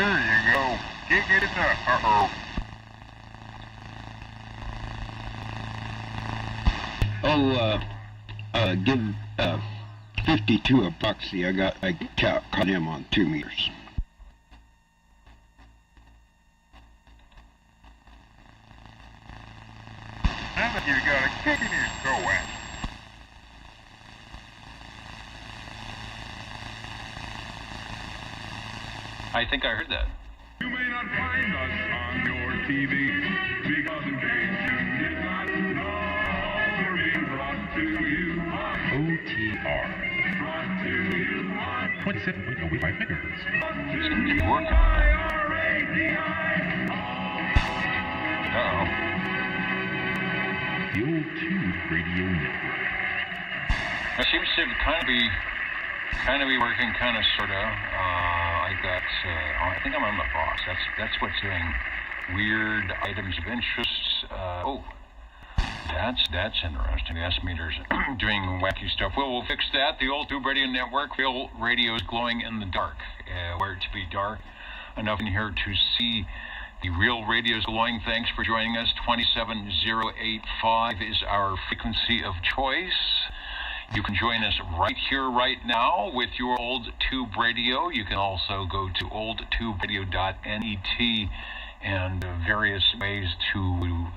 There you go. Can't get enough. Uh-oh. Give 52 a Buxy. I caught him on 2 meters. Now that you got a kick in your toe at. I think I heard that. You may not find us on your TV because in case you did not know, we're being brought to you on OTR. Brought to you on 27.05 megahertz. Seems to be working. Uh-oh. The old Tube Radio Network. It seems to kind of be working, kind of, sort of. I think I'm on the box. That's what's doing weird items of interest. That's interesting. The S-meters doing wacky stuff. Well, we'll fix that. The old Tube Radio Network. Real radio is glowing in the dark. Where to be dark enough in here to see the real radio is glowing. Thanks for joining us. 27085 is our frequency of choice. You can join us right here, right now, with your old Tube Radio. You can also go to oldtuberadio.net and various ways to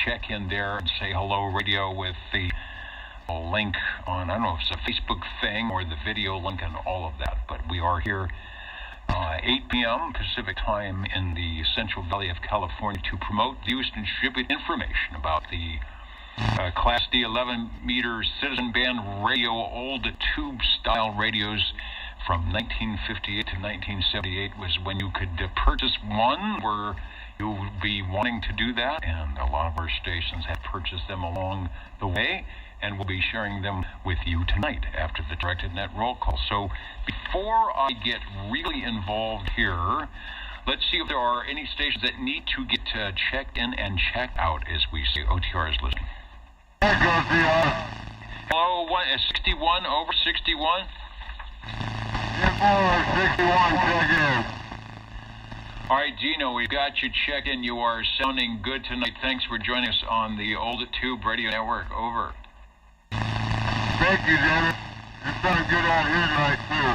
check in there and say hello radio with the link on, I don't know if it's a Facebook thing or the video link and all of that. But we are here 8 p.m. Pacific time in the Central Valley of California to promote, use, and distribute information about the Class D 11-meter citizen band radio, old tube-style radios from 1958 to 1978 was when you could purchase one, where you would be wanting to do that, and a lot of our stations have purchased them along the way, and we'll be sharing them with you tonight after the directed net roll call. So before I get really involved here, let's see if there are any stations that need to get checked in and checked out as we say OTR is listening. There goes the Hello, 61, over 61. 61, check in. All right, Gino, we've got you checked in. You are sounding good tonight. Thanks for joining us on the Old Tube Radio Network. Over. Thank you, David. You're sounding good out here tonight, too.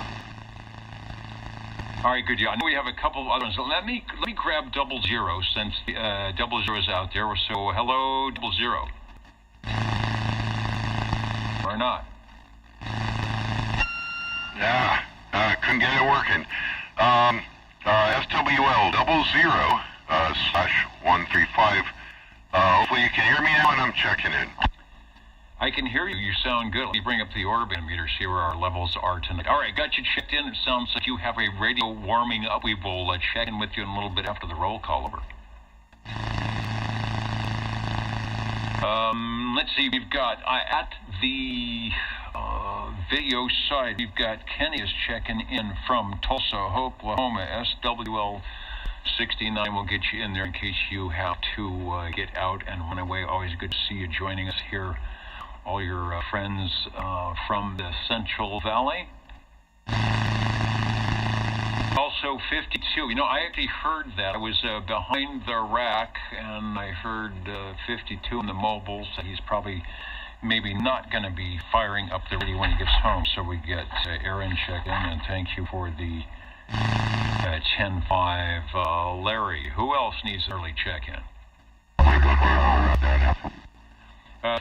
All right, good deal. I know we have a couple of other ones. So let me grab 00 since the 00 is out there. So hello, 00. Or not? Yeah, couldn't get it working. SWL 00/135. Hopefully you can hear me now, and I'm checking in. I can hear you. You sound good. Let me bring up the orbit meter, see where our levels are tonight. All right, got you checked in. It sounds like you have a radio warming up. We will check in with you in a little bit after the roll call. Over. Let's see. We've got at the video side, we've got Kenny is checking in from Tulsa, Oklahoma. SWL 69 will get you in there in case you have to get out and run away. Always good to see you joining us here. All your friends from the Central Valley. Also 52. You know, I actually heard that. I was behind the rack, and I heard 52 in the mobiles. He's probably maybe not going to be firing up the radio when he gets home. So we get Aaron check in, and thank you for the 10-5 Larry. Who else needs early check-in?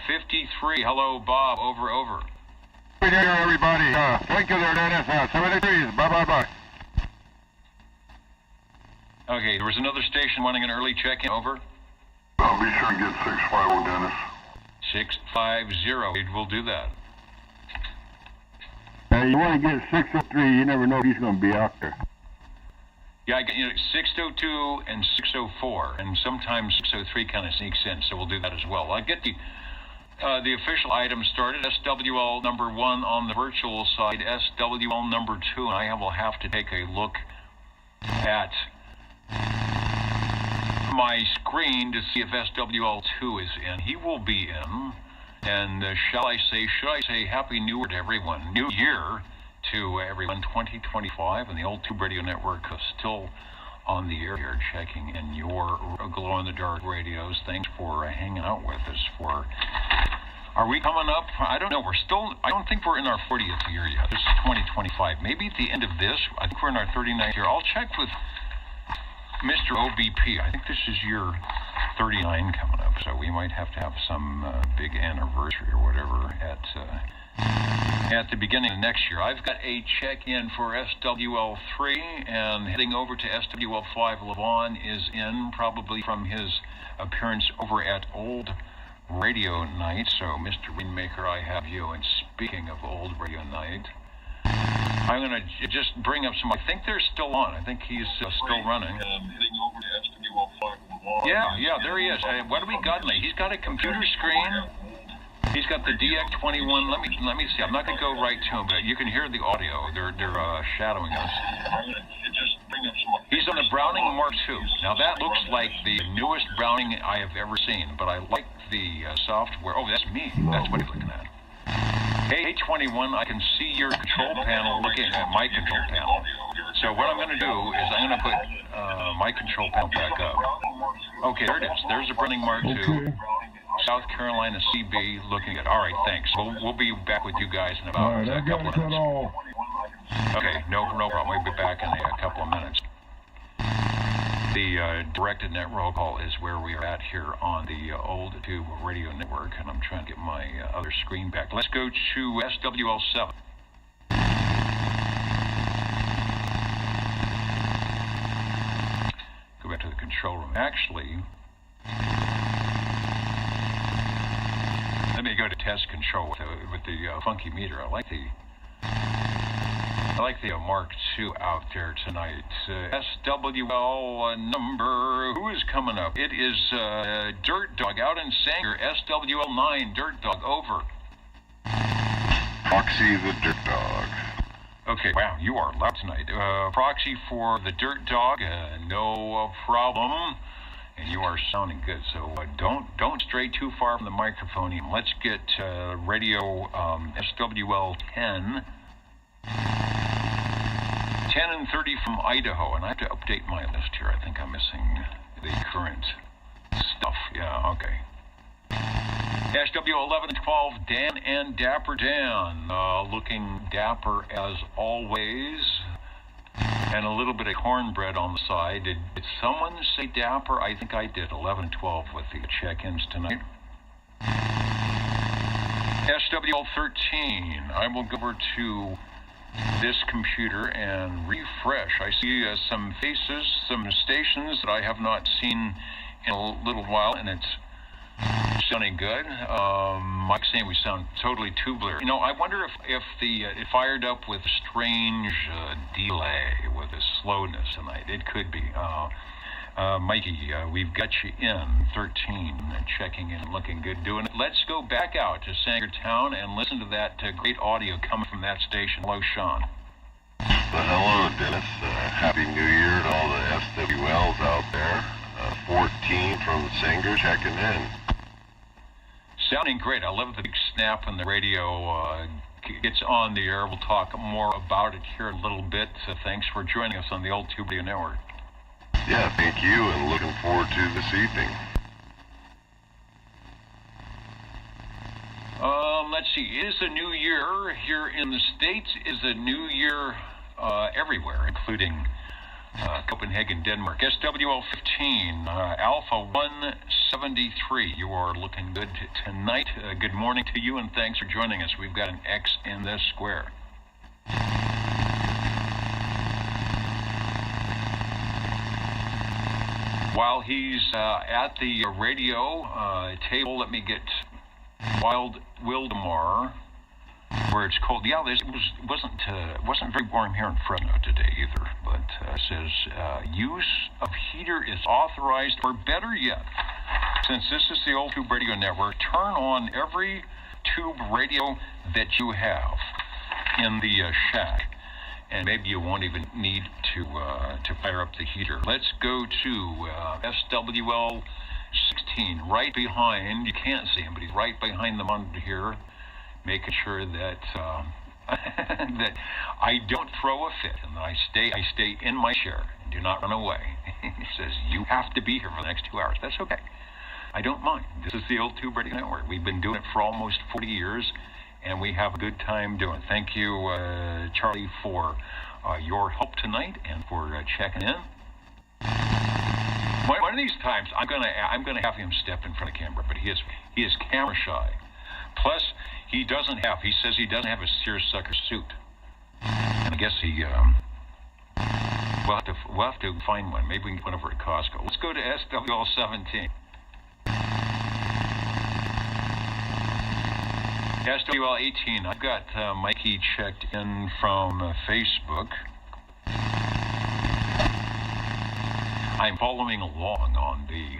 53. Hello, Bob. Over. Good day, everybody. Thank you there, Dennis. 73. Bye. Okay, there was another station wanting an early check-in. Over. I'll be sure to get 650, Dennis. 650. We'll do that. You want to get 603. You never know if he's going to be out there. Yeah, I get 602 and 604, and sometimes 603 kind of sneaks in, so we'll do that as well. I get the official item started. SWL number 1 on the virtual side, SWL number 2, and I will have to take a look at my screen to see if SWL2 is in. He will be in, and should I say Happy New Year to everyone. New Year to everyone, 2025, and the old Tube Radio Network is still on the air here, checking in your glow-in-the-dark radios. Thanks for hanging out with us. Are we coming up? I don't know. I don't think we're in our 40th year yet. This is 2025. Maybe at the end of this, I think we're in our 39th year. I'll check with Mr. OBP. I think this is year 39 coming up, so we might have to have some big anniversary or whatever at the beginning of next year. I've got a check-in for SWL3, and heading over to SWL5. Levon is in, probably from his appearance over at Old Radio Night. So, Mr. Rainmaker, I have you. And speaking of Old Radio Night, I'm going to just bring up some. I think they're still on. I think he's still running. Heading over to SWL5. Yeah, there he is. What do we got? He's got a computer screen. He's got the DX21. Let me see. I'm not going to go right to him, but you can hear the audio. They're shadowing us. He's on the Browning Mark II. Now that looks like the newest Browning I have ever seen, but I like the software. Oh, that's me. That's what he's looking at. Hey, 21, I can see your control panel looking at my control panel. So what I'm going to do is I'm going to put my control panel back up. Okay, there it is. There's the Browning Mark II. Okay. South Carolina CB looking at. All right, thanks. We'll be back with you guys in about a couple of minutes. Okay, no problem. We'll be back in a couple of minutes. The directed net roll call is where we are at here on the old Tube Radio Network, and I'm trying to get my other screen back. Let's go to SWL7. Go back to the control room. Actually, let me go to test control with the funky meter. I like the Mark II out there tonight. SWL number, who is coming up? It is Dirt Dog out in Sanger. SWL9, Dirt Dog, over. Proxy the Dirt Dog. Okay, wow, you are loud tonight. Proxy for the Dirt Dog, no problem. And you are sounding good, so don't stray too far from the microphone. Let's get radio SWL 10. 10 and 30 from Idaho, and I have to update my list here. I think I'm missing the current stuff. Yeah, okay. SW 11 and 12, Dan and Dapper Dan, looking dapper as always, and a little bit of cornbread on the side. Did someone say dapper? I think I did. 11 and 12 with the check-ins tonight. SWL 13, I will go over to this computer and refresh. I see some faces, some stations that I have not seen in a little while, and it's sounding good. Mike's saying we sound totally tubular. You know, I wonder if it fired up with a strange delay, with a slowness tonight. It could be. Mikey, we've got you in 13, checking in, looking good, doing it. Let's go back out to Sanger Town and listen to that great audio coming from that station. Hello, Sean. Hello, Dennis. Happy New Year to all the SWLs out there. 14 from Sanger checking in. Sounding great. I love the big snap when the radio gets on the air. We'll talk more about it here in a little bit. Thanks for joining us on the Old Tube Radio Network. Yeah, thank you, and looking forward to this evening. Let's see. It is a new year here in the States. Is a new year everywhere, including Copenhagen, Denmark. SWL 15, Alpha 173. You are looking good tonight. Good morning to you, and thanks for joining us. We've got an X in this square. While he's at the radio table, let me get Wild Wildemar, where it's cold. Yeah, it wasn't very warm here in Fresno today either. But it says use of heater is authorized, or better yet, since this is the Old Tube Radio Network, turn on every tube radio that you have in the shack. And maybe you won't even need to fire up the heater. Let's go to SWL 16, right behind. You can't see him, but he's right behind the monitor here, making sure that that I don't throw a fit and that I stay in my chair and do not run away. He says, you have to be here for the next 2 hours. That's okay. I don't mind. This is the Old Tube Radio Network. We've been doing it for almost 40 years, and we have a good time doing it. Thank you, Charlie, for your help tonight and for checking in. One of these times, I'm gonna have him step in front of camera, but he is camera shy. Plus, he says he doesn't have a seersucker suit, and I guess we'll have to find one. Maybe we can get one over at Costco. Let's go to SWL 17. SWL 18. I've got Mikey checked in from Facebook. I'm following along on the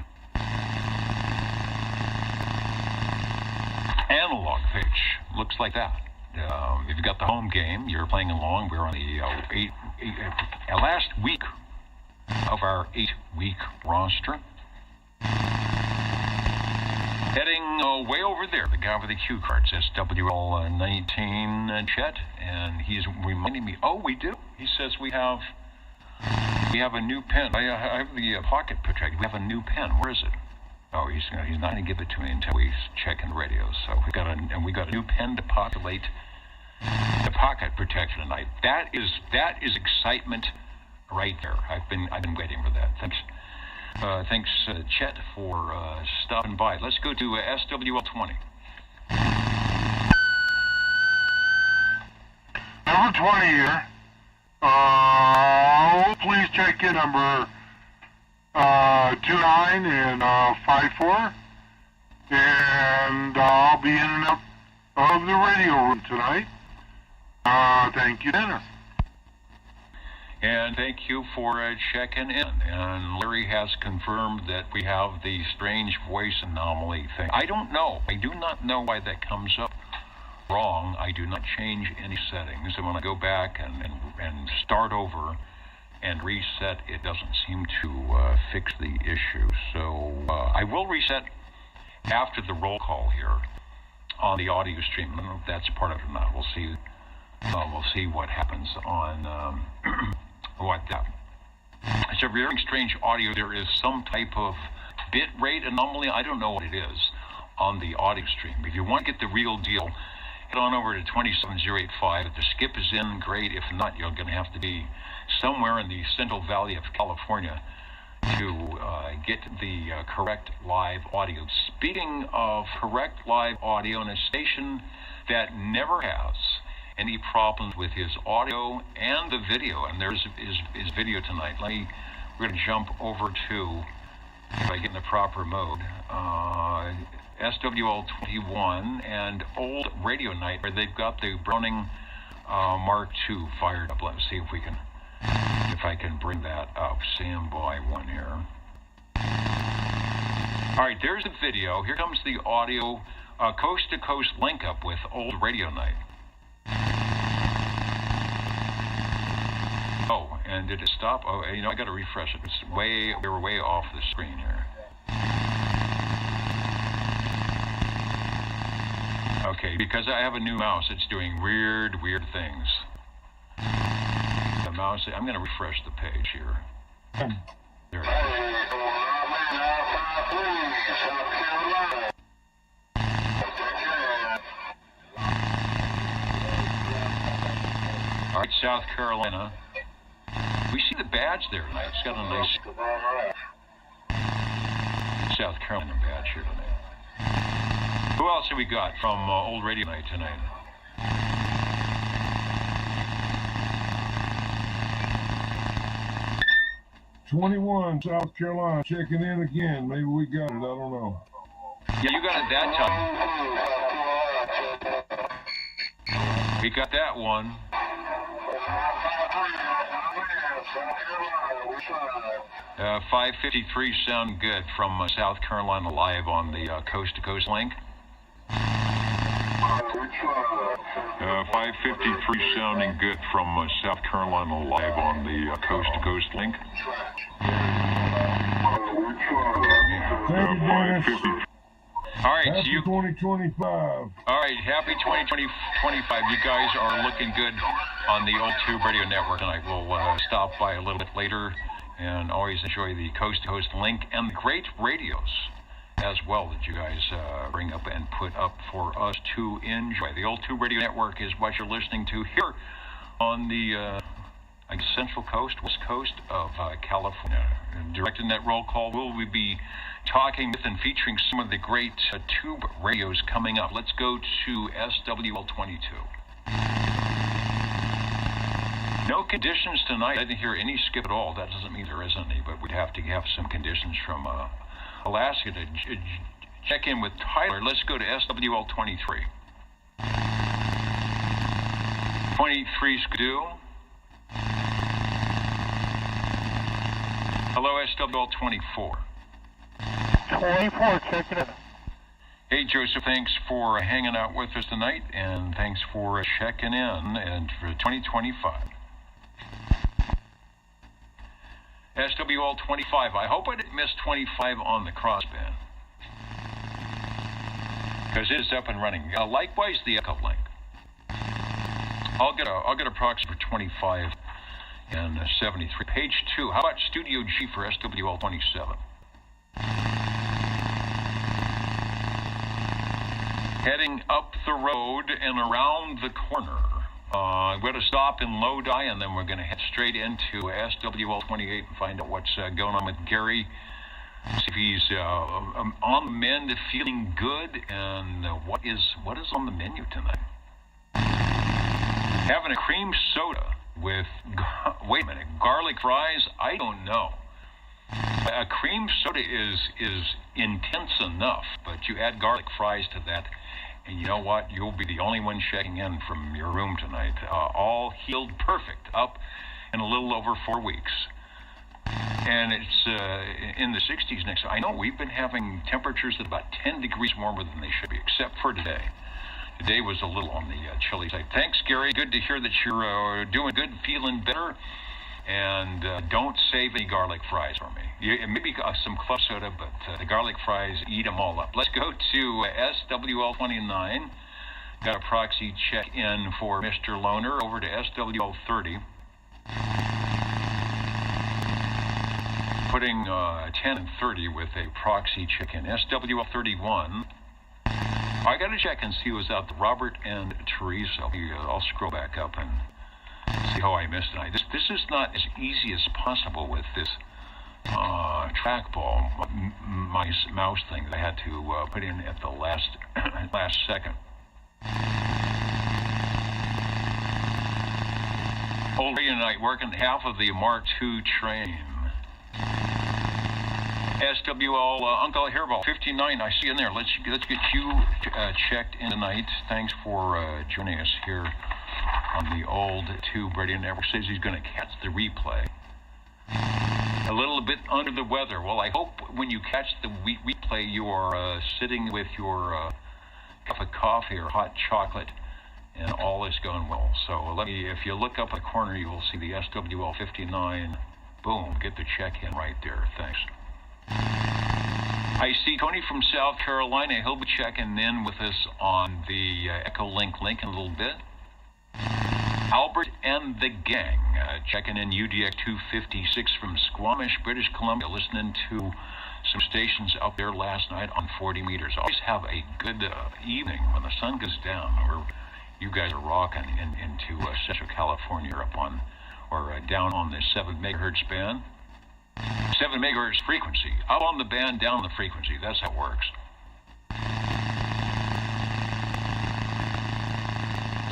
analog page. Looks like that. If you've got the home game, you're playing along. We're on the last week of our 8-week roster. Heading way over there, the guy with the cue cards, SWL 19, Chet, and he's reminding me, oh, we do. He says we have a new pen. I have the pocket protector. We have a new pen. Where is it? Oh, he's not going to give it to me until we check in the radio. So we got a new pen to populate the pocket protector tonight. That is excitement right there. I've been waiting for that. Thanks, Chet, for stopping by. Let's go to SWL 20. Number 20 here. Please check in number 29 and 54. And I'll be in and out of the radio room tonight. Thank you, Dennis. And thank you for checking in. And Larry has confirmed that we have the strange voice anomaly thing. I don't know. I do not know why that comes up wrong. I do not change any settings. And when I go back and start over and reset, it doesn't seem to fix the issue. So I will reset after the roll call here on the audio stream. I don't know if that's part of it or not. We'll see. We'll see what happens on It's a very strange audio. There is some type of bit rate anomaly. I don't know what it is on the audio stream. If you want to get the real deal, head on over to 27085. If the skip is in, great. If not, you're going to have to be somewhere in the Central Valley of California to get the correct live audio. Speaking of correct live audio, in a station that never has any problems with his audio and the video, and there's his video tonight. We're going to jump over to, if I get in the proper mode, SWL 21 and Old Radio Night, where they've got the Browning Mark II fired up. Let's see if I can bring that up. Stand by one here. All right, there's the video. Here comes the audio, coast-to-coast link-up with Old Radio Night. Oh, and did it stop? Oh, I got to refresh it. We're way off the screen here. Okay, because I have a new mouse, it's doing weird things. The mouse, I'm going to refresh the page here. There it is. All right, South Carolina. We see the badge there tonight. It's got a nice South Carolina badge here tonight. Who else have we got from Old Radio Night tonight? '21, South Carolina, checking in again. Maybe we got it. I don't know. Yeah, you got it that time. We got that one. 553 sound good from South Carolina live on the Coast to Coast link. 553 sounding good from South Carolina live on the Coast to Coast link. 553. All right, Happy 2025. All right, happy 2025. You guys are looking good on the old Tube Radio Network, and I will stop by a little bit later and always enjoy the coast-to-coast link and the great radios as well that you guys bring up and put up for us to enjoy. The old Tube Radio Network is what you're listening to here on the Central Coast, West Coast of California. Directing that roll call, will we be talking with and featuring some of the great tube radios coming up. Let's go to SWL22. No conditions tonight. I didn't hear any skip at all. That doesn't mean there isn't any, but we'd have to have some conditions from Alaska to check in with Tyler. Let's go to SWL23. 23 Skidoo. Hello, SWL24. 24, checking in. Hey, Joseph, thanks for hanging out with us tonight, and thanks for checking in and for 2025. SWL25, I hope I didn't miss 25 on the crossband, because it is up and running. Likewise, the Echo Link. I'll get a proxy for 25 and 73. Page 2. How about Studio G for SWL27? Heading up the road and around the corner. We're going to stop in Lodi, and then we're going to head straight into SWL28 and find out what's going on with Gary. See if he's on the mend, feeling good, and what is on the menu tonight. Having a cream soda with, wait a minute, garlic fries? I don't know. A cream soda is intense enough, but you add garlic fries to that, and you know what? You'll be the only one checking in from your room tonight. All healed perfect, up in a little over 4 weeks. And it's in the 60s next. I know we've been having temperatures that about 10 degrees warmer than they should be, except for today. Today was a little on the chilly side. Thanks, Gary. Good to hear that you're doing good, feeling better. And don't save any garlic fries for me. Maybe some club soda, but the garlic fries, eat them all up. Let's go to SWL29. Got a proxy check-in for Mr. Loner over to SWL30. Putting 10 and 30 with a proxy check-in. SWL31. I got to check and see who's out. Robert and Teresa. I'll scroll back up and see how I missed tonight. This is not as easy as possible with this trackball, my mouse thing that I had to put in at the last second. Old radio night working half of the Mark II train. SWL Uncle Hairball 59. I see you in there. Let's get you checked in tonight. Thanks for joining us here on the old Tube Radio Network. Says he's going to catch the replay. A little bit under the weather. Well, I hope when you catch the replay, you are sitting with your cup of coffee or hot chocolate, and all is going well. So if you look up at the corner, you will see the SWL 59. Boom, get the check in right there. Thanks. I see Tony from South Carolina. He'll be checking in with us on the Echo Link in a little bit. Albert and the gang checking in UDX 256 from Squamish, British Columbia, listening to some stations up there last night on 40 meters. Always have a good evening when the sun goes down, or you guys are rocking into Central California up on, or down on the 7 megahertz band. 7 megahertz frequency. Up on the band, down the frequency. That's how it works.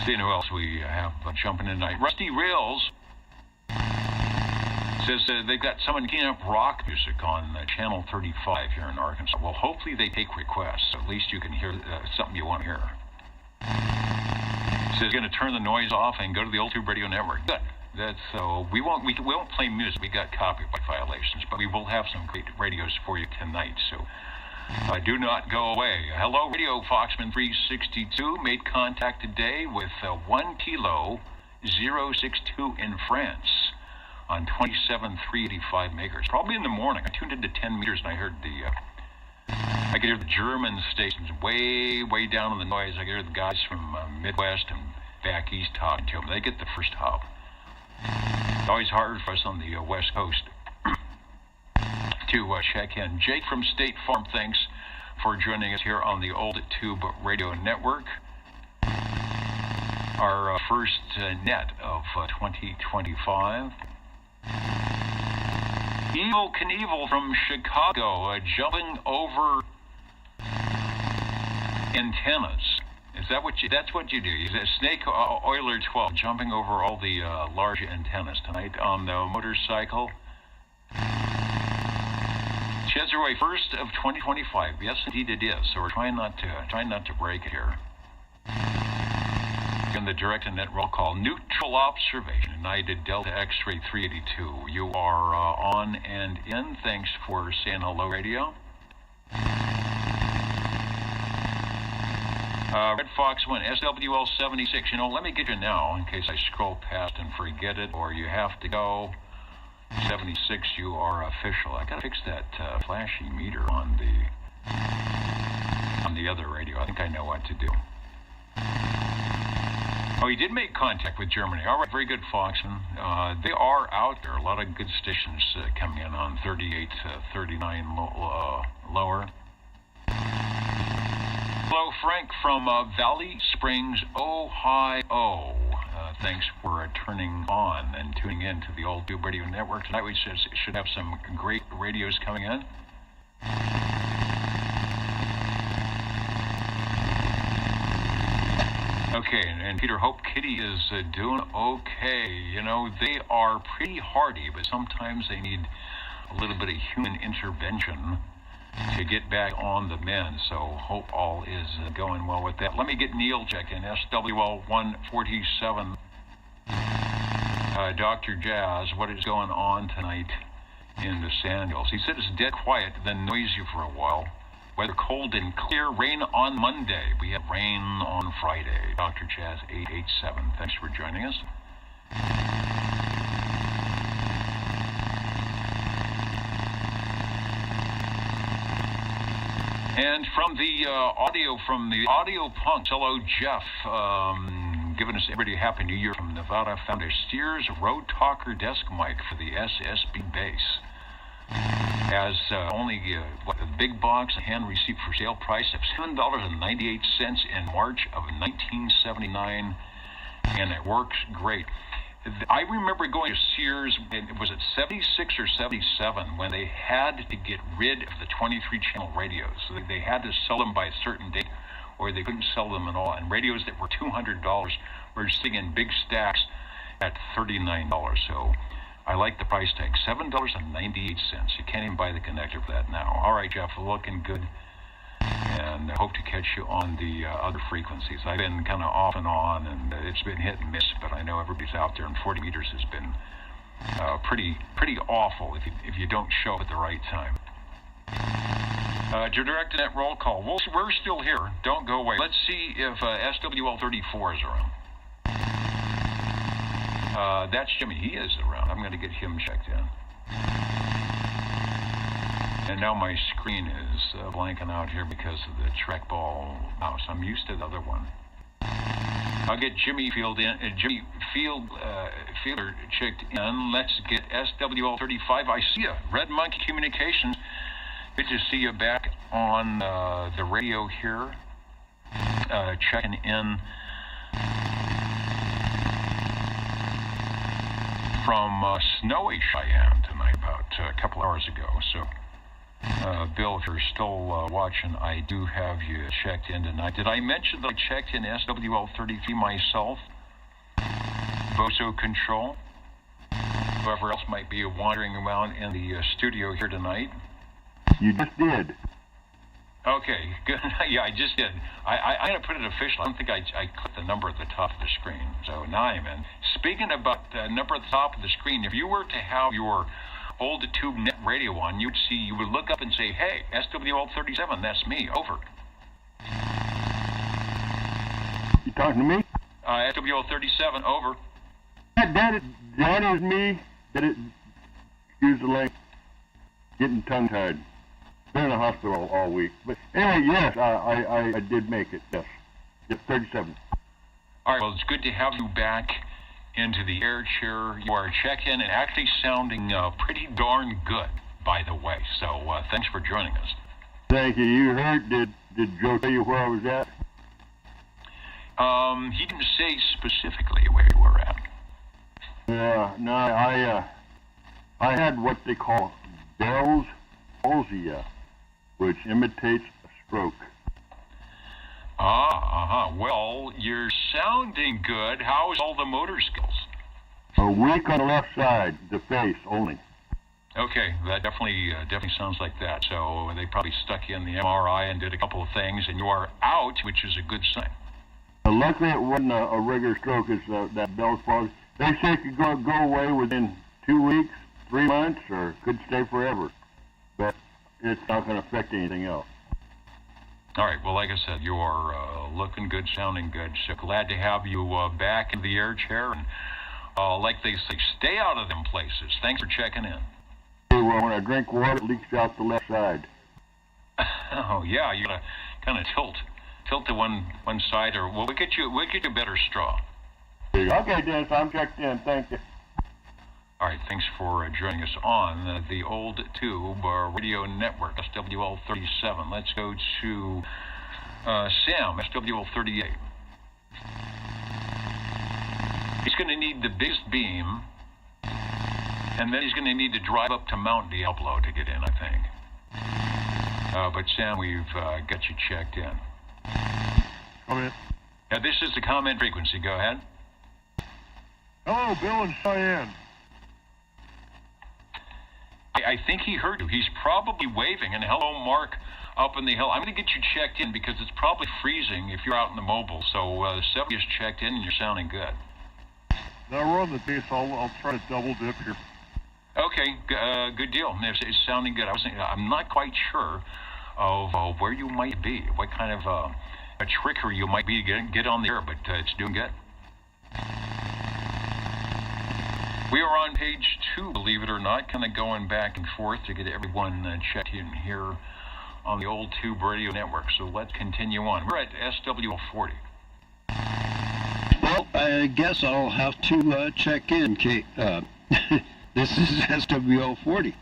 Seeing who else we have jumping in tonight. Rusty Rails says they've got someone getting up rock music on Channel 35 here in Arkansas. Well, hopefully they take requests. So at least you can hear something you want to hear. Says going to turn the noise off and go to the old Tube Radio Network. Good. That's we won't play music. We got copyright violations, but we will have some great radios for you tonight. So do not go away. Hello, Radio Foxman 362 made contact today with 1 Kilo 062 in France on 27 385 megahertz. Probably in the morning. I tuned into 10 meters and I heard I could hear the German stations way down in the noise. I could hear the guys from Midwest and back east talking to them. They get the first hop. It's always hard for us on the West Coast to check in. Jake from State Farm, thanks for joining us here on the Old Tube Radio Network. Our first net of 2025. Evil Knievel from Chicago, jumping over antennas. Is that what that's what you do? Is it Snake Oiler 12, jumping over all the large antennas tonight on the motorcycle? Chesterway, first of 2025. Yes, indeed it is. So we're trying not to break it here. In the direct and net roll call, neutral observation, United Delta X-ray 382. You are on and in. Thanks for saying hello, radio. Red Fox 1, SWL 76. You know, let me get you now in case I scroll past and forget it, or you have to go. 76, you are official. I gotta fix that flashy meter on the other radio. I think I know what to do. Oh, he did make contact with Germany. All right, very good, Foxman. They are out there. A lot of good stations coming in on 38, 39 lower. Hello, Frank from Valley Springs, Ohio. Thanks for turning on and tuning in to the Old Tube Radio Network. Tonight we should have some great radios coming in. Okay, and Peter, hope Kitty is doing okay. You know, they are pretty hardy, but sometimes they need a little bit of human intervention to get back on the mend. So hope all is going well with that. Let me get Neil checked in. SWL 147. Dr. Jazz, what is going on tonight in the Sand Hills? He said it's dead quiet, then noisy for a while. Weather cold and clear, rain on Monday. We have rain on Friday. Dr. Jazz 887. Thanks for joining us. And from the audio punks, hello, Jeff. Giving us everybody a happy new year from Nevada. Found a Sears Road Talker desk mic for the SSB bass. Has only the big box hand receipt for sale price of $7.98 in March of 1979, and it works great. I remember going to Sears, was it 76 or 77, when they had to get rid of the 23-channel radios. So they had to sell them by a certain date, or they couldn't sell them at all. And radios that were $200 were sitting in big stacks at $39. So I like the price tag, $7.98. You can't even buy the connector for that now. All right, Jeff, looking good. And I hope to catch you on the other frequencies. I've been kind of off and on, and it's been hit and miss, but I know everybody's out there, and 40 meters has been pretty awful if you don't show up at the right time. Direct net roll call. We're still here. Don't go away. Let's see if SWL 34 is around. That's Jimmy. He is around. I'm going to get him checked in. And now my screen is blanking out here because of the trackball mouse. I'm used to the other one. I'll get Jimmy Fielder checked in. Let's get SWL 35. I see you. Red Monkey Communications. Good to see you back on the radio here. Checking in from snowy Cheyenne tonight about a couple hours ago. So, Bill, if you're still watching, I do have you checked in tonight. Did I mention that I checked in SWL 33 myself? Boso Control? Whoever else might be wandering around in the studio here tonight? You just did. Okay, good. Yeah, I just did. I'm going to put it official. I don't think I clicked the number at the top of the screen. So now I'm in. Speaking about the number at the top of the screen, if you were to have your Old Tube Net radio on, you would look up and say, hey, SWL 37, that's me, over. You talking to me? SWL 37, over. That is me. Excuse the length. Getting tongue-tied. Been in the hospital all week. But anyway, yes, I did make it, yes. Yes, 37. All right, well, it's good to have you back into the air chair. You are check-in and actually sounding pretty darn good, by the way. So thanks for joining us. Thank you. You heard, did Joe tell you where I was at? He didn't say specifically where you were at. Yeah, no, I had what they call Bell's palsy, which imitates a stroke. Well, you're sounding good. How's all the motor skills? A weak on the left side, the face only. Okay, that definitely sounds like that. So they probably stuck you in the MRI and did a couple of things, and you are out, which is a good sign. Luckily, it wasn't a regular stroke. It's that Bell's palsy. They say it could go away within 2 weeks, 3 months, or could stay forever. But it's not going to affect anything else. All right, well, like I said, you are looking good, sounding good. So glad to have you back in the air chair. And like they say, stay out of them places. Thanks for checking in. Well, when I drink water, it leaks out the left side. Oh, yeah, you got to kind of tilt to one side, or we'll get you a better straw. Okay, Dennis, I'm checked in. Thank you. All right, thanks for joining us on the Old Tube Radio Network, SWL 37. Let's go to Sam, SWL 38. He's going to need the biggest beam, and then he's going to need to drive up to Mount Diablo to get in, I think. But Sam, we've got you checked in. Come in. Now, this is the comment frequency. Go ahead. Hello, Bill and Cheyenne. I think he heard you. He's probably waving. And hello, Mark, up in the hill. I'm going to get you checked in because it's probably freezing if you're out in the mobile. So, Sebby is checked in and you're sounding good. Now we're on the base. I'll try to double dip here. Okay, good deal. It's sounding good. I'm not quite sure of where you might be, what kind of a trickery you might be to get on the air, but it's doing good. We are on page 2, believe it or not, kind of going back and forth to get everyone checked in here on the Old Tube Radio Network. So let's continue on. We're at SWL 40. Well, I guess I'll have to check in, Kate. This is SWL 40.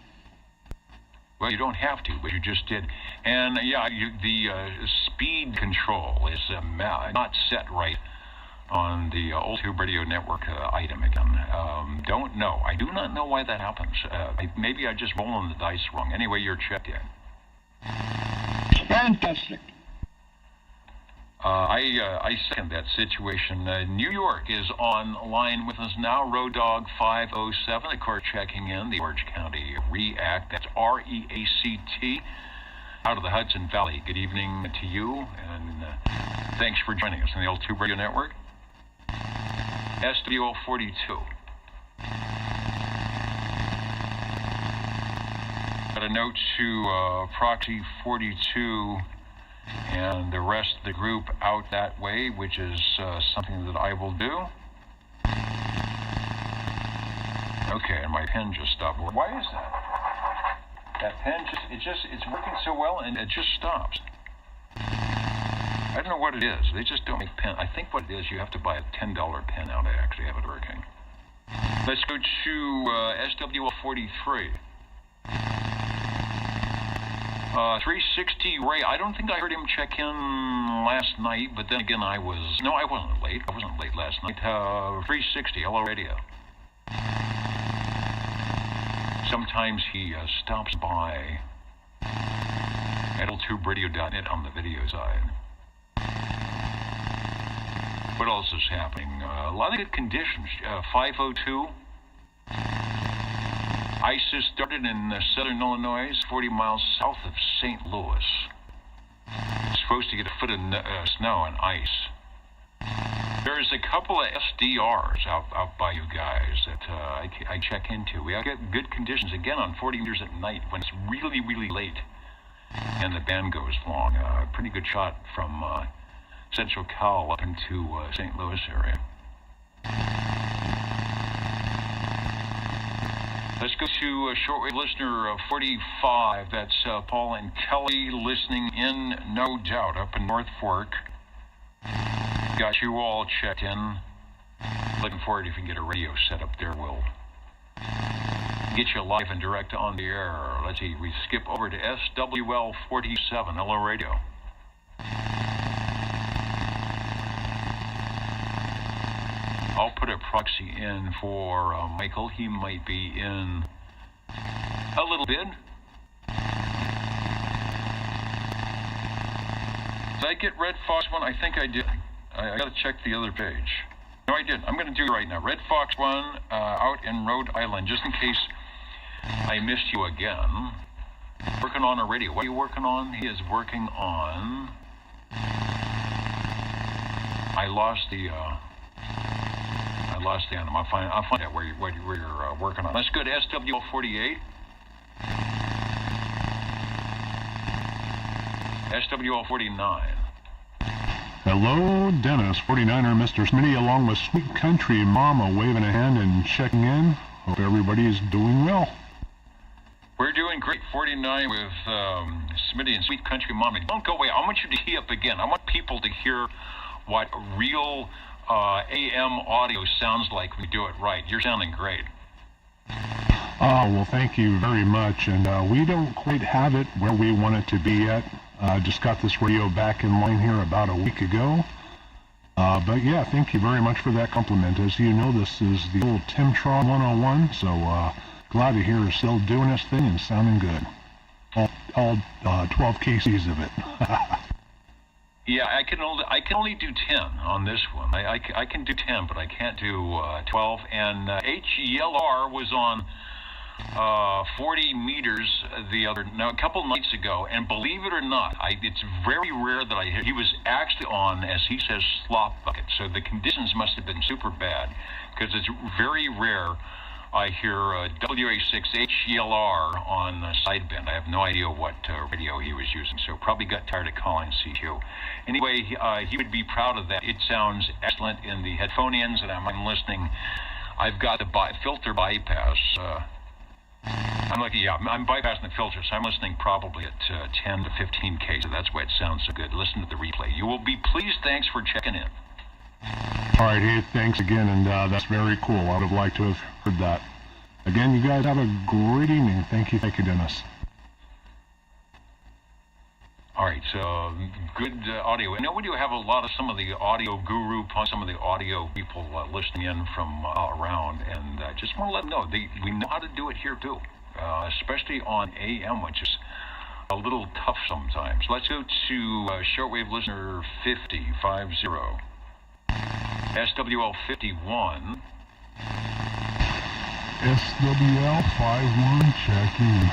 Well, you don't have to, but you just did. And, yeah, the speed control is not set right on the Old Tube Radio Network item again. Don't know. I do not know why that happens. Maybe I just rolling the dice wrong. Anyway, you're checked in. Fantastic. I second that situation. New York is online with us now. Road Dog 507, of course, checking in. The Orange County REACT. That's REACT. Out of the Hudson Valley. Good evening to you, and thanks for joining us on the Old Tube Radio Network. SWL 42. Got a note to Proxy 42 and the rest of the group out that way, which is something that I will do. Okay, and my pen just stopped. Why is that? That pen it's working so well and it just stops. I don't know what it is. They just don't make pen. I think what it is, you have to buy a $10 pen now to actually have it working. Let's go to SWL 43. 360 Ray. I don't think I heard him check in last night, but then again, I wasn't late. I wasn't late last night. 360, hello radio. Sometimes he stops by at oldtuberadio.net on the video side. What else is happening? A lot of good conditions. 502. ISIS started in southern Illinois, 40 miles south of St. Louis. Supposed to get a foot of snow and ice. There's a couple of SDRs out by you guys that I check into. We get good conditions again on 40 meters at night when it's really, really late and the band goes long. Pretty good shot from Central Cal up into St. Louis area. Let's go to shortwave listener 45. That's Paul and Kelly listening in, no doubt, up in North Fork. Got you all checked in. Looking forward if you can get a radio set up there. We'll get you live and direct on the air. Let's see, we skip over to SWL 47. Hello, radio. I'll put a proxy in for Michael. He might be in a little bit. Did I get Red Fox 1? I think I did. I got to check the other page. No, I did. I'm going to do it right now. Red Fox 1 out in Rhode Island, just in case I missed you again. Working on a radio. What are you working on? He is working on... I lost the animal. I'll find out where you're working on. Let's go to SWL 48. SWL 49. Hello, Dennis, 49er, Mr. Smitty, along with Sweet Country Mama, waving a hand and checking in. Hope everybody is doing well. We're doing great, 49 with Smitty and Sweet Country Mama. Don't go away. I want you to key up again. I want people to hear what real AM audio sounds like when we do it right. You're sounding great. Well, thank you very much. And we don't quite have it where we want it to be yet. Just got this radio back in line here about a week ago. But yeah, thank you very much for that compliment. As you know, this is the old Timtron 101, so glad to hear it's still doing its thing and sounding good. All 12 KCs of it. Yeah, I can only do 10 on this one. I can do 10, but I can't do 12. And HELR was on 40 meters a couple nights ago, and believe it or not, it's very rare that he was actually on, as he says, slop bucket. So the conditions must have been super bad, because it's very rare I hear WA6 HELR on sideband. I have no idea what radio he was using, so probably got tired of calling CQ. Anyway, he would be proud of that. It sounds excellent in the headphone-ins, and I'm listening. I've got the filter bypass. I'm bypassing the filter, so I'm listening probably at 10 to 15K, so that's why it sounds so good. Listen to the replay. You will be pleased. Thanks for checking in. All right, hey, thanks again, and that's very cool. I would have liked to have heard that. Again, you guys have a great evening. Thank you, Dennis. All right, so good audio. I know we do have some of the audio guru, some of the audio people listening in from around, and just want to let them know we know how to do it here too, especially on AM, which is a little tough sometimes. Let's go to shortwave listener 50. SWL 51. SWL 51 checking.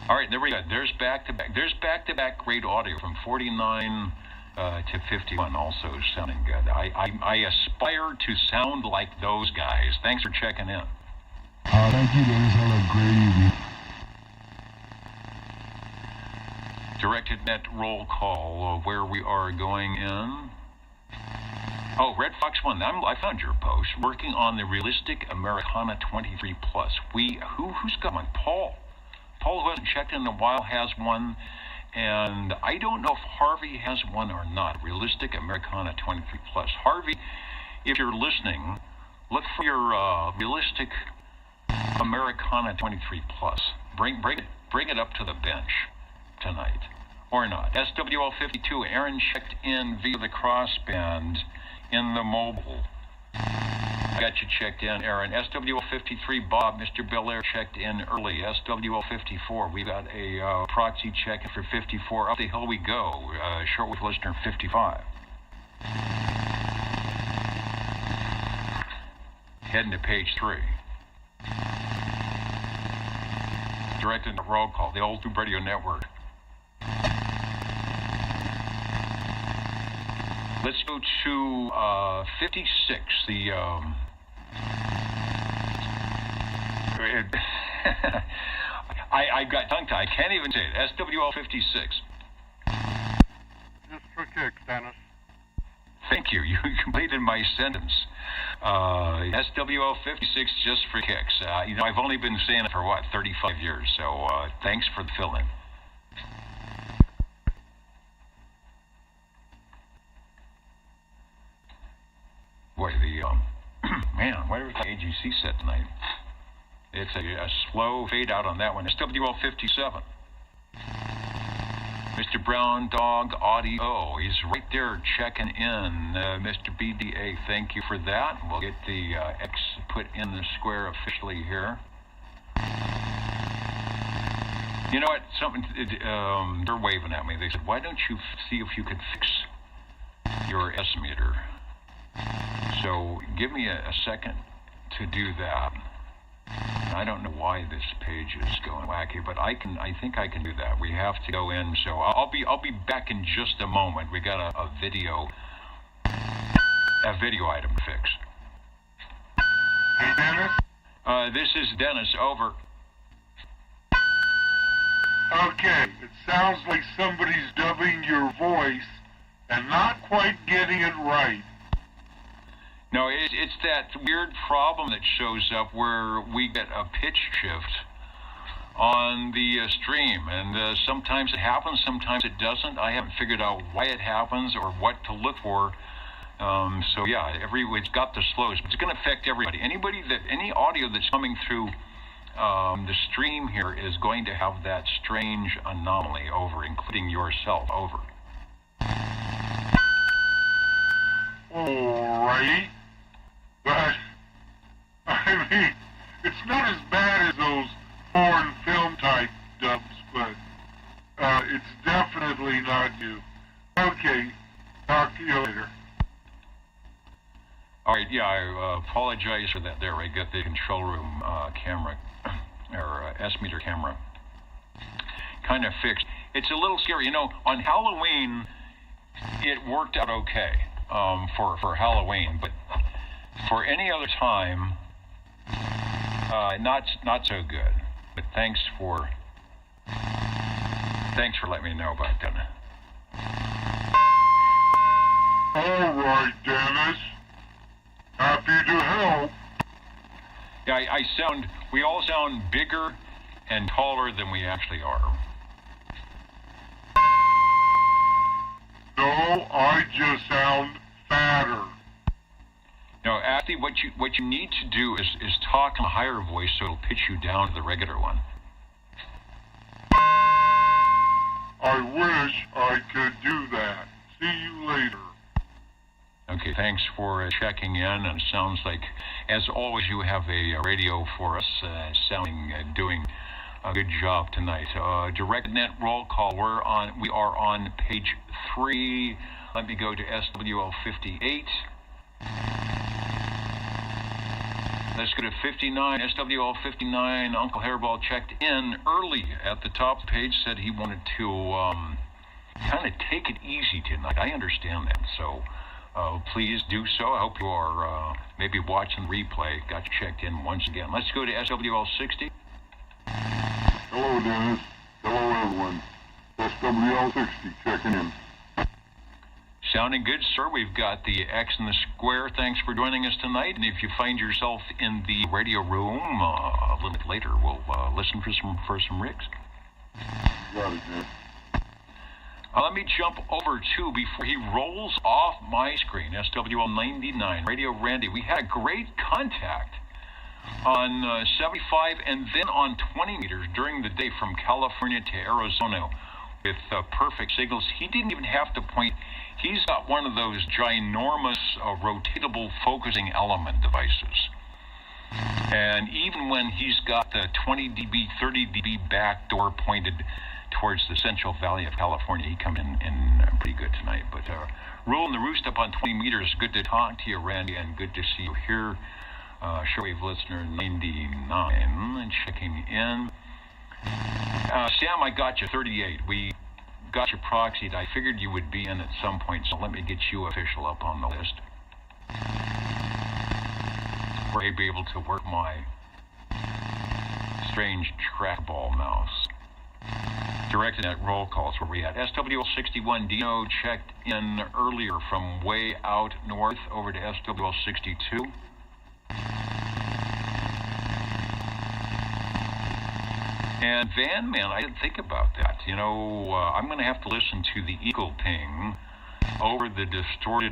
All right, there we go. There's back-to-back. There's back-to-back great audio from 49 to 51, also sounding good. I aspire to sound like those guys. Thanks for checking in. Thank you, Dennis. Have a great evening. Directed net roll call where we are going in. Oh, Red Fox 1, I found your post. Working on the Realistic Americana 23 Plus. Who's got one? Paul, who hasn't checked in a while, has one. And I don't know if Harvey has one or not. Realistic Americana 23 Plus. Harvey, if you're listening, look for your Realistic Americana 23 Plus. Bring it up to the bench tonight. Or not. SWL 52, Aaron checked in via the crossband in the mobile. I got you checked in, Aaron. SWL 53, Bob, Mr. Belair checked in early. SWL 54, we got a proxy check for 54. Up the hill we go. Shortwave listener 55. Heading to page 3. Directed to roll call, the old Tube Radio Network. Let's go to 56, the I got tongue-tied. I can't even say it. SWL 56. Just for kicks, Dennis. Thank you. You completed my sentence. SWL 56 just for kicks. I've only been saying it for 35 years, so thanks for the fill-in. Boy, man, whatever the AGC set tonight. It's a slow fade out on that one. SWL 57. Mr. Brown Dog Audio, he's right there checking in. Mr. BDA, thank you for that. We'll get the X put in the square officially here. You know what? They're waving at me. They said, why don't you see if you could fix your S meter? So give me a second to do that. I don't know why this page is going wacky, but I think I can do that. We have to go in, so I'll be back in just a moment. We got a video item to fix. Hey, Dennis? This is Dennis, over. Okay, it sounds like somebody's dubbing your voice and not quite getting it right. No, it's that weird problem that shows up where we get a pitch shift on the stream, and sometimes it happens, sometimes it doesn't. I haven't figured out why it happens or what to look for. So yeah, it's got the slows, but it's going to affect everybody. Any audio that's coming through the stream here is going to have that strange anomaly, over, including yourself, over. Alright. But, I mean, it's not as bad as those foreign film type dubs, but it's definitely not you. Okay, talk to you later. Alright, yeah, I apologize for that there. I got the control room camera, or S-meter camera, kind of fixed. It's a little scary. On Halloween, it worked out okay for Halloween, but for any other time, not so good. But thanks for letting me know about that. All right, Dennis. Happy to help. Yeah, we all sound bigger and taller than we actually are. No, I just sound fatter. No, actually, what you need to do is talk in a higher voice so it'll pitch you down to the regular one. I wish I could do that. See you later. Okay, thanks for checking in, and it sounds like, as always, you have a radio for us, doing a good job tonight. Direct net roll call, we are on page 3. Let me go to SWL 58. Let's go to 59, SWL 59. Uncle Hairball checked in early at the top of the page, said he wanted to kind of take it easy tonight. I understand that, so please do so. I hope you are maybe watching the replay. Got you checked in once again. Let's go to SWL 60. Hello, Dennis. Hello, everyone. SWL 60 checking in. Sounding good, sir. We've got the X in the square. Thanks for joining us tonight. And if you find yourself in the radio room a little bit later, we'll listen for some rigs. Got it, man. Let me jump over to, before he rolls off my screen, SWL 99, Radio Randy. We had a great contact on 75 and then on 20 meters during the day from California to Arizona with perfect signals. He didn't even have to point. He's got one of those ginormous rotatable focusing element devices. And even when he's got the 20 dB, 30 dB back door pointed towards the Central Valley of California, he come in pretty good tonight. But rolling the roost up on 20 meters, good to talk to you, Randy, and good to see you here. Shortwave listener 99 checking in. Sam, I got you 38. We got you proxied. I figured you would be in at some point, so let me get you official up on the list. We're able to work my strange trackball mouse. Directed at roll calls where we at. SWL 61 Dino checked in earlier from way out north over to SWL 62. And Van Man, I didn't think about that. You know, I'm going to have to listen to the Eagle ping over the distorted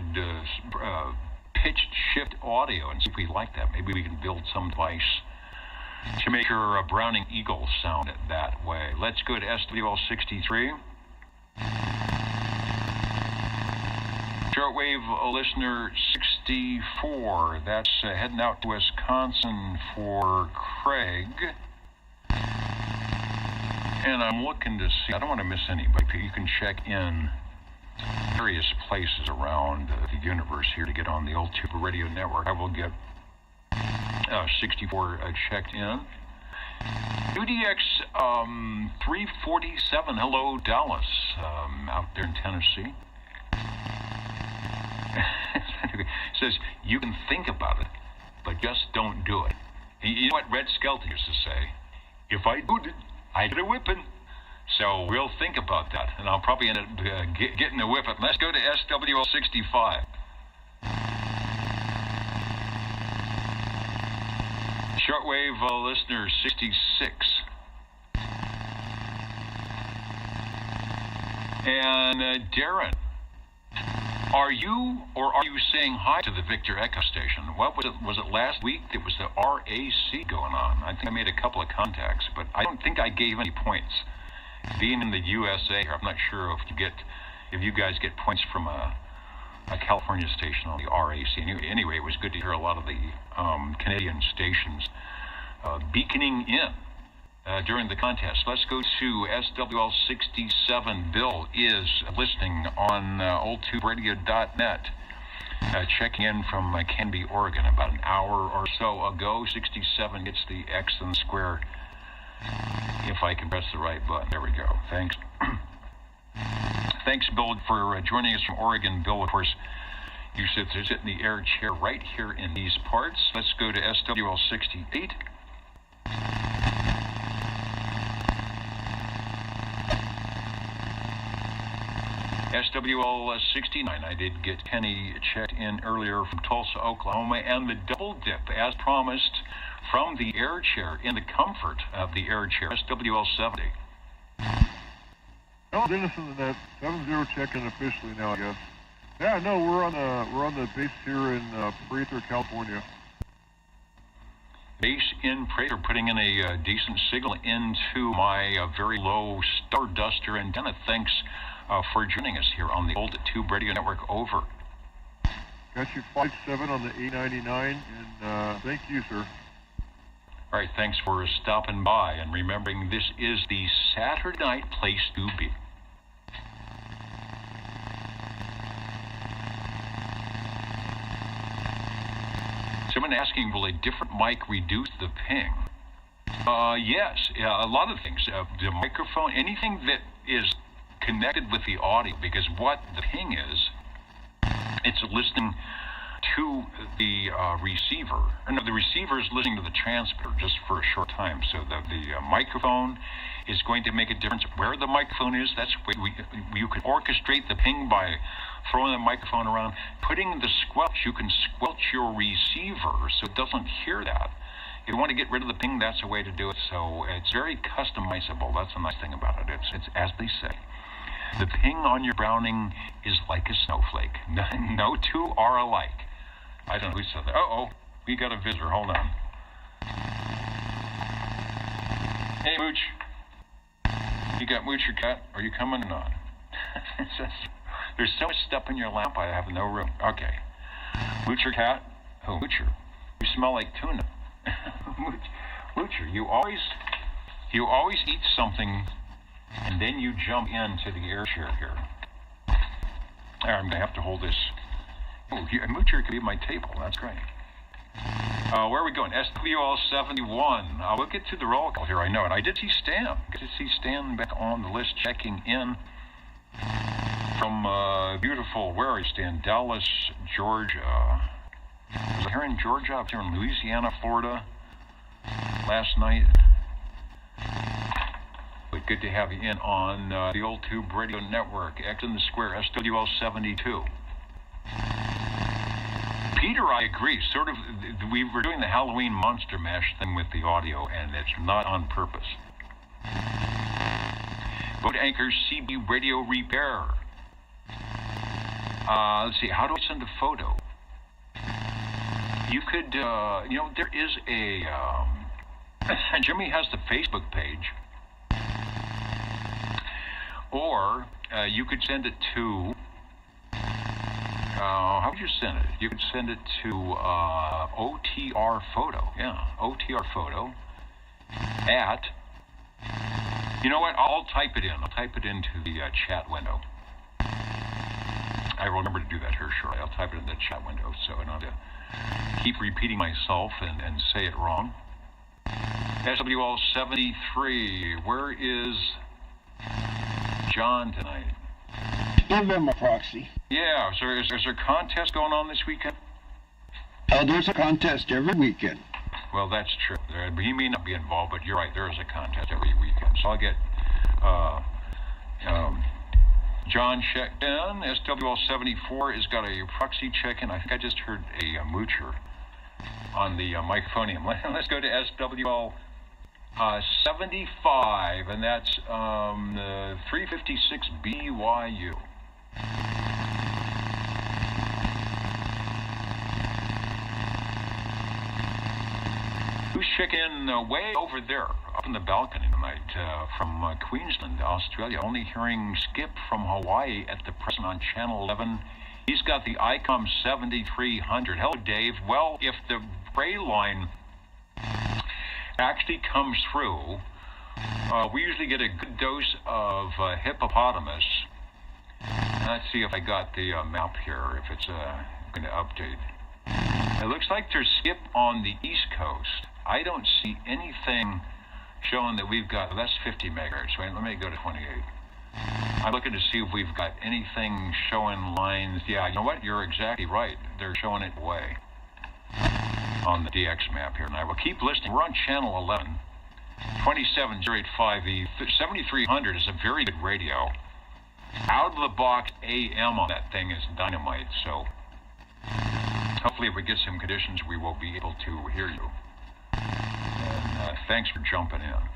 pitched shift audio and see if we like that. Maybe we can build some device to make your Browning Eagle sound it that way. Let's go to SWL 63. Shortwave listener 64. That's heading out to Wisconsin for Craig. And I'm looking to see, I don't want to miss anybody. You can check in various places around the universe here to get on the old Tuba Radio Network. I will get 64 checked in. UDX 347, hello Dallas, out there in Tennessee. Says, you can think about it, but just don't do it. You know what Red Skelton used to say? If I do it, I get a whipping. So we'll think about that, and I'll probably end up getting a whipping. Let's go to SWL 65. Shortwave listener 66. And Darren, are you saying hi to the Victor Echo station? What was it? Was it last week? It was the RAC going on. I think I made a couple of contacts, but I don't think I gave any points. Being in the USA, I'm not sure if you guys get points from a California station on the RAC. Anyway, it was good to hear a lot of the Canadian stations beaconing in during the contest. Let's go to SWL 67. Bill is listening on oldtuberadio.net, checking in from Canby, Oregon, about an hour or so ago. 67 gets the X and the square. If I can press the right button. There we go. Thanks. Thanks, Bill, for joining us from Oregon. Bill, of course, you sit in the air chair right here in these parts. Let's go to SWL 68. SWL 69. I did get Kenny checked in earlier from Tulsa, Oklahoma, and the double dip, as promised, from the air chair, in the comfort of the air chair. SWL 70. Oh, Dennis in the net. 7-0 check-in officially now, I guess. Yeah, no, we're on the base here in Prather, California. Base in Prather, putting in a decent signal into my very low Starduster. And Dennis, thanks for joining us here on the old Tube Radio Network. Over. Got you Flight 7 on the 899, and thank you, sir. All right, thanks for stopping by and remembering this is the Saturday night place to be. Someone asking, will a different mic reduce the ping? Yes, a lot of things. The microphone, anything that is connected with the audio, because what the ping is, it's listening to the receiver. No, the receiver is listening to the transmitter just for a short time. So the microphone is going to make a difference. Where the microphone is, that's where you can orchestrate the ping by throwing the microphone around. Putting the squelch, you can squelch your receiver so it doesn't hear that. If you want to get rid of the ping, that's a way to do it. So it's very customizable. That's the nice thing about it. It's as they say. The ping on your Browning is like a snowflake. No two are alike. I don't know who said that. Uh-oh, we got a visitor. Hold on. Hey, Mooch. You got Mooch or Cat? Are you coming or not? There's so much stuff in your lamp, I have no room. Okay. Mooch or Cat? Oh, Moocher. You smell like tuna. Moocher, you always eat something and then you jump into the air chair here. I'm going to have to hold this. Oh, Moocher could be at my table. That's great. Where are we going? SWL 71. We'll get to the roll call here. I know it. I did see Stan. Good to see Stan back on the list, checking in from beautiful, where are you, Stan? Dallas, Georgia. Was I here in Georgia? I was here in Louisiana, Florida last night. But good to have you in on the old Tube Radio Network. X in the Square, SWL 72. Peter, I agree. Sort of, we were doing the Halloween Monster Mash thing with the audio, and it's not on purpose. Boat Anchor CB Radio Repair. Let's see, how do I send a photo? You could, there is a, Jimmy has the Facebook page. Or you could send it to, how would you send it? You could send it to OTR Photo. Yeah, OTR Photo at, you know what, I'll type it in. I'll type it into the chat window. I will remember to do that here shortly. I'll type it in the chat window so I don't have to keep repeating myself and say it wrong. SWL 73, where is John tonight? Give him a proxy. Yeah, so is there a contest going on this weekend? There's a contest every weekend. Well, that's true. He may not be involved, but you're right. There is a contest every weekend. So I'll get John checked in. SWL 74 has got a proxy check-in. I think I just heard a moocher on the microphonium. Let's go to SWL 75, and that's 356 BYU. Who's checking way over there, up in the balcony tonight, from Queensland, Australia? Only hearing Skip from Hawaii at the present on Channel 11. He's got the ICOM 7300. Hello, Dave. Well, if the gray line actually comes through, we usually get a good dose of hippopotamus. Let's see if I got the map here, if it's going to update. It looks like there's Skip on the East Coast. I don't see anything showing that we've got, that's 50 megahertz. Wait, let me go to 28. I'm looking to see if we've got anything showing lines. Yeah, you know what? You're exactly right. They're showing it way on the DX map here. And I will keep listening. We're on channel 11, 27085E. 7300 is a very good radio. Out of the box AM on that thing is dynamite. So hopefully if we get some conditions, we will be able to hear you. And thanks for jumping in.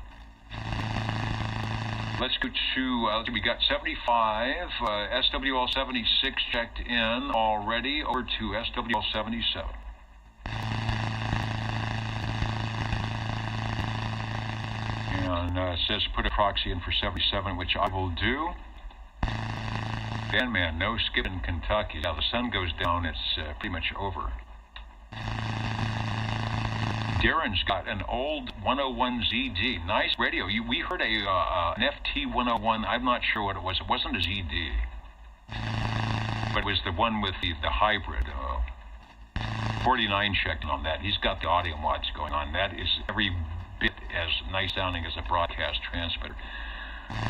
Let's go to, we got 75, SWL 76 checked in already, over to SWL 77. And it says put a proxy in for 77, which I will do. Man, no skip in Kentucky. Yeah, the sun goes down, it's pretty much over. Darren's got an old 101ZD. Nice radio. We heard an FT 101. I'm not sure what it was. It wasn't a ZD. But it was the one with the hybrid. 49 checked on that. He's got the audio mods going on. That is every bit as nice sounding as a broadcast transmitter.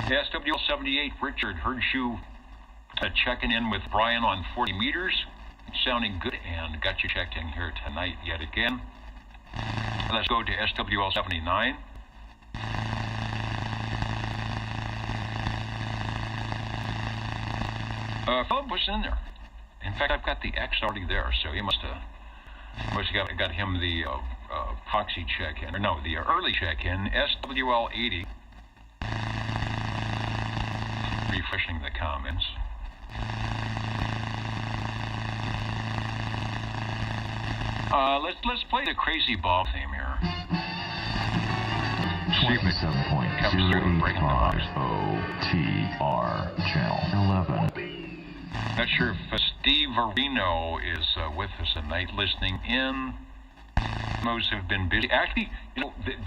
SWL 78, Richard, heard you checking in with Brian on 40 meters. It's sounding good and got you checked in here tonight yet again. Let's go to SWL 79. Philip was in there. In fact, I've got the X already there, so he must have got him the proxy check-in, or no, the early check-in. SWL 80. Refreshing the comments. Let's play the Crazy Ball theme here. 27.085 OTR Channel 11. Not sure if Steve Areno is with us tonight, listening in. Most have been busy. Actually,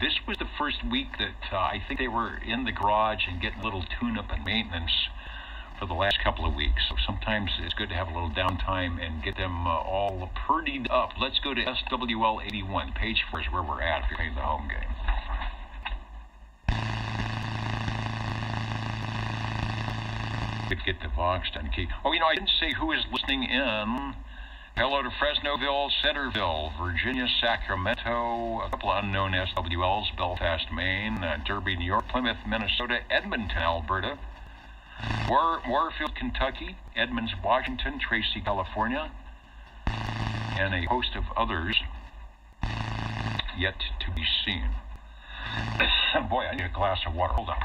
this was the first week that I think they were in the garage and getting a little tune-up and maintenance for the last couple of weeks. So sometimes it's good to have a little downtime and get them all purdied up. Let's go to SWL 81. Page 4 is where we're at if you're playing the home game. Could get the Vox done. Oh, I didn't say who is listening in. Hello to Fresnoville, Centerville, Virginia, Sacramento, a couple of unknown SWLs, Belfast, Maine, Derby, New York, Plymouth, Minnesota, Edmonton, Alberta, Warfield, Kentucky, Edmonds, Washington, Tracy, California, and a host of others yet to be seen. Boy, I need a glass of water. Hold on.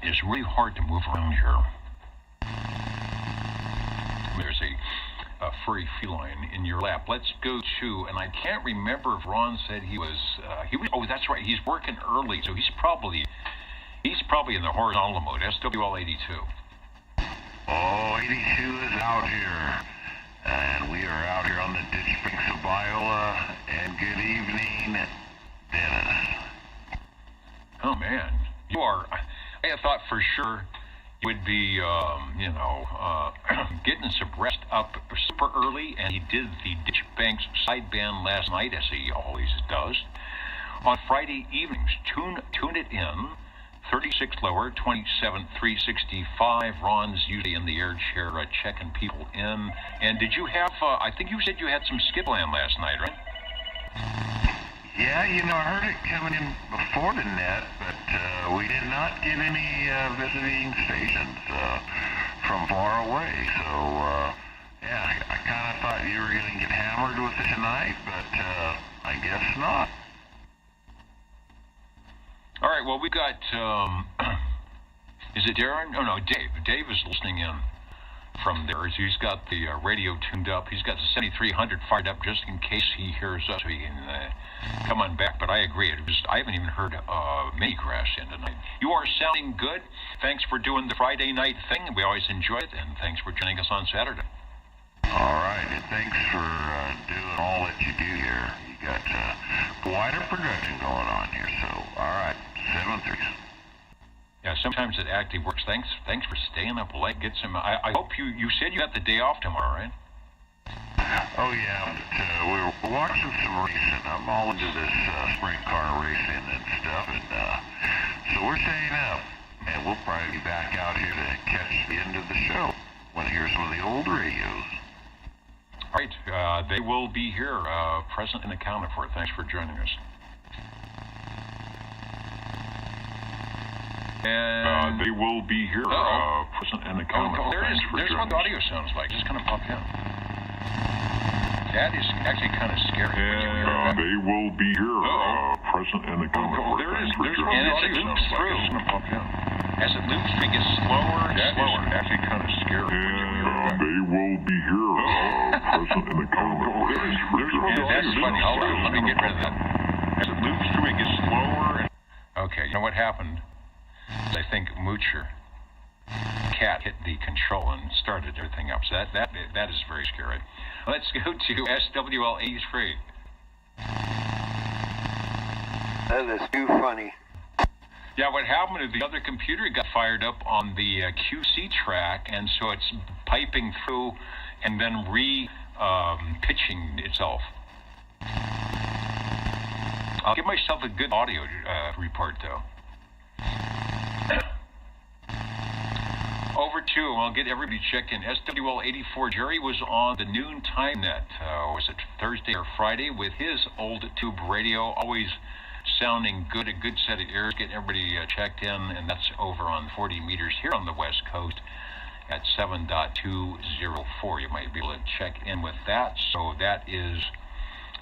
It's really hard to move around here. There's a furry feline in your lap. Let's go to, and I can't remember if Ron said he was, oh, that's right, he's working early, so he's probably in the horizontal mode, SWL 82. Oh, 82 is out here, and we are out here on the ditch banks of Viola, and good evening, Dennis. Oh, man, you are, I thought for sure you would be, getting some rest up super early, and he did the Ditch Banks sideband last night, as he always does. On Friday evenings, tune it in, 36 lower, 27 365. Ron's usually in the air chair checking people in. And did you have, I think you said you had some skipland last night, right? Yeah, I heard it coming in before the net, but we did not get any visiting stations from far away. So, yeah, I kind of thought you were going to get hammered with it tonight, but I guess not. All right, well, we got, is it Darren? Oh, no, Dave. Dave is listening in from there. He's got the radio tuned up. He's got the 7300 fired up just in case he hears us so he can come on back. But I agree. I haven't even heard mini crash in tonight. You are sounding good. Thanks for doing the Friday night thing. We always enjoy it. And thanks for joining us on Saturday. All right, and thanks for doing all that you do here. You got quite a production going on here. So, all right, 7-3. Yeah, sometimes it actually works. Thanks for staying up late. Get some. I hope you said you got the day off tomorrow, right? Oh yeah, but we're watching some racing. I'm all into this sprint car racing and stuff, and so we're staying up, and we'll probably be back out here to catch the end of the show. Want to hear some of the old radios? All right, they will be here, present and accounted for. Thanks for joining us. And they will be here, present and accounted for. There's what the audio sounds like. Just kind of pop in. That is actually kind of scary. And they will be here, present and accounted for. There's what the audio sounds like. Just kind of pop in. As it loops, it gets slower and slower. That is actually kind of scary. And they will be here, present and accounted for. That's funny. Let me get rid of that. As it loops through, it gets slower. Okay, you know what happened? I think Moocher Cat hit the control and started everything up. So that is very scary. Let's go to SWL 83. That is too funny. Yeah, what happened is the other computer got fired up on the QC track, and so it's piping through and then pitching itself. I'll give myself a good audio report, though. Over to, I'll get everybody checked in. SWL 84, Jerry was on the noon time net, was it Thursday or Friday, with his old tube radio, always sounding good, a good set of ears, getting everybody checked in, and that's over on 40 meters here on the West Coast at 7.204. You might be able to check in with that. So that is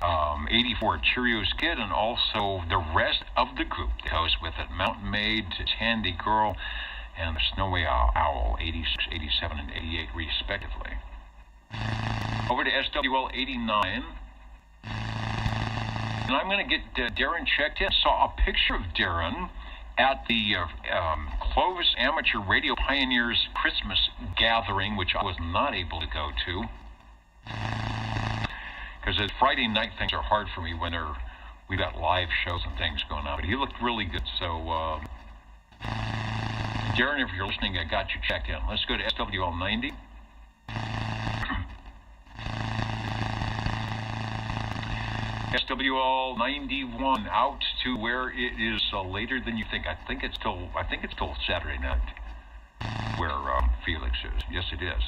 84 Cheerios Kid, and also the rest of the group that goes with it. Mountain Maid, Tandy Girl, and the Snowy Owl, 86, 87, and 88 respectively. Over to SWL 89. And I'm going to get Darren checked in. Saw a picture of Darren at the Clovis Amateur Radio Pioneers Christmas gathering, which I was not able to go to. Because the Friday night things are hard for me when we got live shows and things going on. But he looked really good. So, Darren, if you're listening, I got you checked in. Let's go to SWL 90. SWL 91 out to where it is later than you think. I think it's till Saturday night where Felix is. Yes, it is.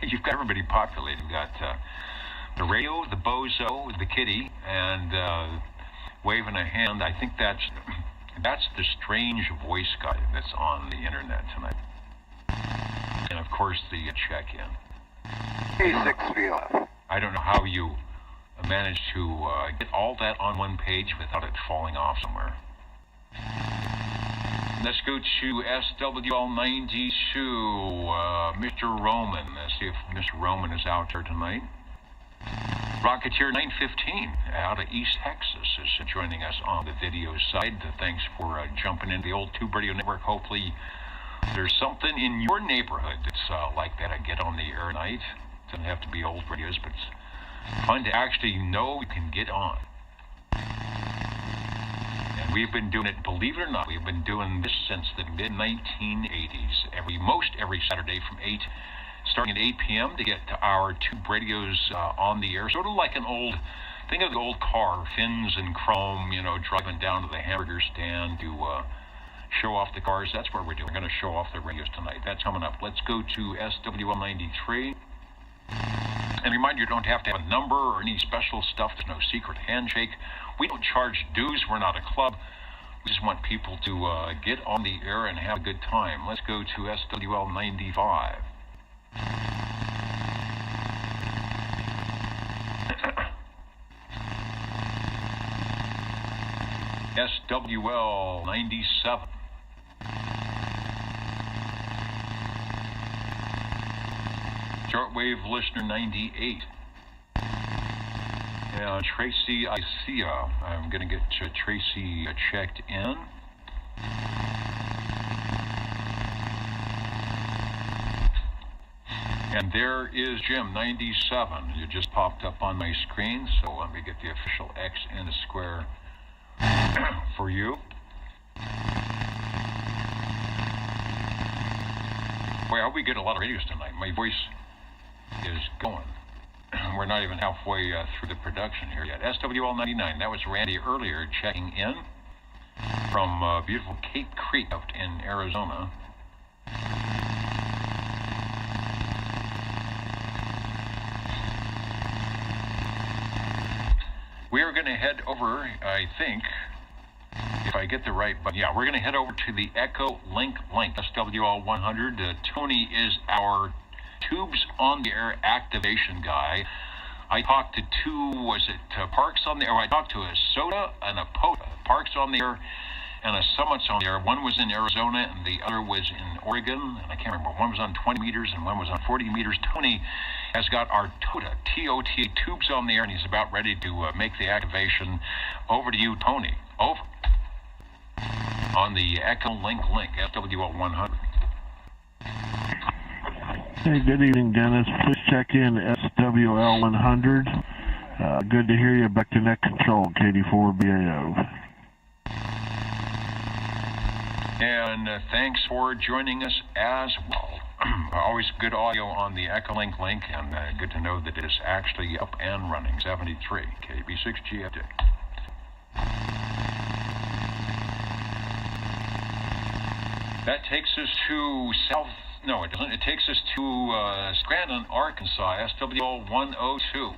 You've got everybody populated. You've got the radio, the bozo, the kitty, and waving a hand. I think that's That's the strange voice guy that's on the internet tonight. And of course the check-in. A6VLF. I don't know how you managed to get all that on one page without it falling off somewhere. Let's go to SWL92, Mr. Roman. Let's see if Mr. Roman is out there tonight. Rocketeer 915 out of East Texas is joining us on the video side. Thanks for jumping into the old Tube Radio Network. Hopefully there's something in your neighborhood that's like that. I get on the air tonight. It doesn't have to be old radios, but it's fun to actually know you can get on. And we've been doing it, believe it or not, we've been doing this since the mid-1980s. Most every Saturday from 8, starting at 8 p.m. to get to our Tube Radios on the air. Sort of like an old, think of the old car, fins and chrome, you know, driving down to the hamburger stand to show off the cars. That's what we're doing. We're going to show off the radios tonight. That's coming up. Let's go to SWL93. And reminder, you don't have to have a number or any special stuff. There's no secret handshake. We don't charge dues. We're not a club. We just want people to get on the air and have a good time. Let's go to SWL95. SWL 97. Shortwave listener 98. And Tracy Isia. I'm going to get Tracy checked in. And there is Jim 97. You just popped up on my screen, so let me get the official X and a square for you. Well, we get a lot of radios tonight. My voice is going. We're not even halfway through the production here yet. SWL 99. That was Randy earlier checking in from beautiful Cape Creek out in Arizona. We are going to head over, I think, if I get the right, but yeah, we're going to head over to the Echo Link, SWL 100. Tony is our Tubes on the Air activation guy. I talked to two, Parks on the Air? I talked to a Soda and a POTA. Parks on the Air and a Summits on the Air. One was in Arizona and the other was in Oregon. And I can't remember. One was on 20 meters and one was on 40 meters. Tony has got our TOTA, T-O-T, Tubes on the Air, and he's about ready to make the activation. Over to you, Tony. Over. On the Echo Link, SWL 100. Hey, good evening, Dennis. Please check in SWL 100. Good to hear you. Back to Net Control, KD4BAO. And thanks for joining us as well. Always good audio on the Echo Link, and good to know that it is actually up and running. 73 KB6GFD. That takes us to South. No, it doesn't. It takes us to Scranton, Arkansas, SWL 102.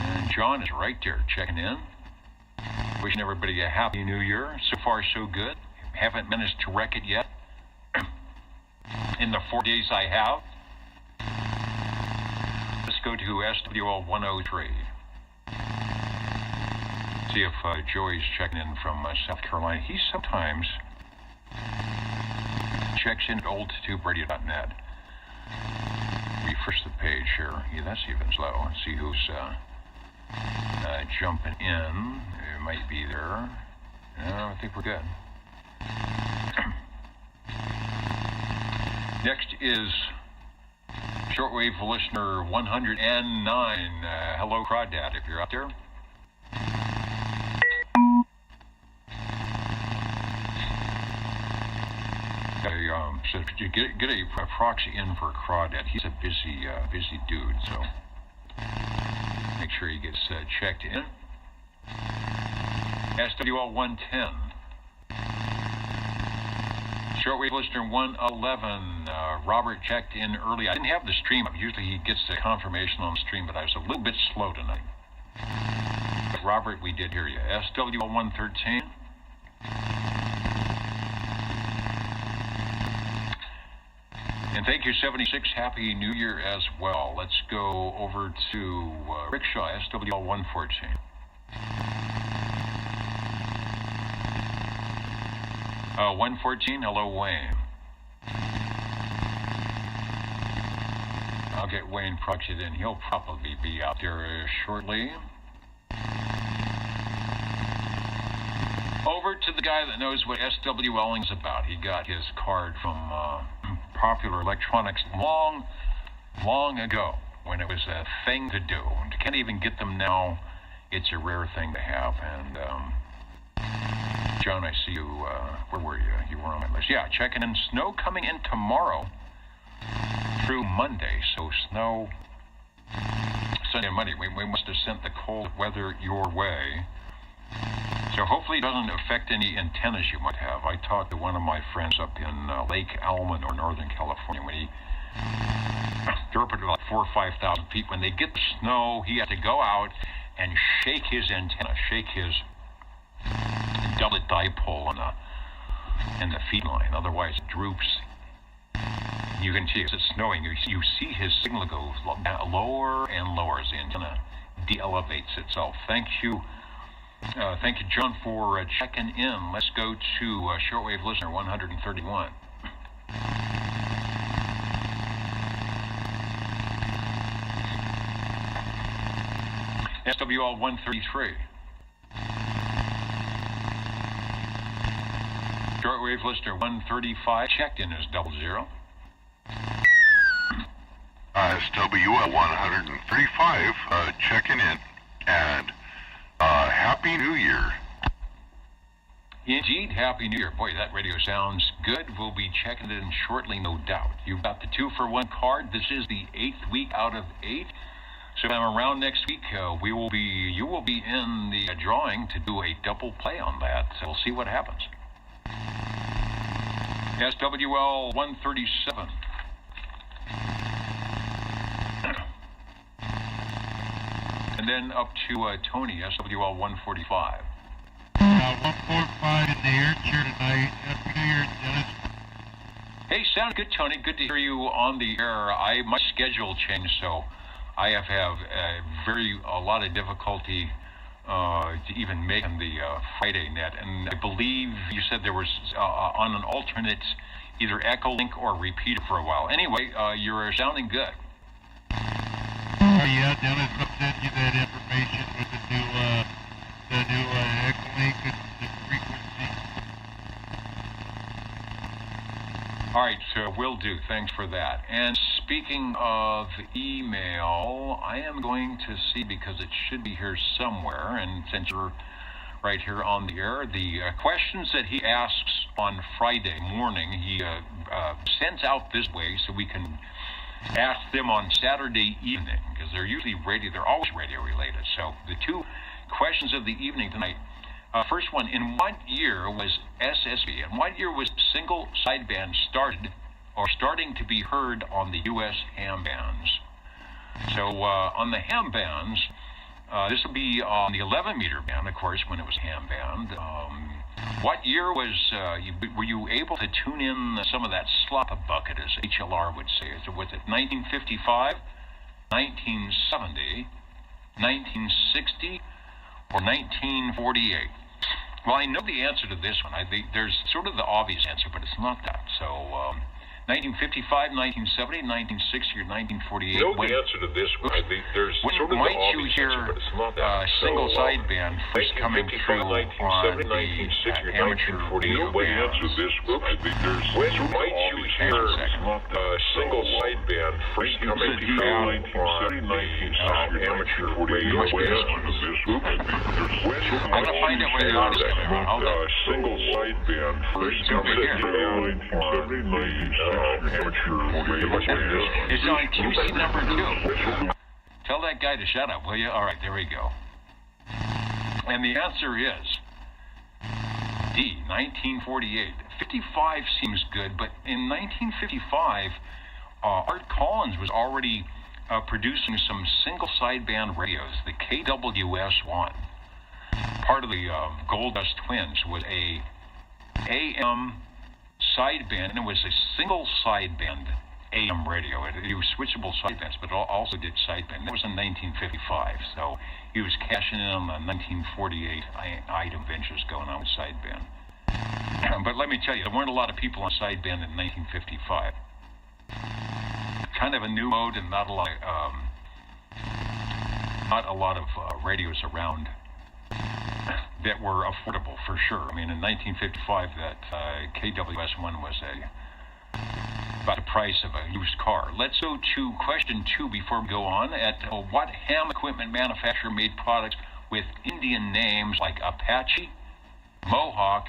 And John is right there checking in. Wishing everybody a happy new year. So far, so good. Haven't managed to wreck it yet. In the 4 days I have. Let's go to SWL 103. See if Joey's checking in from South Carolina. He sometimes checks in at oldtubebradio.net. Refresh the page here. Yeah, that's even slow. Let's see who's jumping in. It might be there. No, I think we're good. Next is shortwave listener 109. Hello, Crawdad, if you're out there. So you get a proxy in for Crawdad. He's a busy dude, so make sure he gets checked in. SWL 110. Shortwave listener 111. Robert checked in early. I didn't have the stream up. Usually he gets the confirmation on the stream, but I was a little bit slow tonight. Robert, we did hear you. SWL 113. And thank you, 76. Happy New Year as well. Let's go over to Rickshaw, SWL 114. Uh, 114, hello, Wayne. I'll get Wayne proxied in. He'll probably be out there shortly. Over to the guy that knows what SWLing's about. He got his card from Popular Electronics long ago when it was a thing to do. And you can't even get them now. It's a rare thing to have. And John, I see you. Where were you? You were on my list. Yeah, checking in. Snow coming in tomorrow through Monday. So snow Sunday and Monday. We must have sent the cold weather your way. So hopefully it doesn't affect any antennas you might have. I talked to one of my friends up in Lake Alman or Northern California when they're up at about 4,000 or 5,000 feet. When they get the snow, he had to go out and shake his antenna, shake his double dipole in the feed line. Otherwise it droops. You can see as it's snowing, you see his signal go lower and lower as the antenna de-elevates itself. Thank you, John, for checking in. Let's go to shortwave listener 131. SWL 133. Shortwave listener 135. Checked in as 00. SWL 135, checking in, and Happy New Year. Indeed, Happy New Year. Boy, that radio sounds good. We'll be checking it in shortly, no doubt. You've got the 2-for-1 card. This is the 8th week out of 8. So if I'm around next week, you will be in the drawing to do a double play on that. So we'll see what happens. SWL 137. And then up to Tony, SWL 145. 145 in the air chair tonight. Happy New Year, Dennis. Hey, sound good, Tony. Good to hear you on the air. My schedule changed, so I have a lot of difficulty to even make the Friday net. And I believe you said there was on an alternate either echo link or repeater for a while. Anyway, you're sounding good. Yeah, Dennis, I'll send you that information with the new echo link and the frequency. All right, so will do. Thanks for that. And speaking of email, I am going to see, because it should be here somewhere, and since you're right here on the air, the questions that he asks on Friday morning, he sends out this way so we can ask them on Saturday evening, because they're usually they're always radio related. So the two questions of the evening tonight. First one, in what year was SSB, in what year was single sideband starting to be heard on the U.S. ham bands? So on the ham bands, this will be on the 11-meter band, of course, when it was ham band. What year were you able to tune in some of that slop bucket, as HLR would say? Was it 1955, 1970, 1960, or 1948? Well, I know the answer to this one. There's sort of the obvious answer, but it's not that. So 1955, 1970, 1960, or 1948. Know the answer to this one. There's sort of the obvious answer, but it's not that. Single sideband first coming through on the amateur radio bands. When might you hear single sideband first coming through on the amateur radio bands? I'm going to find out where the audience is. Single sideband first coming through 1970, it's on QC number 2. Tell that guy to shut up, will you? All right, there we go. And the answer is D, 1948. 55 seems good, but in 1955, Art Collins was already producing some single sideband radios, the KWS-1. part of the Gold Dust Twins was a AM sideband, and it was a single sideband AM radio. It used switchable sidebands, but also did sideband. That was in 1955, so he was cashing in on the 1948 item ventures going on with sideband. But let me tell you, there weren't a lot of people on sideband in 1955. Kind of a new mode, and not a lot of radios around that were affordable, for sure. I mean, in 1955, that KWS-1 was about the price of a used car. Let's go to question 2 before we go on. What ham equipment manufacturer made products with Indian names like Apache, Mohawk,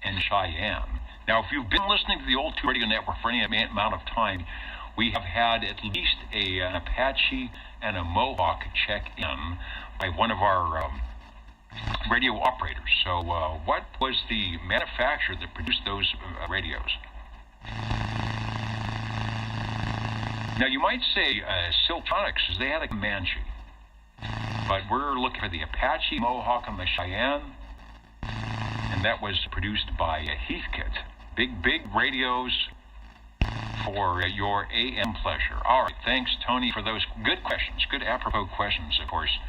and Cheyenne? Now, if you've been listening to the old Tube Radio Network for any amount of time, we have had at least an Apache and a Mohawk check in by one of our radio operators. So what was the manufacturer that produced those radios? Now you might say Siltronics, because they had a Comanche, but we're looking for the Apache, Mohawk, and the Cheyenne, and that was produced by Heathkit. Big radios for your AM pleasure. All right, thanks, Tony, for those good questions, good apropos questions, of course,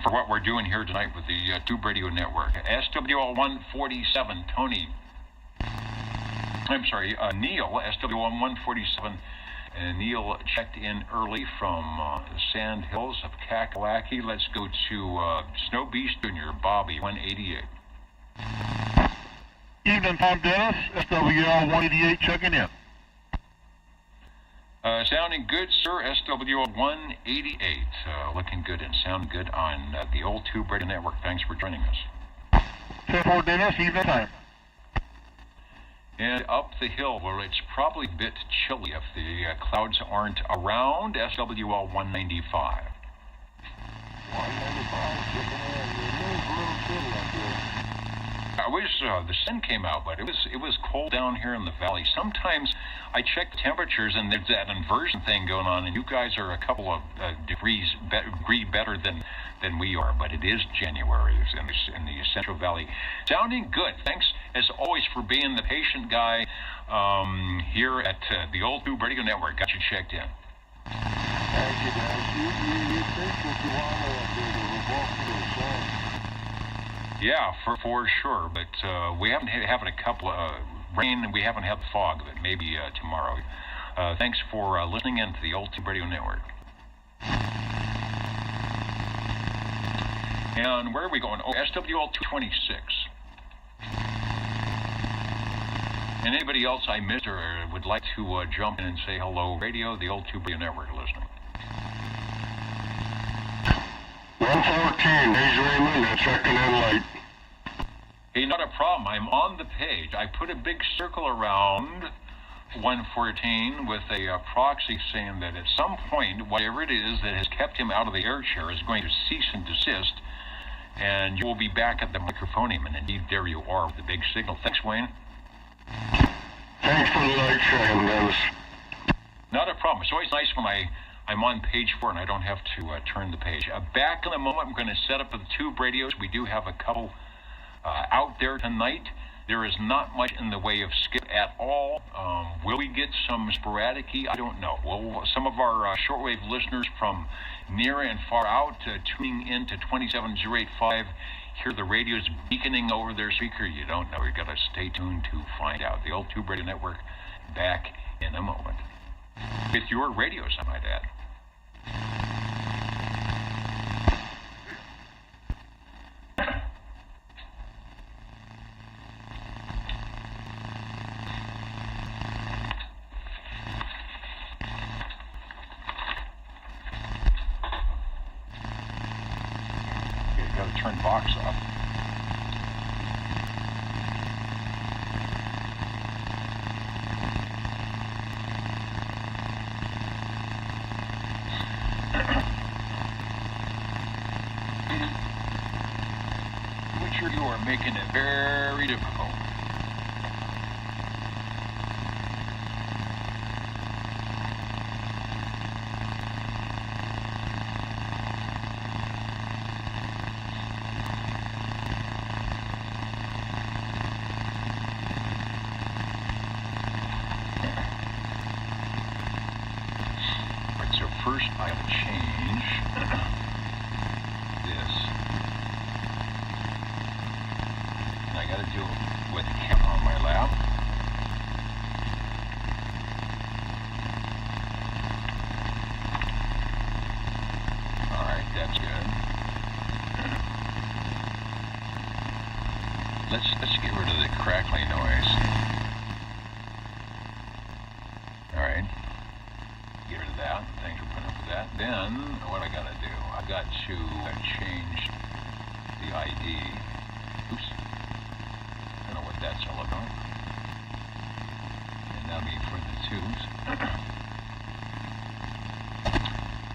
for what we're doing here tonight with the Tube Radio Network. SWL 147, Tony. I'm sorry, Neil, SWL 147. Neil checked in early from Sand Hills of Kakalaki. Let's go to Snow Beast Jr., Bobby, 188. Evening, Tom Dennis, SWL 188 checking in. Sounding good, sir. SWL 188. Looking good and sounding good on the old Tube Radio Network. Thanks for joining us. 10-4 Dennis, evening time. And up the hill, where it's probably a bit chilly if the clouds aren't around, SWL 195. 195, the sun came out, but it was cold down here in the valley. Sometimes I check the temperatures, and there's that inversion thing going on, and you guys are a couple of degree better than we are, but it is January in the Central Valley. Sounding good. Thanks, as always, for being the patient guy here at the old Tube Radio Network. Got you checked in. Thank you, guys. You think that you want to Yeah, for sure, but we haven't having a couple of rain, and we haven't had the fog, but maybe tomorrow. Thanks for listening in to the old Tube Radio Network. And where are we going? Oh, SWL 226. And anybody else I missed or would like to jump in and say hello, radio, the old Tube Radio Network listening. 114, he's Raymond, checking in late. Hey, not a problem. I'm on the page. I put a big circle around 114 with a proxy saying that at some point, whatever it is that has kept him out of the air chair is going to cease and desist, and you will be back at the microphonium, and indeed there you are with the big signal. Thanks, Wayne. Thanks for the light shine, Dennis. Not a problem. It's always nice when I'm on page 4 and I don't have to turn the page. Back in a moment, I'm going to set up the tube radios. We do have a couple out there tonight. There is not much in the way of skip at all. Will we get some sporadic-y? I don't know. Well, some of our shortwave listeners from near and far out tuning in to 27085 hear the radios beaconing over their speaker. You don't know. You've got to stay tuned to find out. The old Tube Radio Network back in a moment. With your radios, I might add. Turn box off. Which you are making it very difficult. That's good. Let's get rid of the crackly noise. All right. Get rid of that. Thanks for putting up with that. Then what I gotta do? I got to change the ID. Oops. I don't know what that's all about. And that'll be for the tubes.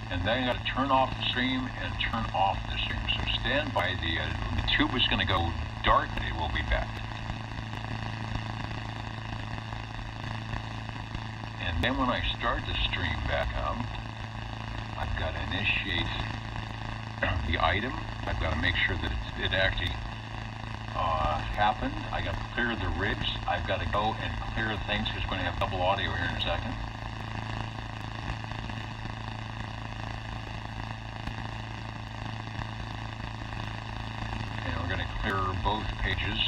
And then I got to turn off the stream and turn off the stream. So stand by. The tube is going to go dark. It will be back. And then when I start the stream back up, I've got to initiate the item. I've got to make sure that it actually happened. I got to clear the rigs. I've got to go and clear things because we're going to have double audio here in a second. Clear both pages.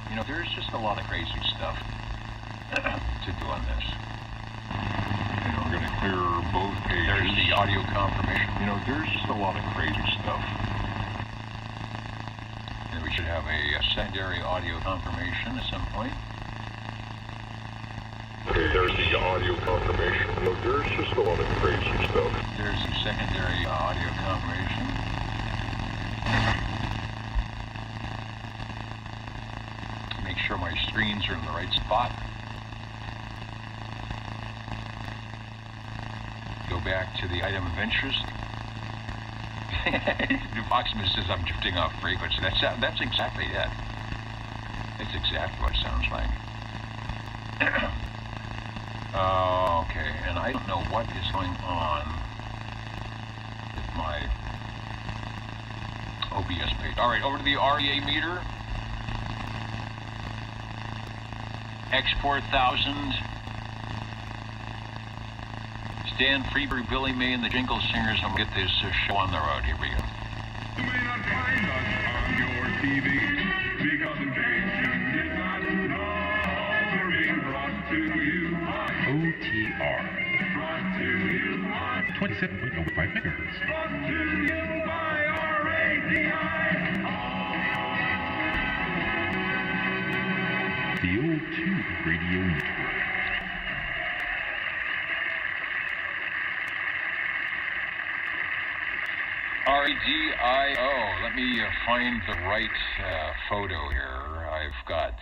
You know, there's just a lot of crazy stuff to do on this. You know, we're going to clear both pages. There's the audio confirmation. You know, there's just a lot of crazy stuff. And we should have a secondary audio confirmation at some point. Okay, there's the audio confirmation. You know, there's just a lot of crazy stuff. There's the secondary audio confirmation. Make sure my screens are in the right spot. Go back to the item of interest. Foxman says I'm drifting off frequency. That's exactly it. That's exactly what it sounds like. Okay, and I don't know what is going on with my OBS page. All right, over to the REA meter. Export 1000. Stan Freeberg, Billy May, and the Jingle Singers will get this show on the road. Here we go. You may not find us on your TV because in case you did not know, we're being brought to you by OTR. Brought to you by 27.05 megahertz. Brought to you by RADI. The O2 Radio Network. RADIO. Let me find the right photo here. I've got,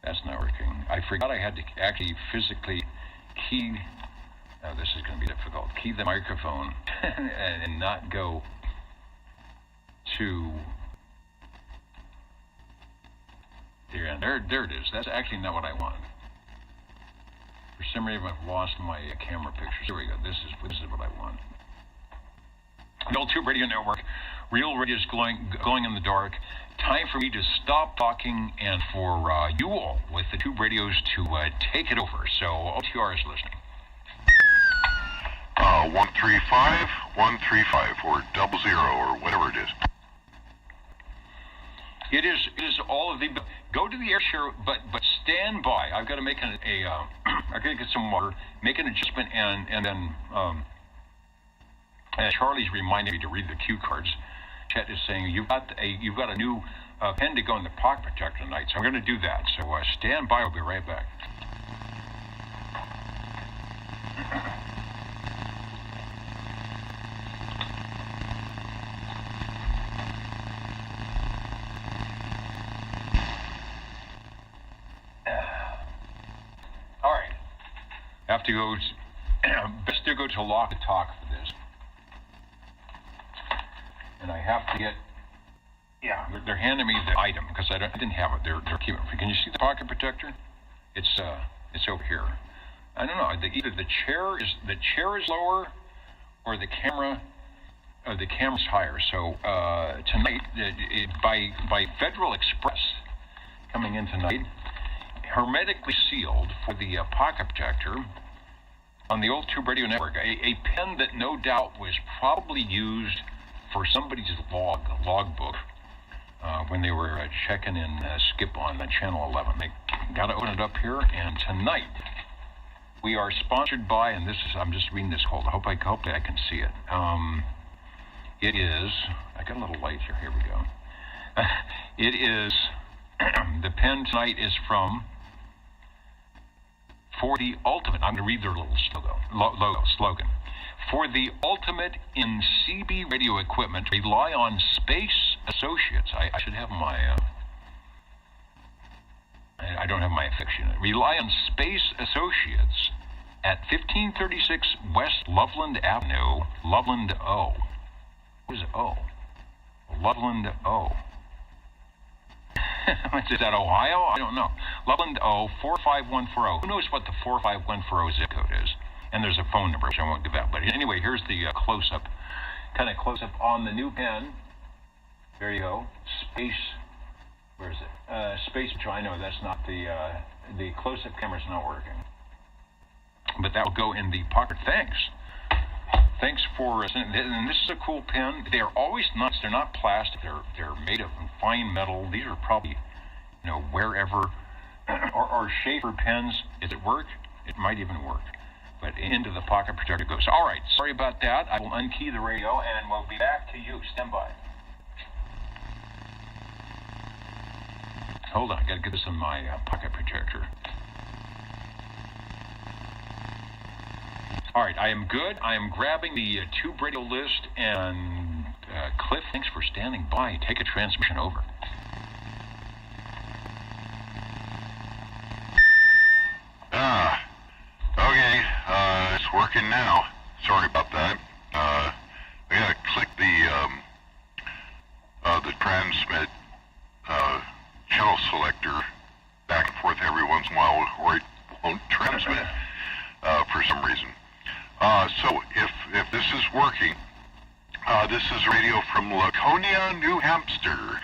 that's not working. I forgot I had to actually physically key, this is going to be difficult, key the microphone and not go to, there it is. That's actually not what I want. For some reason I've lost my camera pictures. Here we go. This is what I want. The old Tube Radio Network, real radio is glowing in the dark. Time for me to stop talking and for you all with the Tube Radios to take it over. So OTR is listening. 135, 135, or 00, or whatever it is. It is all of the. Go to the air share, but stand by. I've got to make I've got to get some water, make an adjustment, and then. Charlie's reminding me to read the cue cards. Chet is saying you've got a new pen to go in the pocket protector tonight, so I'm going to do that. So stand by. I'll be right back. All right. Have to go. Best to go to Lock and Talk for this. And I have to get, they're handing me the item because I didn't have it. They're keeping it. Can you see the pocket protector? It's over here. I don't know. Either the chair is lower, or the camera's higher. So tonight, by Federal Express coming in tonight, hermetically sealed for the pocket protector on the old Tube Radio Network, a pen that no doubt was probably used for somebody's logbook when they were checking in Skip on channel 11. They got to open it up here, and tonight We are sponsored by, and this is, I'm just reading this, hold on, I hope I can see it. It is, I got a little light here, here we go. It is, the pen tonight is from, for the ultimate, I'm going to read their little slogan. For the ultimate in CB radio equipment, rely on Space Associates. I should have my, I don't have my affixation. Rely on Space Associates at 1536 West Loveland Avenue, Loveland O. What is O? Loveland O. Is that Ohio? I don't know. Loveland O, 45140. Who knows what the 45140 zip code is? And there's a phone number, which I won't give out. But anyway, here's the close-up. Kind of close-up on the new pen. There you go. Space. Where is it? Space. I know that's not the close-up camera's not working. But that will go in the pocket. Thanks. Thanks for, and this is a cool pen. They are always nuts. They're not plastic. They're made of fine metal. These are probably, you know, wherever, or Schaefer pens. Does it work? It might even work. But into the pocket protector goes. All right, sorry about that. I will unkey the radio, and we'll be back to you. Stand by. Hold on, I gotta get this in my pocket protector. All right, I am good. I am grabbing the tube radio list, and Cliff, thanks for standing by. Take a transmission over. Okay, it's working now. Sorry about that. I gotta click the transmit channel selector back and forth every once in a while, or it won't transmit for some reason. So if this is working, this is radio from Laconia, New Hampshire,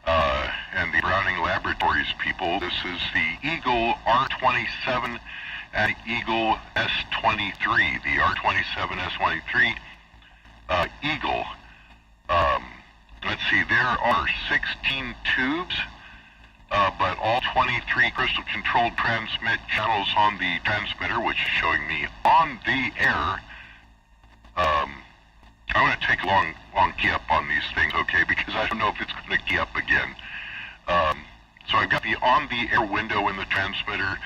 and the Browning Laboratories people. This is the Eagle R27 and Eagle S23. The R27 S23 Eagle. Let's see, there are 16 tubes, but all 23 crystal controlled transmit channels on the transmitter, which is showing me on the air. I'm going to take a long key up on these things, okay, because I don't know if it's going to key up again. So I've got the on the air window in the transmitter,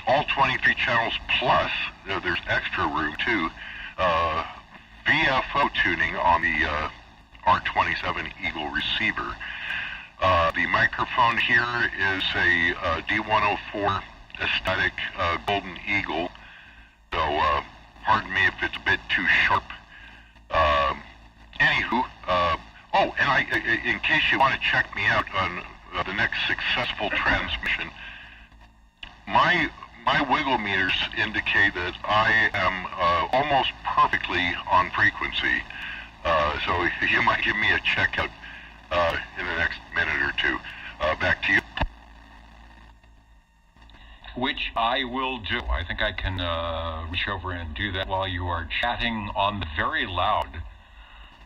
all 23 channels plus, there's extra room too, VFO tuning on the R27 Eagle receiver. The microphone here is a D104 aesthetic Golden Eagle, so pardon me if it's a bit too sharp. Anywho, oh, and in case you want to check me out on the next successful transmission, my wiggle meters indicate that I am almost perfectly on frequency, so you might give me a check out in the next minute or two. Back to you. Which I will do. I think I can reach over and do that while you are chatting on the very loud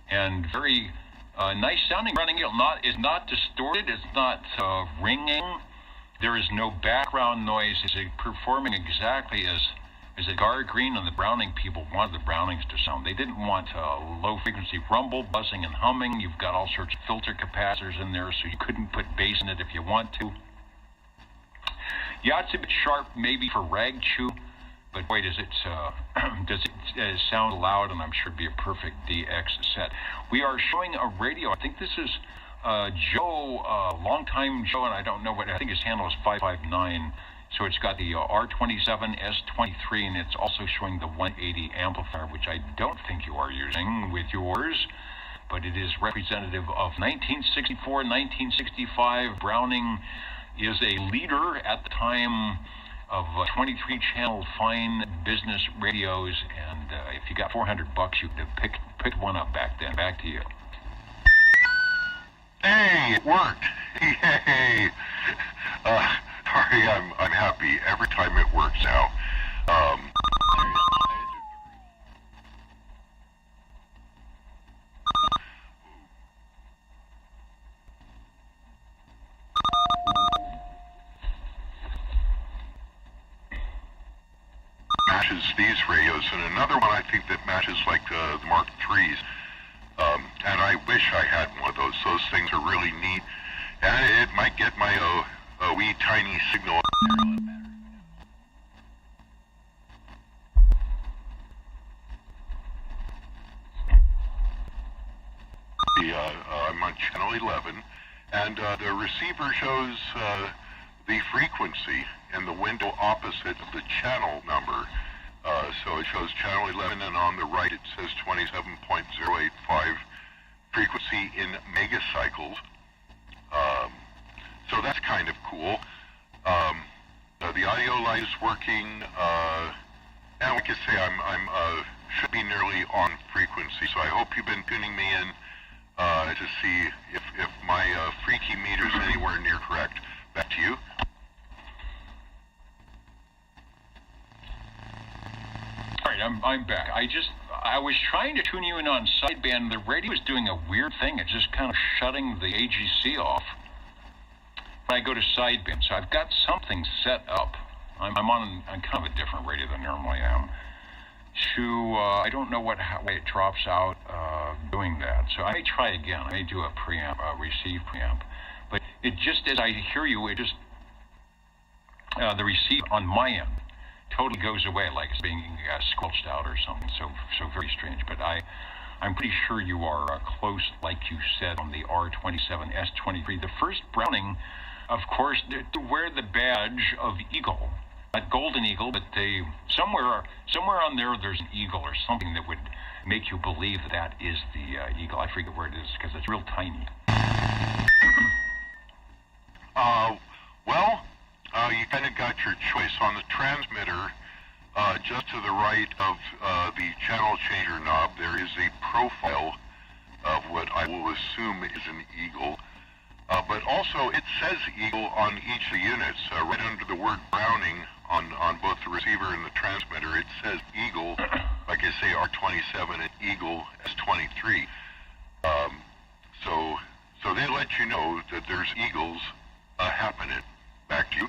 and very nice sounding running eagle. It's not distorted, it's not ringing. There is no background noise. It's performing exactly as the Gar Green and the Browning people wanted the Brownings to sound. They didn't want low frequency rumble, buzzing and humming. You've got all sorts of filter capacitors in there, so you couldn't put bass in it if you want to. Yeah, it's a bit sharp maybe for rag chew, but boy, does it sound loud, and I'm sure it'd be a perfect DX set. We are showing a radio. I think this is Joe, longtime Joe, and I don't know what, I think his handle is 559. So it's got the R27 S23, and it's also showing the 180 amplifier, which I don't think you are using with yours, but it is representative of 1964, 1965. Browning is a leader at the time of 23-channel fine business radios, and if you got $400, you could have picked one up back then. Back to you. Hey, it worked. Yay. Sorry, I'm happy every time it works now. these radios, and another one I think that matches like the Mark IIIs. And I wish I had one of those. Those things are really neat, and it might get my wee tiny signal. I'm on channel 11, and the receiver shows the frequency in the window opposite of the channel number. So it shows channel 11, and on the right it says 27.085 frequency in megacycles. So that's kind of cool. The audio light is working, and like I say, I'm should be nearly on frequency. So I hope you've been tuning me in to see if my freaky meter is anywhere near correct. Back to you. All right, I'm back. I was trying to tune you in on sideband. The radio is doing a weird thing. It's just kind of shutting the AGC off when I go to sideband. So I've got something set up. I'm on kind of a different radio than normally I am. I don't know what way it drops out doing that. So I may try again. I may do a preamp, receive preamp. But it just, as I hear you, it just, the receive on my end totally goes away, like it's being squelched out or something. So very strange. But I'm pretty sure you are close, like you said, on the R27, S23. The first Browning, of course, to wear the badge of Eagle. Not Golden Eagle, but they somewhere on there's an eagle or something that would make you believe that is the eagle. I forget where it is because it's real tiny. Well, you kind of got your choice. On the transmitter, just to the right of the channel changer knob, there is a profile of what I will assume is an eagle. But also, it says eagle on each of the units. Right under the word Browning on both the receiver and the transmitter, it says eagle, like I say, R27 and eagle S23. So they let you know that there's eagles happening. Back to you.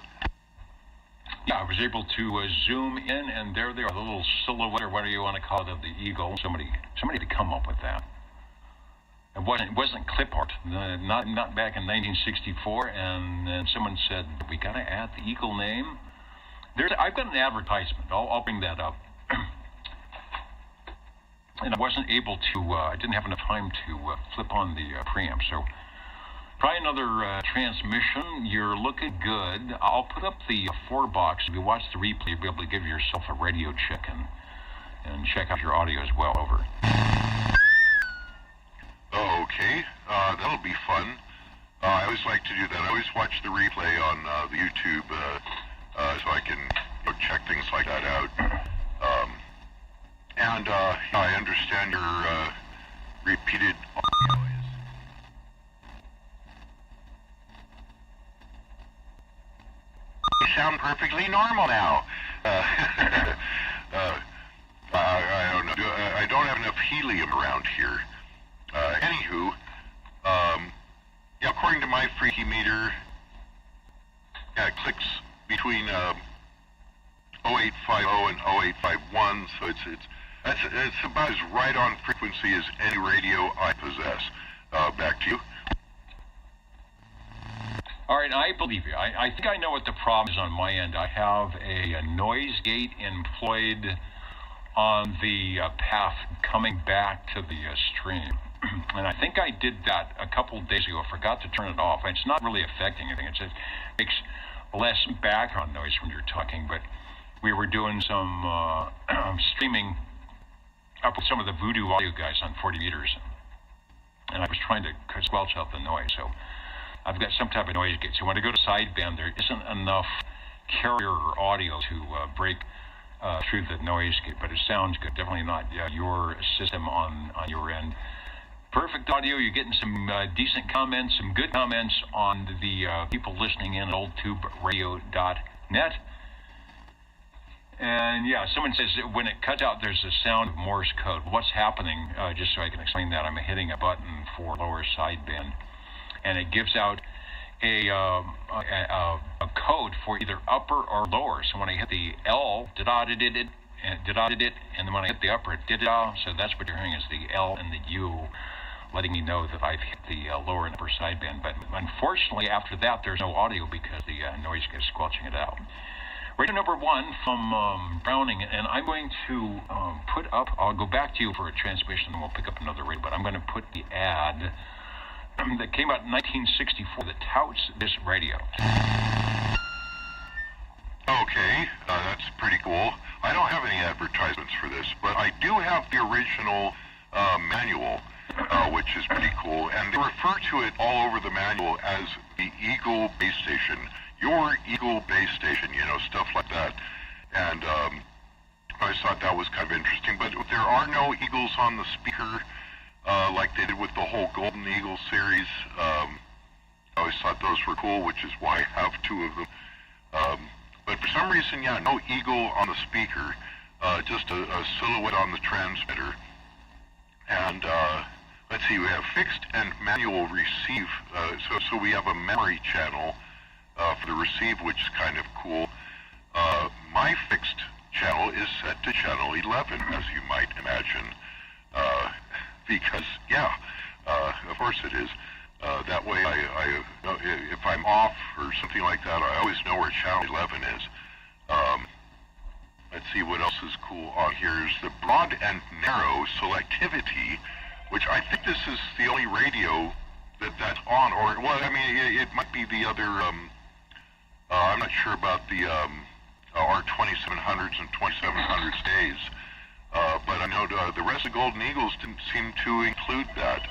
Yeah, I was able to zoom in, and there they are, the little silhouette, or whatever you want to call it, of the eagle. Somebody to come up with that. It wasn't clip art, not back in 1964, and then someone said, we got to add the eagle name. I've got an advertisement. I'll bring that up. And I wasn't able to, I didn't have enough time to flip on the preamp, so try another transmission. You're looking good. I'll put up the 4-box. If you watch the replay, you'll be able to give yourself a radio check and check out your audio as well. Over. Oh, okay. That'll be fun. I always like to do that. I always watch the replay on the YouTube so I can check things like that out. And I understand your repeated audio is... You sound perfectly normal now. I don't know. I don't have enough helium around here. Anywho, yeah, according to my freaky meter, yeah, it clicks between 0850 and 0851, so it's about as right on frequency as any radio I possess. Back to you. All right, I believe you. I think I know what the problem is on my end. I have a noise gate employed on the path coming back to the stream. And I think I did that a couple days ago. I forgot to turn it off. It's not really affecting anything. It just makes less background noise when you're talking. But we were doing some streaming up with some of the Voodoo audio guys on 40 meters. And I was trying to squelch out the noise. So I've got some type of noise gate. So when I go to sideband, there isn't enough carrier audio to break through the noise gate. But it sounds good. Definitely not your system on your end. Perfect audio. You're getting some decent comments, some good comments on the people listening in at oldtuberadio.net. And yeah, someone says that when it cuts out, there's a sound of Morse code. What's happening, just so I can explain that, I'm hitting a button for lower sideband, and it gives out a code for either upper or lower. So when I hit the L, and did it, and then when I hit the upper, it did it all. So that's what you're hearing is the L and the U, letting me know that I've hit the lower and upper sideband. But unfortunately, after that, there's no audio because the noise is squelching it out. Radio number 1 from Browning, and I'm going to put up, I'll go back to you for a transmission, and we'll pick up another radio, but I'm going to put the ad that came out in 1964 that touts this radio. Okay, that's pretty cool. I don't have any advertisements for this, but I do have the original manual, which is pretty cool, and they refer to it all over the manual as the Eagle base station, your Eagle base station, you know, stuff like that. And I just thought that was kind of interesting, but there are no Eagles on the speaker like they did with the whole Golden Eagle series. I always thought those were cool, which is why I have 2 of them. But for some reason, yeah, no Eagle on the speaker, just a silhouette on the transmitter. And let's see, we have fixed and manual receive. So we have a memory channel for the receive, which is kind of cool. My fixed channel is set to channel 11, as you might imagine. Because, yeah, of course it is. That way, if I'm off or something like that, I always know where channel 11 is. Let's see what else is cool on here. Is the broad and narrow selectivity, which I think this is the only radio that's on. Or, well, I mean, it might be the other. I'm not sure about the our 2700s and 2700s days, but I know the rest of Golden Eagles didn't seem to include that.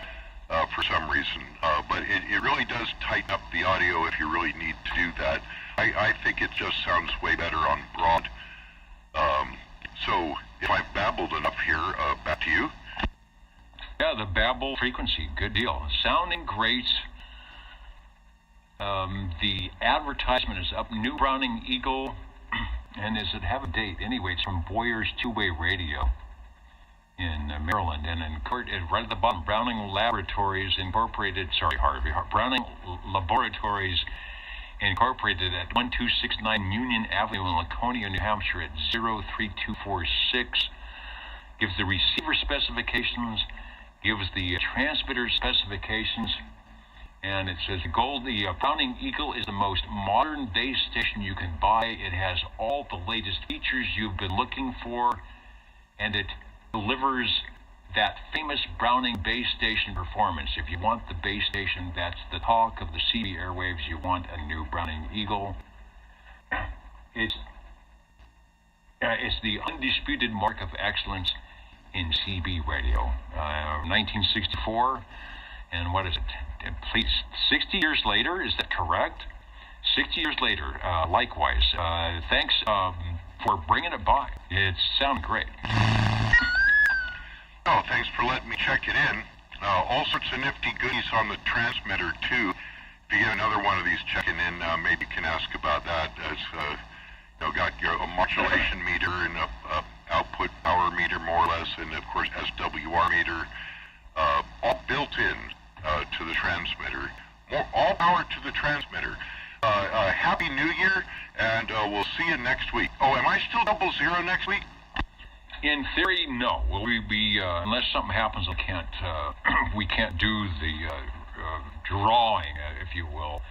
For some reason, but it really does tighten up the audio if you really need to do that. I think it just sounds way better on broad. So if I've babbled enough here, back to you. Yeah, the babble frequency, good deal. Sounding great. The advertisement is up, new Browning Eagle, and does it have a date? Anyway, it's from Boyer's Two-Way Radio in Maryland, and right at the bottom, Browning Laboratories Incorporated, Browning Laboratories Incorporated at 1269 Union Avenue in Laconia, New Hampshire at 03246, gives the receiver specifications, gives the transmitter specifications, and it says the Browning Eagle is the most modern base station you can buy. It has all the latest features you've been looking for, and it delivers that famous Browning base station performance. If you want the base station that's the talk of the CB airwaves, you want a new Browning Eagle. It's the undisputed mark of excellence in CB radio. 1964, and what is it? Please, 60 years later, is that correct? 60 years later, likewise. Thanks for bringing it by. It sounded great. Oh, thanks for letting me check it in. All sorts of nifty goodies on the transmitter, too. If you get another one of these checking in, maybe you can ask about that. As got a modulation meter and a output power meter, more or less, and, of course, SWR meter, all built in to the transmitter. All power to the transmitter. Happy New Year, and we'll see you next week. Oh, am I still 00 next week? In theory, no. Will we be, unless something happens, we can't do the drawing, if you will.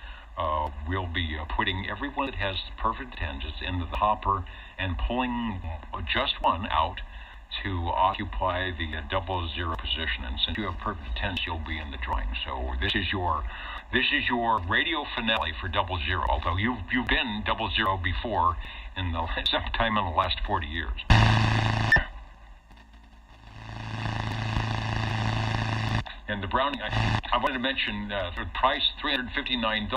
We'll be putting everyone that has perfect attendance into the hopper and pulling just one out to occupy the 00 position. And since you have perfect attendance, you'll be in the drawing. So this is your radio finale for 00. Although you've been 00 before sometime in the last 40 years. And the Browning, I wanted to mention the price, $359,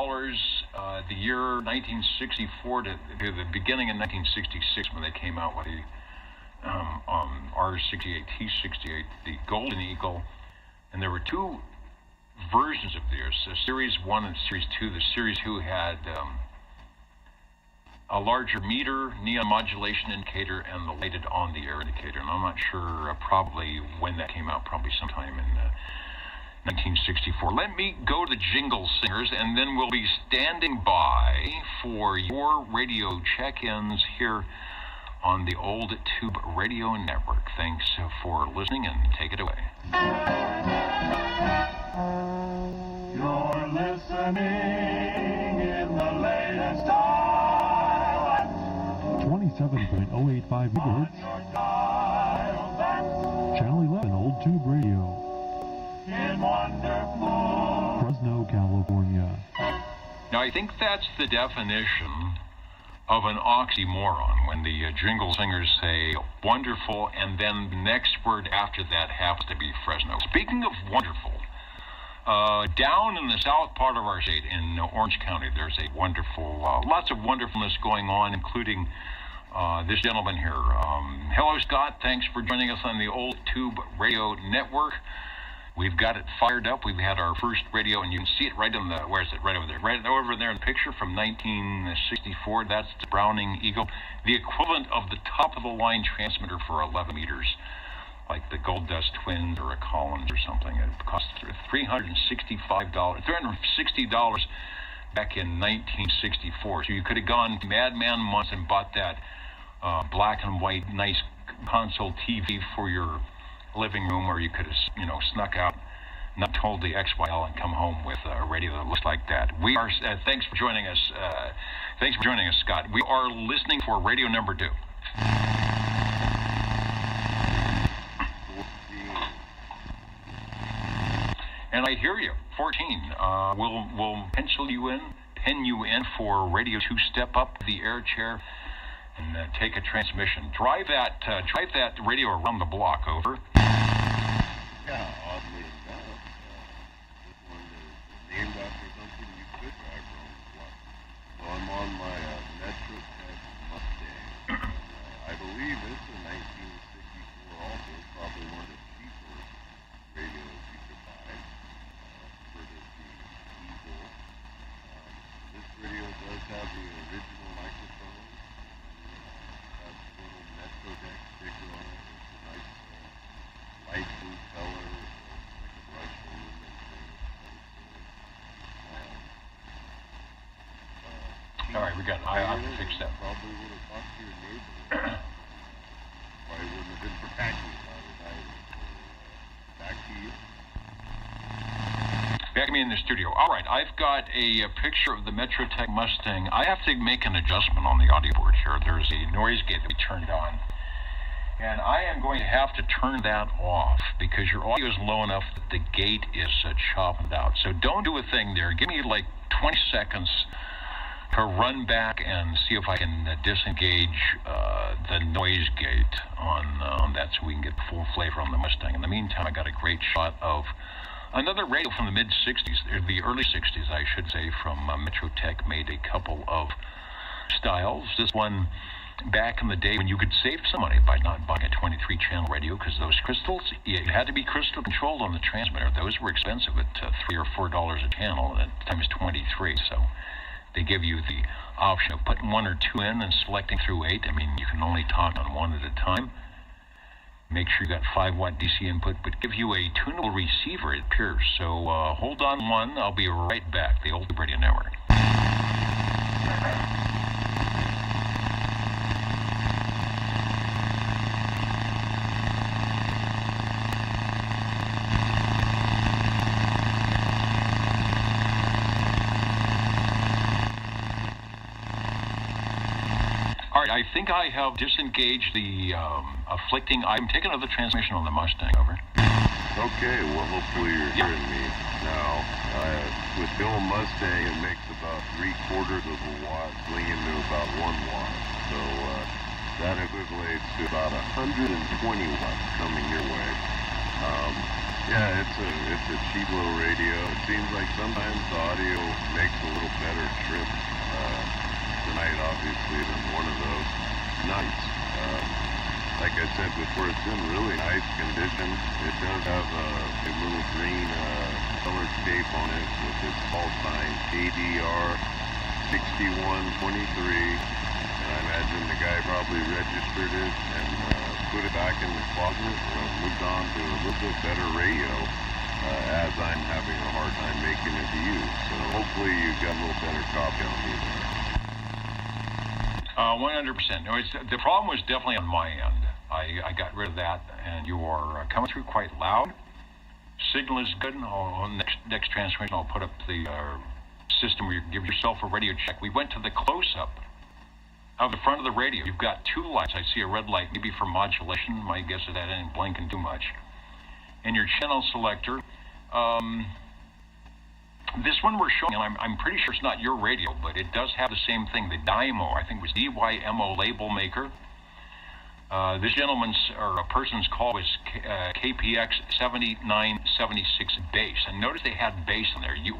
the year 1964 to the beginning of 1966 when they came out with the R68, T68, the Golden Eagle. And there were 2 versions of theirs, Series 1 and Series 2. The Series 2 had a larger meter, neon modulation indicator, and the lighted on-the-air indicator. And I'm not sure probably when that came out, probably sometime in 1964. Let me go to the Jingle Singers, and then we'll be standing by for your radio check-ins here on the Old Tube Radio Network. Thanks for listening, and take it away. You're listening in the latest dial. 27.085 megahertz. Channel 11, Old Tube Radio. In wonderful Fresno, California. Now, I think that's the definition of an oxymoron when the jingle singers say wonderful and then the next word after that happens to be Fresno. Speaking of wonderful, down in the south part of our state in Orange County, there's a wonderful, lots of wonderfulness going on, including this gentleman here. Hello, Scott. Thanks for joining us on the Old Tube Radio Network. We've got it fired up. We've had our first radio, and you can see it right in the, where is it? Right over there. Right over there in the picture from 1964. That's the Browning Eagle, the equivalent of the top-of-the-line transmitter for 11 meters, like the Gold Dust Twins or a Collins or something. It cost $360 back in 1964. So you could have gone to Madman Months and bought that black and white nice console TV for your living room, or you could have, snuck out, not told the XYL, and come home with a radio that looks like that. We are. Thanks for joining us. Thanks for joining us, Scott. We are listening for radio number 2. And I hear you. 14. We'll pen you in for radio 2. Step up the air chair and take a transmission. Drive that radio around the block. Over. Yeah, oddly enough, this one is named after something you could drive around the block. So I'm on my Metrotech Mustang. I believe it's a 1964 also. It's probably one of the cheaper radios you could buy. Courtesy Eagle. This radio does have the original microphone. It has a little Metrotech sticker on it. It's a nice light blue color, like a brush aluminum thing. All right, we got. I have to fix that. Probably would have talked to your neighbor. Probably wouldn't have been protected by the night. Back to you. Back to me in the studio. All right, I've got a picture of the Metrotech Mustang. I have to make an adjustment on the audio board here. There's a noise gate that we turned on. And I am going to have to turn that off because your audio is low enough that the gate is chopped out. So don't do a thing there. Give me like 20 seconds to run back and see if I can disengage the noise gate on that so we can get the full flavor on the Mustang. In the meantime, I got a great shot of another radio from the mid-60s, or the early 60s, I should say, from Metrotech. Made a couple of styles. This one back in the day when you could save some money by not buying a 23-channel radio, because those crystals, it had to be crystal controlled on the transmitter. Those were expensive at $3 or $4 a channel, and times 23. So they give you the option of putting 1 or 2 in and selecting through 8. I mean, you can only talk on one at a time. Make sure you got 5-watt DC input, but give you a tunable receiver, it appears. So hold on one. I'll be right back. The Old Radio Network. All right, I think I have disengaged the afflicting. I'm taking another transmission on the Mustang. Over. Okay, well, hopefully you're hearing me now. With the old Mustang, it makes about 3/4 of a watt, swinging to about 1 watt. So that equates to about 120 watts coming your way. Yeah, it's a cheap little radio. It seems like sometimes the audio makes a little better trip tonight, obviously, than one of those nights. Like I said before, it's in really nice condition. It does have a little green colored tape on it with its call sign ADR 6123. And I imagine the guy probably registered it and put it back in the closet, moved on to a little bit better radio as I'm having a hard time making it to use. So hopefully you got a little better copy on me there. 100%. No, the problem was definitely on my end. I got rid of that, and you are coming through quite loud. Signal is good. Next transmission, I'll put up the system where you give yourself a radio check. We went to the close-up of the front of the radio. You've got two lights. I see a red light, maybe for modulation. My guess is that didn't blinking too much. And your channel selector. This one we're showing, and I'm pretty sure it's not your radio, but it does have the same thing. The DYMO, I think it was DYMO label maker. This gentleman's or a person's call was KPX 7976 bass, and notice they had bass in there. You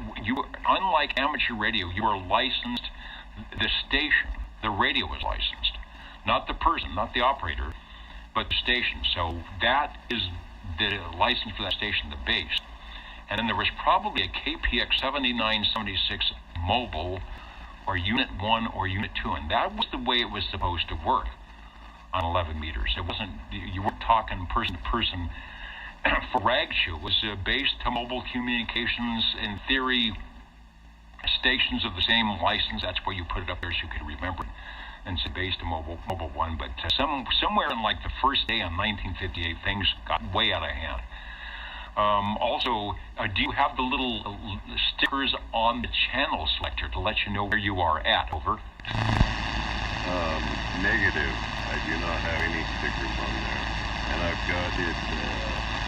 unlike amateur radio, you are licensed. The station, the radio was licensed, not the person, not the operator, but the station. So that is the license for that station, the bass. And then there was probably a KPX 7976 mobile, or Unit 1 or Unit 2, and that was the way it was supposed to work on 11 meters. It wasn't, you weren't talking person to person for rag shoe. It was based to mobile communications, in theory, stations of the same license. That's where you put it up there so you could remember it. And it's based to mobile 1, but somewhere in like the first day in 1958, things got way out of hand. Also, do you have the little stickers on the channel selector to let you know where you are at? Over. Negative. I do not have any stickers on there. And I've got it,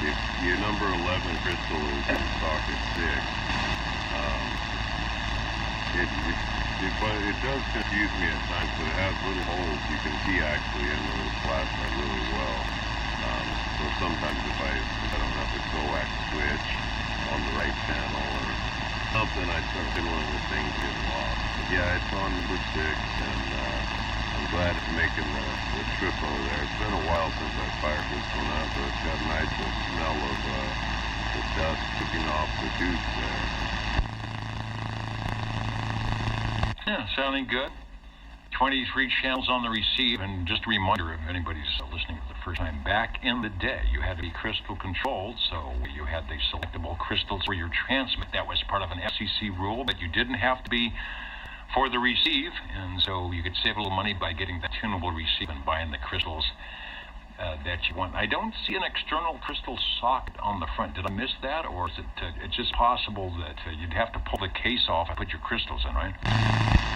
if your number 11 crystal is in socket 6, it does confuse me at times, but it has little holes you can see actually in the little flashlight really well. So sometimes if I don't have the coax switch on the right channel or something, I start fiddling with things get lost. But yeah, it's on number 6, and I'm glad it's making the trip over there. It's been a while since I fired this one up, but it's got a nice smell of the dust kicking off the tubes there. Yeah, sounding good. 23 channels on the receive, and just a reminder, if anybody's listening for the first time, back in the day, you had to be crystal controlled, so you had the selectable crystals for your transmit. That was part of an FCC rule, but you didn't have to be for the receive, and so you could save a little money by getting the tunable receive and buying the crystals that you want. I don't see an external crystal socket on the front. Did I miss that, or is it it's just possible that you'd have to pull the case off and put your crystals in, right?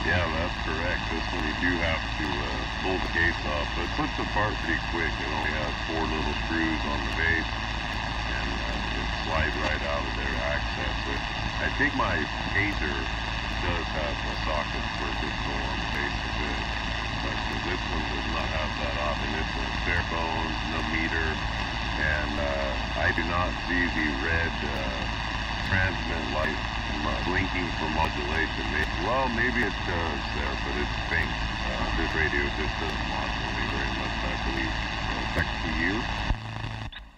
Yeah, that's correct. This one you do have to pull the case off, but it puts apart pretty quick. It only has 4 little screws on the base, and it slides right out of there to access it. I think my pager does have a socket for a crystal on the base of it, but this one does not have that option. It's a bare bones, no meter, and I do not see the red transmit light blinking for modulation. Maybe it does there, but it's faint. This radio just doesn't modulate very much, I believe. Thanks to you.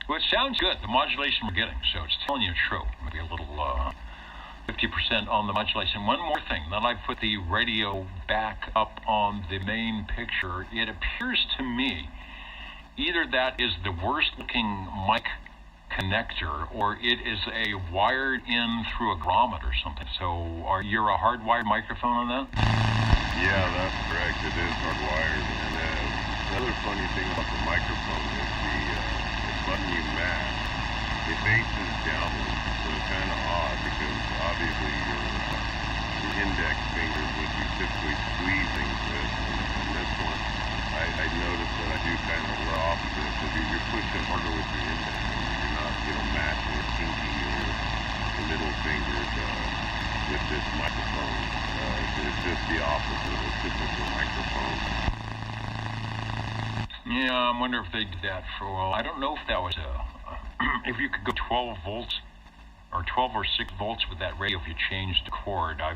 Well, it sounds good, the modulation we're getting, so it's telling you true. Maybe a little 50% on the modulation. One more thing, now that I've put the radio back up on the main picture, it appears to me either that is the worst looking mic connector, or it is a wired in through a grommet or something. So you're a hardwired microphone on that? Yeah, that's correct. It is hardwired. And the other funny thing about the microphone is the button you mash, it faces downward. So it's kind of odd because obviously your index fingers would be typically squeezing this. And this one, I noticed that I do kind of the opposite. So you're pushing harder with your index. Matching your pinky or the middle finger with this microphone. It's just the opposite of a typical microphone. Yeah, I wonder if they did that for a while. I don't know if that was if you could go 12 volts or 12 or 6 volts with that radio if you changed the cord. I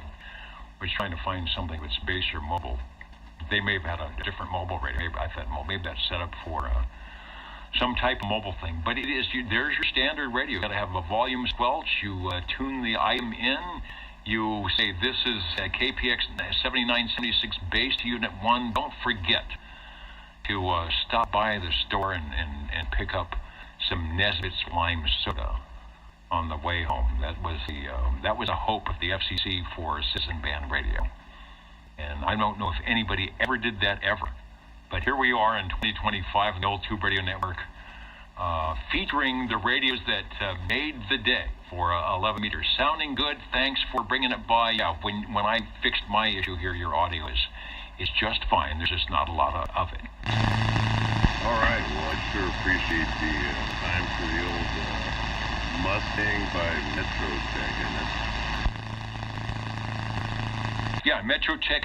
was trying to find something that's bass or mobile. They may have had a different mobile radio. I thought maybe that's set up for some type of mobile thing, but it is there's your standard radio. You got to have a volume squelch. You tune the item in. You say this is KPX 7976 bass to Unit 1. Don't forget to stop by the store and pick up some Nesbitt's lime soda on the way home. That was a hope of the FCC for citizen band radio. And I don't know if anybody ever did that ever. But here we are in 2025 on the old Tube Radio Network, featuring the radios that made the day for 11 meters. Sounding good. Thanks for bringing it by. Yeah, when I fixed my issue here, your audio is just fine. There's just not a lot of it. All right. Well, I sure appreciate the time for the old Mustang by Metrotech. Yeah, Metrotech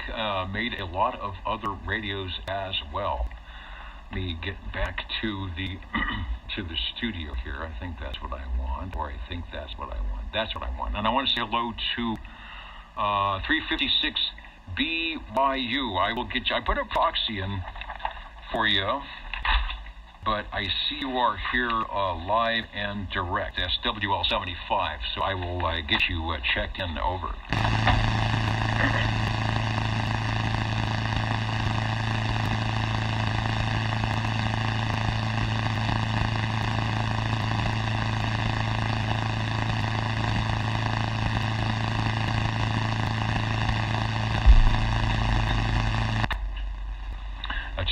made a lot of other radios as well. Let me get back to the to the studio here. I think that's what I want, or I think that's what I want. That's what I want. And I want to say hello to 356 BYU. I will get you. I put a proxy in for you, but I see you are here live and direct. SWL 75. So I will get you checked in. Over.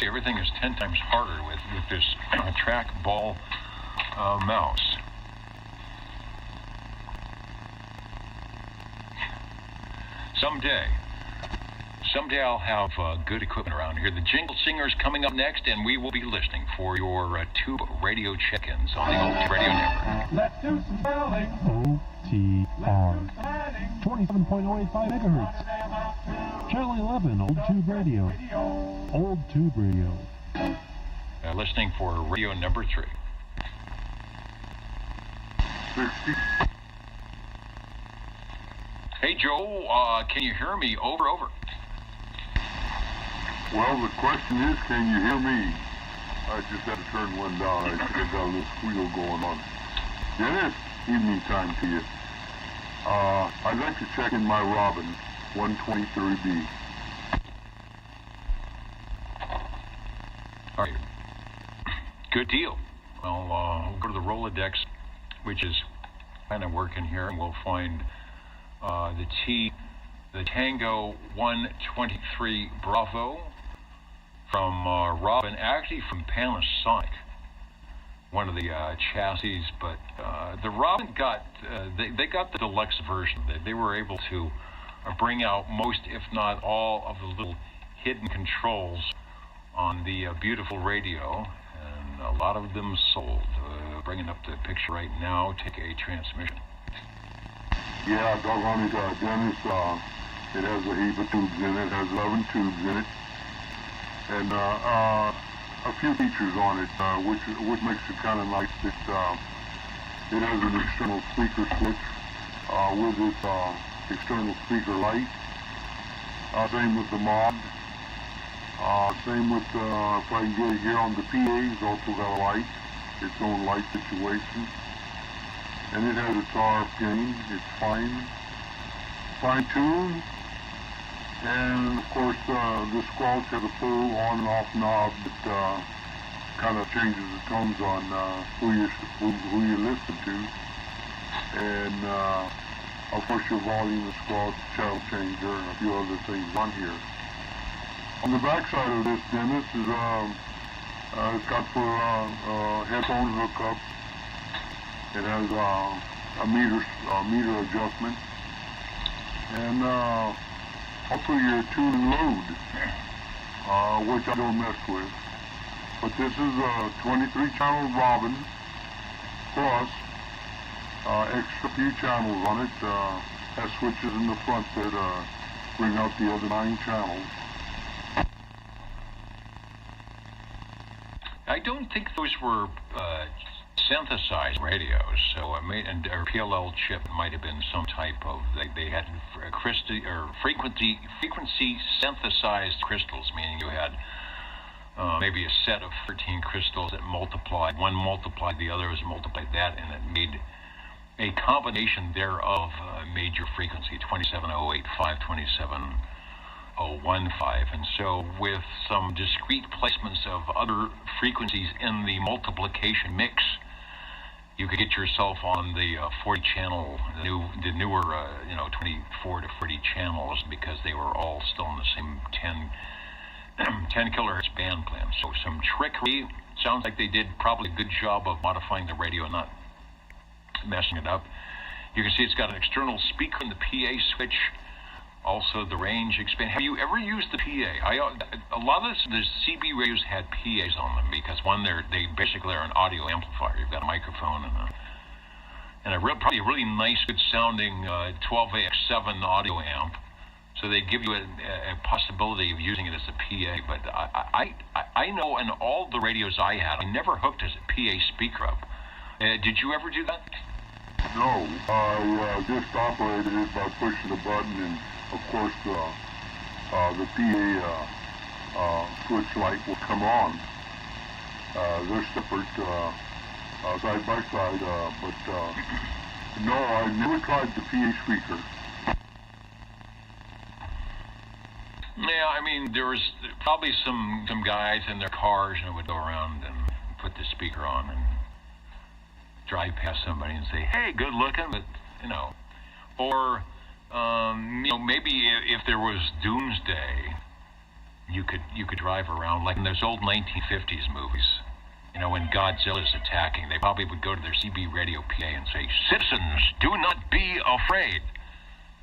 Everything is 10 times harder with this trackball mouse. Someday I'll have good equipment around here. The Jingle Singer's coming up next, and we will be listening for your Tube Radio check-ins on the old Tube Radio Network. Let's do some spelling. OTR 27.085 megahertz. Channel 11, Old Tube Radio. Old Tube Radio. Listening for radio number 3. Hey, Joe, can you hear me? Over. Well, the question is, can you hear me? I just had to turn one down. I think I got a little squeal going on. Dennis, evening time to you. I'd like to check in my Robin, 123B. All right. Good deal. Well, we'll go to the Rolodex, which is kind of working here, and we'll find the Tango 123 Bravo from Robin, actually from Panasonic, one of the chassis, but the Robin got, they got the deluxe version. They were able to bring out most, if not all, of the little hidden controls on the beautiful radio, and a lot of them sold. Bringing up the picture right now, take a transmission. Yeah, doggone it, Dennis, it has a heap of tubes in it, has 11 tubes in it, and a few features on it, which makes it kind of nice. It has an external speaker switch with its external speaker light. Same with the mod. Same with, if I can get it here on the PA, it's also got a light, its own light situation. And it has its RF gain, it's fine-tuned. And of course, the squelch has a full on and off knob that kind of changes the tones on who you listen to. And of course, your volume, the squelch, channel changer, and a few other things on here. On the back side of this, Dennis, is it's got for headphone hookup. It has a meter adjustment, and also your tune and load, which I don't mess with. But this is a 23-channel Robin plus extra few channels on it. Has switches in the front that bring out the other 9 channels. I don't think those were synthesized radios, so and a PLL chip might have been some type of. They had frequency synthesized crystals, meaning you had maybe a set of 13 crystals that multiplied. One multiplied the other, was multiplied that, and it made a combination thereof made your frequency 27085, 27015. And so with some discrete placements of other frequencies in the multiplication mix, you could get yourself on the 40 channel, the newer 24 to 40 channels, because they were all still in the same 10 kilohertz band plan. So some trickery. Sounds like they did probably a good job of modifying the radio and not messing it up. You can see it's got an external speaker in the PA switch. Also, the range expand. Have you ever used the PA? A lot of the CB radios had PAs on them because they basically are an audio amplifier. You've got a microphone and probably a really nice, good sounding 12AX7 audio amp. So they give you a possibility of using it as a PA. But I know in all the radios I had, I never hooked a PA speaker up. Did you ever do that? No, I just operated it by pushing the button, and of course the PA switch light will come on. They're separate side by side, but no, I never tried the PA speaker. Yeah, I mean, there was probably some guys in their cars would go around and put the speaker on and drive past somebody and say, "Hey, good looking," but or maybe if there was doomsday, you could drive around like in those old 1950s movies. When Godzilla's attacking, they probably would go to their CB radio PA and say, "Citizens, do not be afraid."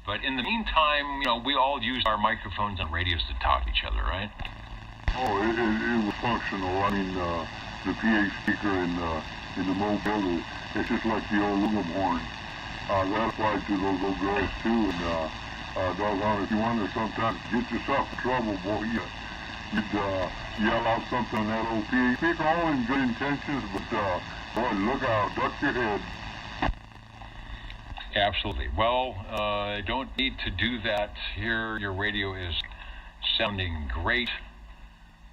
But in the meantime, we all use our microphones and radios to talk to each other, right? Oh, it was functional. I mean, the PA speaker in the mobile, it's just like the old aluminum horn. That applied to those little girls too. And doggone, if you want to sometimes get yourself in trouble, boy, you'd yell out something on that old PA speaker, all in good intentions, but boy, look out, duck your head. Absolutely. Well, don't need to do that here. Your radio is sounding great.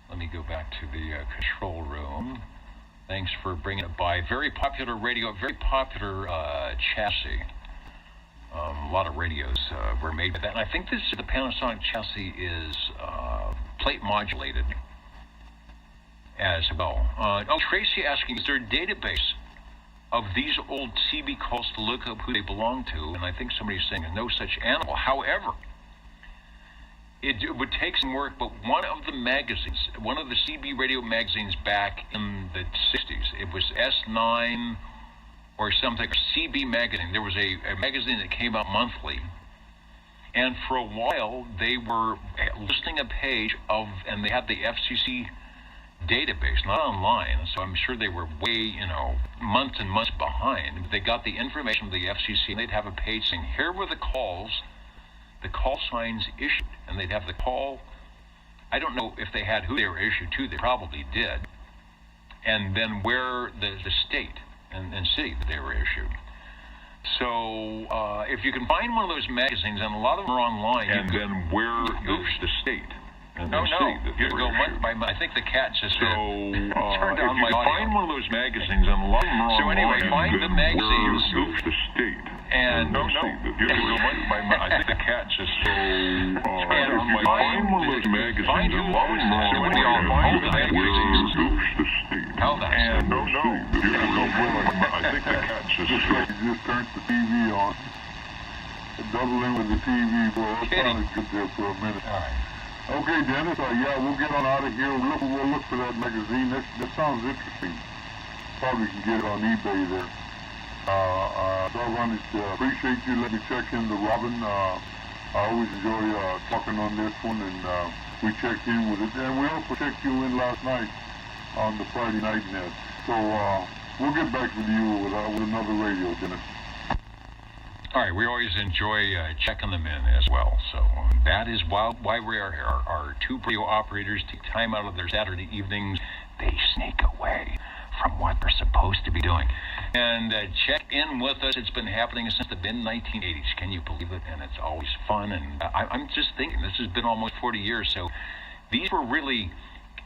Let me go back to the control room. Thanks for bringing it by. Very popular radio, very popular chassis. A lot of radios were made with that. And I think the Panasonic chassis is plate modulated as well. Tracy asking, is there a database of these old CB calls to look up who they belong to? And I think somebody's saying no such animal. However, it would take some work, but one of the CB radio magazines back in the 60s, it was S9 or something, CB magazine. There was a magazine that came out monthly. And for a while, they were listing a page and they had the FCC database, not online, so I'm sure they were way, months and months behind. They got the information from the FCC, and they'd have a page saying, here were the calls, the call signs issued, and they'd have the call. I don't know if they had who they were issued to, they probably did, and then where the state and city that they were issued. So if you can find one of those magazines, and a lot of them are online, and then where is the state? No, you go month by month. I think the cat just turned on my audio. Find one of those magazines, and a lot of them are so anyway, find the magazines. Where's the state? And you can go month by month. I think the cat just turned on my audio. Find one of those magazines, and a lot of them are online. Where's the state? Hold on. And you can go month by month. I think the cat just turned the TV on. Double in with the TV, boy. That sounded good there for a minute. All right. Okay, Dennis, yeah, we'll get on out of here. We'll look for that magazine. That sounds interesting. Probably can get it on eBay there. Doggone it, appreciate you letting me check in the Robin. I always enjoy talking on this one, and we checked in with it. And we also checked you in last night on the Friday Night Net. So we'll get back with you with another radio, Dennis. All right, we always enjoy checking them in as well. So that is why we are here. Our two radio operators take time out of their Saturday evenings. They sneak away from what they're supposed to be doing. And check in with us. It's been happening since the mid-1980s. Can you believe it? And it's always fun. And I'm just thinking, this has been almost 40 years. So these were really,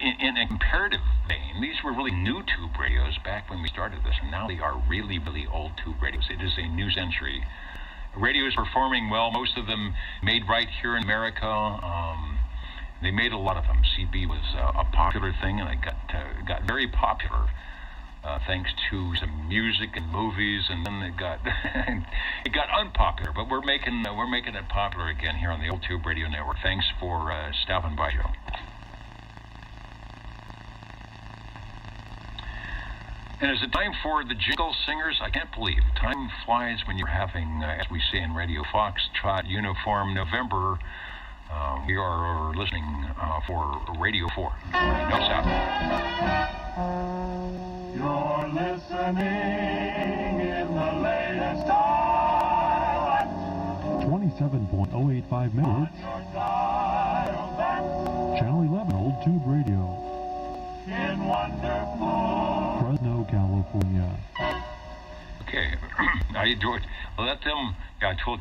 in a comparative vein, these were really new tube radios back when we started this. And now they are really, really old tube radios. It is a new century. Radios performing well, most of them made right here in America. They made a lot of them. CB was a popular thing, and it got very popular thanks to some music and movies, and then it got it got unpopular. But we're making it popular again here on the Old Tube Radio Network. Thanks for stopping by, Joe. And is it time for the Jingle Singers? I can't believe time flies when you're having, as we say in radio, Foxtrot Uniform November. We are listening for Radio 4. No sound. You're listening in the latest time. 27.085 megahertz. Channel 11, Old Tube Radio. In wonderful Fresno, California. Okay, I enjoyed. Let them. Yeah, I told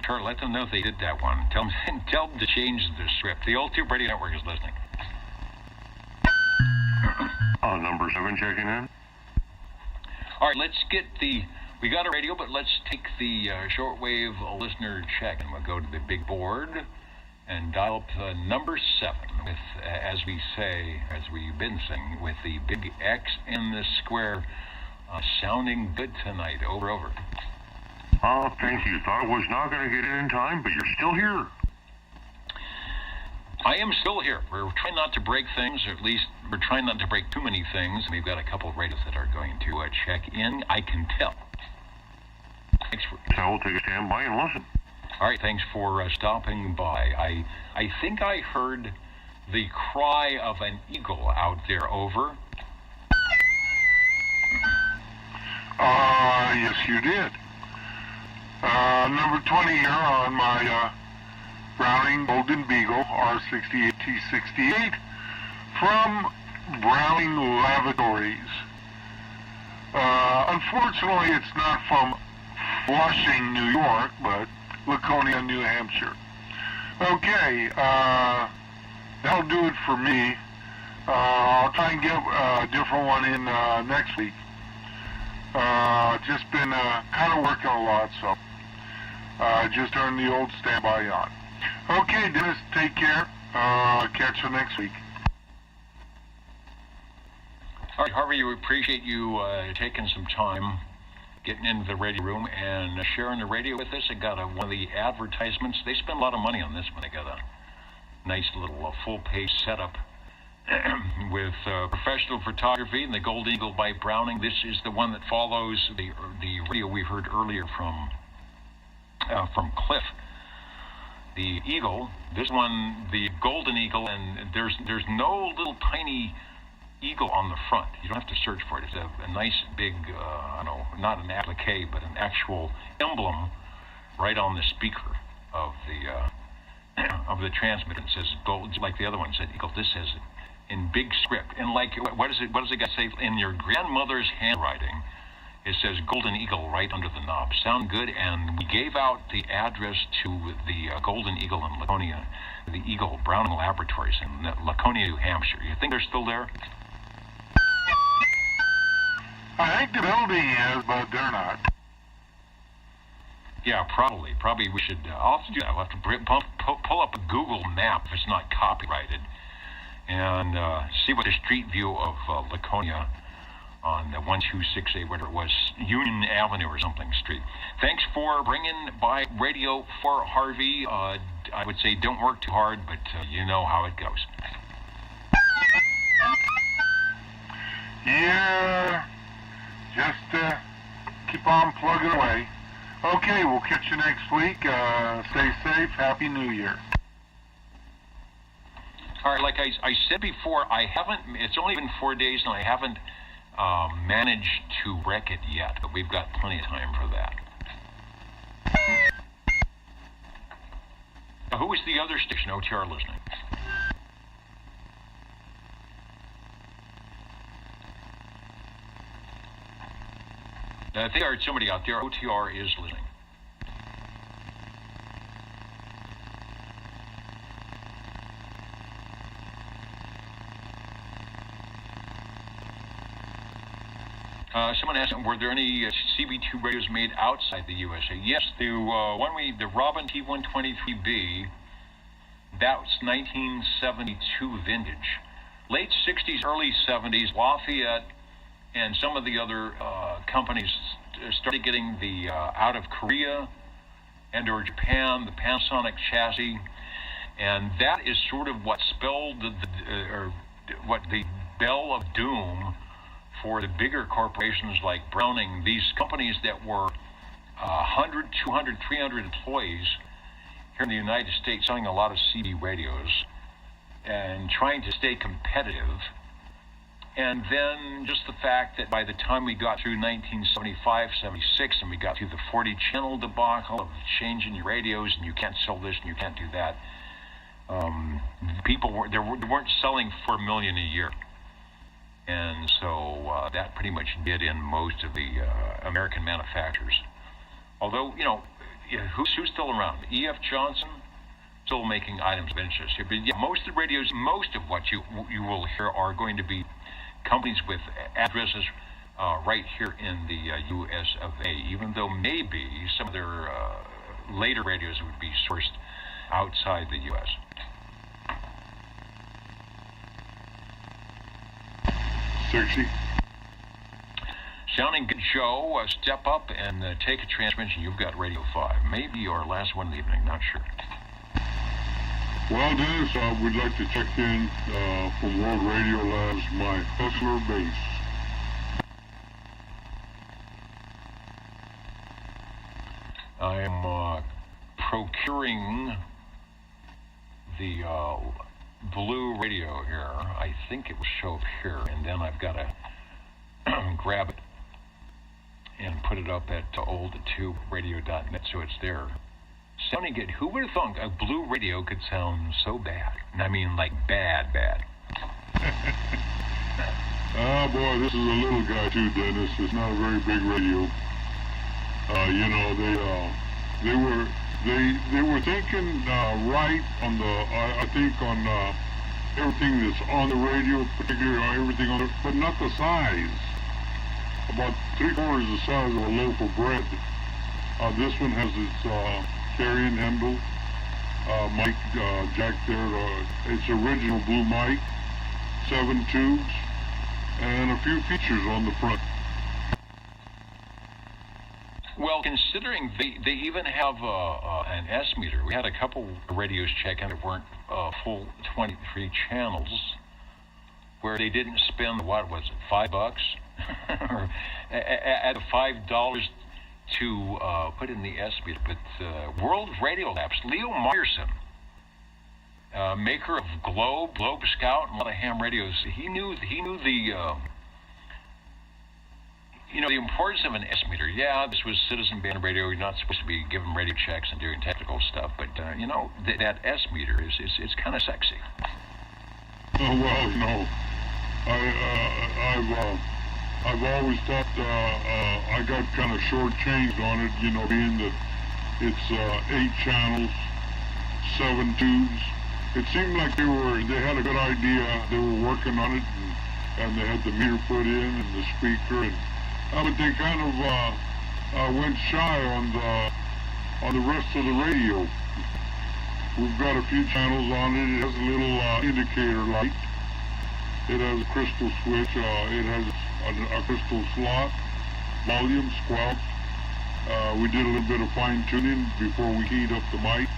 Charlie. Let them know if they did that one. Tell them to change the script. The Old Tube Radio Network is listening. Number 7 checking in. All right, let's get the. We got a radio, but let's take the shortwave listener check, and we'll go to the big board and dial up number 7 with, as we say, as we've been saying, with the big X in the square, sounding good tonight. Over. Oh, thank you. Thought I was not going to get in time, but you're still here. I am still here. We're trying not to break things, or at least we're trying not to break too many things. We've got a couple of radios that are going to check in. I can tell. Thanks for. So we'll take a stand by and listen. All right, thanks for stopping by. I think I heard the cry of an eagle out there. Over. Yes, you did. Number 20 here on my Browning Golden Beagle R68T68 from Browning Lavatories. Unfortunately, it's not from Flushing, New York, but Laconia, New Hampshire. Okay, that'll do it for me. I'll try and get a different one in next week. Just been kind of working a lot, so just turned the old standby on. Okay, Dennis, take care. Catch you next week. All right, Harvey, we appreciate you taking some time, getting into the radio room and sharing the radio with us. I got one of the advertisements. They spend a lot of money on this one. They got a nice little full-page setup with professional photography and the Gold Eagle by Browning. This is the one that follows the radio we heard earlier from Cliff. The Eagle, this one, the Golden Eagle, and there's no little tiny eagle on the front. You don't have to search for it. It's a nice big, not an applique, but an actual emblem right on the speaker of the transmitter. It says Gold, like the other one said Eagle. This says in big script, and like what does the guy say? In your grandmother's handwriting, it says Golden Eagle right under the knob. Sound good? And we gave out the address to the Golden Eagle in Laconia, the Eagle Browning Laboratories in Laconia, New Hampshire. You think they're still there? I think the building is, but they're not. Yeah, probably. Probably we should. I'll have to do that. I'll have to pull up a Google map if it's not copyrighted, and see what the street view of Laconia on the 1268, whatever it was, Union Avenue or something street. Thanks for bringing by radio for Harvey. I would say don't work too hard, but you know how it goes. Yeah, just keep on plugging away. Okay, we'll catch you next week. Stay safe. Happy New Year. All right, like I said before, it's only been 4 days and I haven't managed to wreck it yet, but we've got plenty of time for that. Who is the other station OTR listening? I think I heard somebody out there. OTR is listening. Someone asked, were there any CB2 radios made outside the USA? Yes, the Robin T123B, that's 1972 vintage. Late 60s, early 70s, Lafayette and some of the other companies started getting the out of Korea and or Japan, the Panasonic chassis, and that is sort of what spelled what the bell of doom for the bigger corporations like Browning, these companies that were 100, 200, 300 employees here in the United States selling a lot of CB radios and trying to stay competitive. And then just the fact that by the time we got through 1975, 76, and we got through the 40-channel debacle of changing your radios and you can't sell this and you can't do that, people weren't selling for $1 million a year. And so that pretty much did in most of the American manufacturers. Although, you know, who's still around? E.F. Johnson, still making items of interest here. But yeah, most of the radios, most of what you will hear are going to be companies with addresses right here in the U.S. of A., even though maybe some of their later radios would be sourced outside the U.S. Sexy. Sounding good, Joe. Step up and take a transmission. You've got Radio 5. Maybe our last one in the evening, not sure. Well, Dennis, we'd like to check in from World Radio Labs, my Hustler base. I am procuring the blue radio here. I think it will show up here, and then I've got to grab it and put it up at old2radio.net so it's there. Sounding good. Who would have thought a blue radio could sound so bad? I mean, like bad. Ah, boy, this is a little guy too, Dennis. It's not a very big radio. You know, they were thinking right on the, I think on everything that's on the radio, particularly on everything on it, but not the size. About 3/4 the size of a loaf of bread. This one has its carrying handle, mic jack there. It's original blue mic, 7 tubes, and a few features on the front. Well, considering they even have an S meter, we had a couple radios check in that weren't full 23 channels, where they didn't spend, what was it, $5? or at $5 to put in the S meter. But World Radio Labs, Leo Meyerson, maker of Globe Scout, and a lot of ham radios, he knew the the importance of an S meter. Yeah, this was citizen band radio. You're not supposed to be giving radio checks and doing technical stuff, but that S meter is kind of sexy. Oh well, I've always thought I got kind of shortchanged on it, being that it's 8 channels, 7 tubes. It seemed like they had a good idea. They were working on it, and they had the meter put in and the speaker, but they kind of went shy on the rest of the radio. We've got a few channels on it. It has a little indicator light. It has a crystal switch. It has a crystal slot, volume, squelch. We did a little bit of fine tuning before we heat up the mic.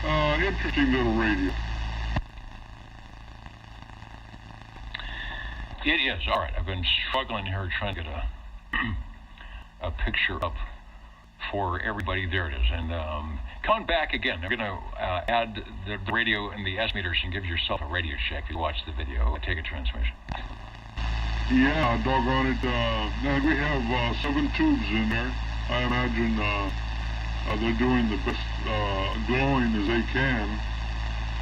Interesting little radio. It is. All right. I've been struggling here trying to get a picture up for everybody. There it is. And coming back again, I'm going to add the radio and the S meters and give yourself a radio check if you watch the video. Take a transmission. Yeah, doggone it. Now we have 7 tubes in there. I imagine they're doing the best glowing as they can.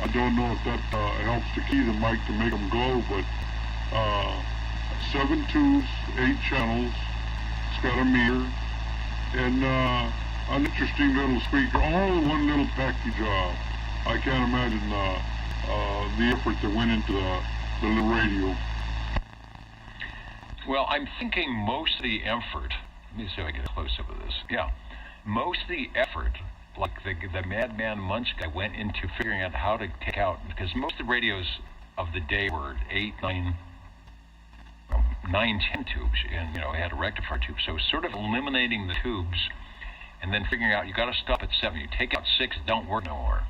I don't know if that helps to key the mic to make them glow, but 7 tubes, 8 channels. It's got a meter and an interesting little speaker. All in one little package. I can't imagine the effort that went into the little radio. Well, I'm thinking most of the effort, let me see if I get a close-up of this. Yeah, most of the effort, like the Madman Munch guy, went into figuring out how to take out, because most of the radios of the day were 8, 9, 910 tubes, and it had a rectifier tube. So sort of eliminating the tubes, and then figuring out you got to stop at 7. You take out 6, it don't work no more.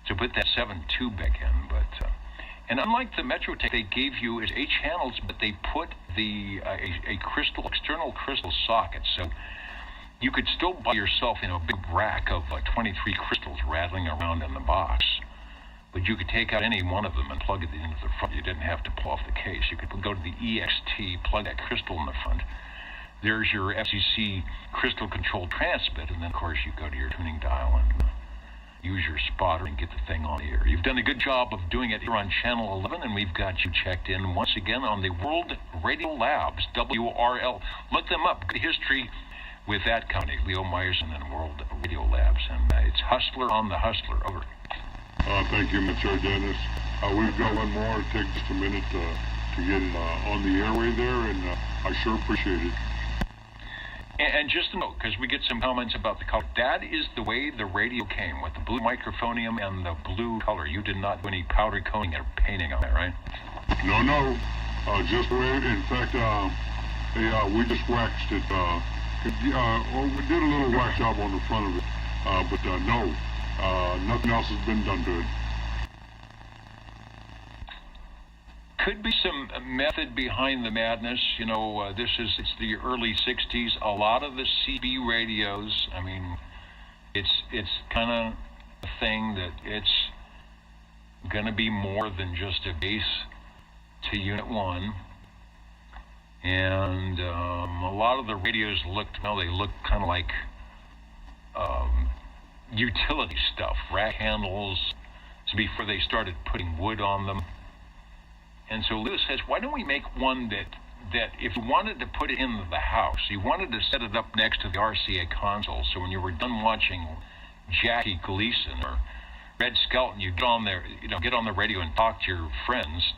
So put that 7 tube back in. But and unlike the Metrotech, they gave you 8 channels, but they put a external crystal socket. So you could still buy yourself a big rack of 23 crystals rattling around in the box. But you could take out any one of them and plug it into the front. You didn't have to pull off the case. You could go to the EXT, plug that crystal in the front. There's your FCC crystal control transmit, and then, of course, you go to your tuning dial and use your spotter and get the thing on the air. You've done a good job of doing it here on Channel 11, and we've got you checked in once again on the World Radio Labs, WRL. Look them up. Good history with that company, Leo Meyerson and World Radio Labs. And it's Hustler on the Hustler. Over. Thank you, Mr. Dennis. We've got one more. It takes just a minute to get it on the airway there, and I sure appreciate it. And just to note, because we get some comments about the color, that is the way the radio came, with the blue microphonium and the blue color. You did not do any powder coating or painting on that, right? No. Just the way. In fact, we just waxed it. We did a little wax job on the front of it, but no. Nothing else has been done to it. Could be some method behind the madness. It's the early 60s. A lot of the CB radios, it's kind of a thing that it's going to be more than just a base to Unit 1. And a lot of the radios look kind of like utility stuff, rack handles, before they started putting wood on them. And so Lewis says, why don't we make one that if you wanted to put it in the house, you wanted to set it up next to the RCA console, so when you were done watching Jackie Gleason or Red Skelton, you get on there, get on the radio and talk to your friends.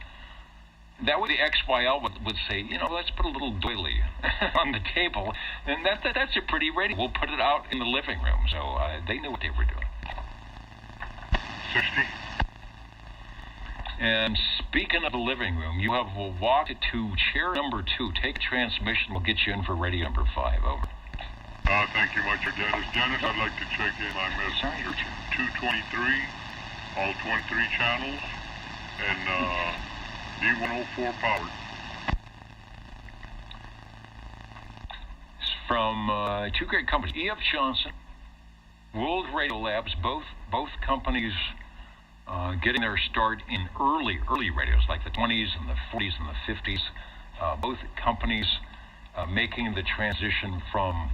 That way the XYL would say, let's put a little doily on the table, and that's a pretty radio. We'll put it out in the living room. So they knew what they were doing. 60. And speaking of the living room, you have walked to chair number 2. Take transmission. We'll get you in for radio number 5. Over. Thank you much, Dennis. Dennis, I'd like to check in my messenger 223, all 23 channels, and D104 powered. It's from 2 great companies, E.F. Johnson, World Radio Labs, both companies getting their start in early radios, like the 20s and the 40s and the 50s. Both companies making the transition from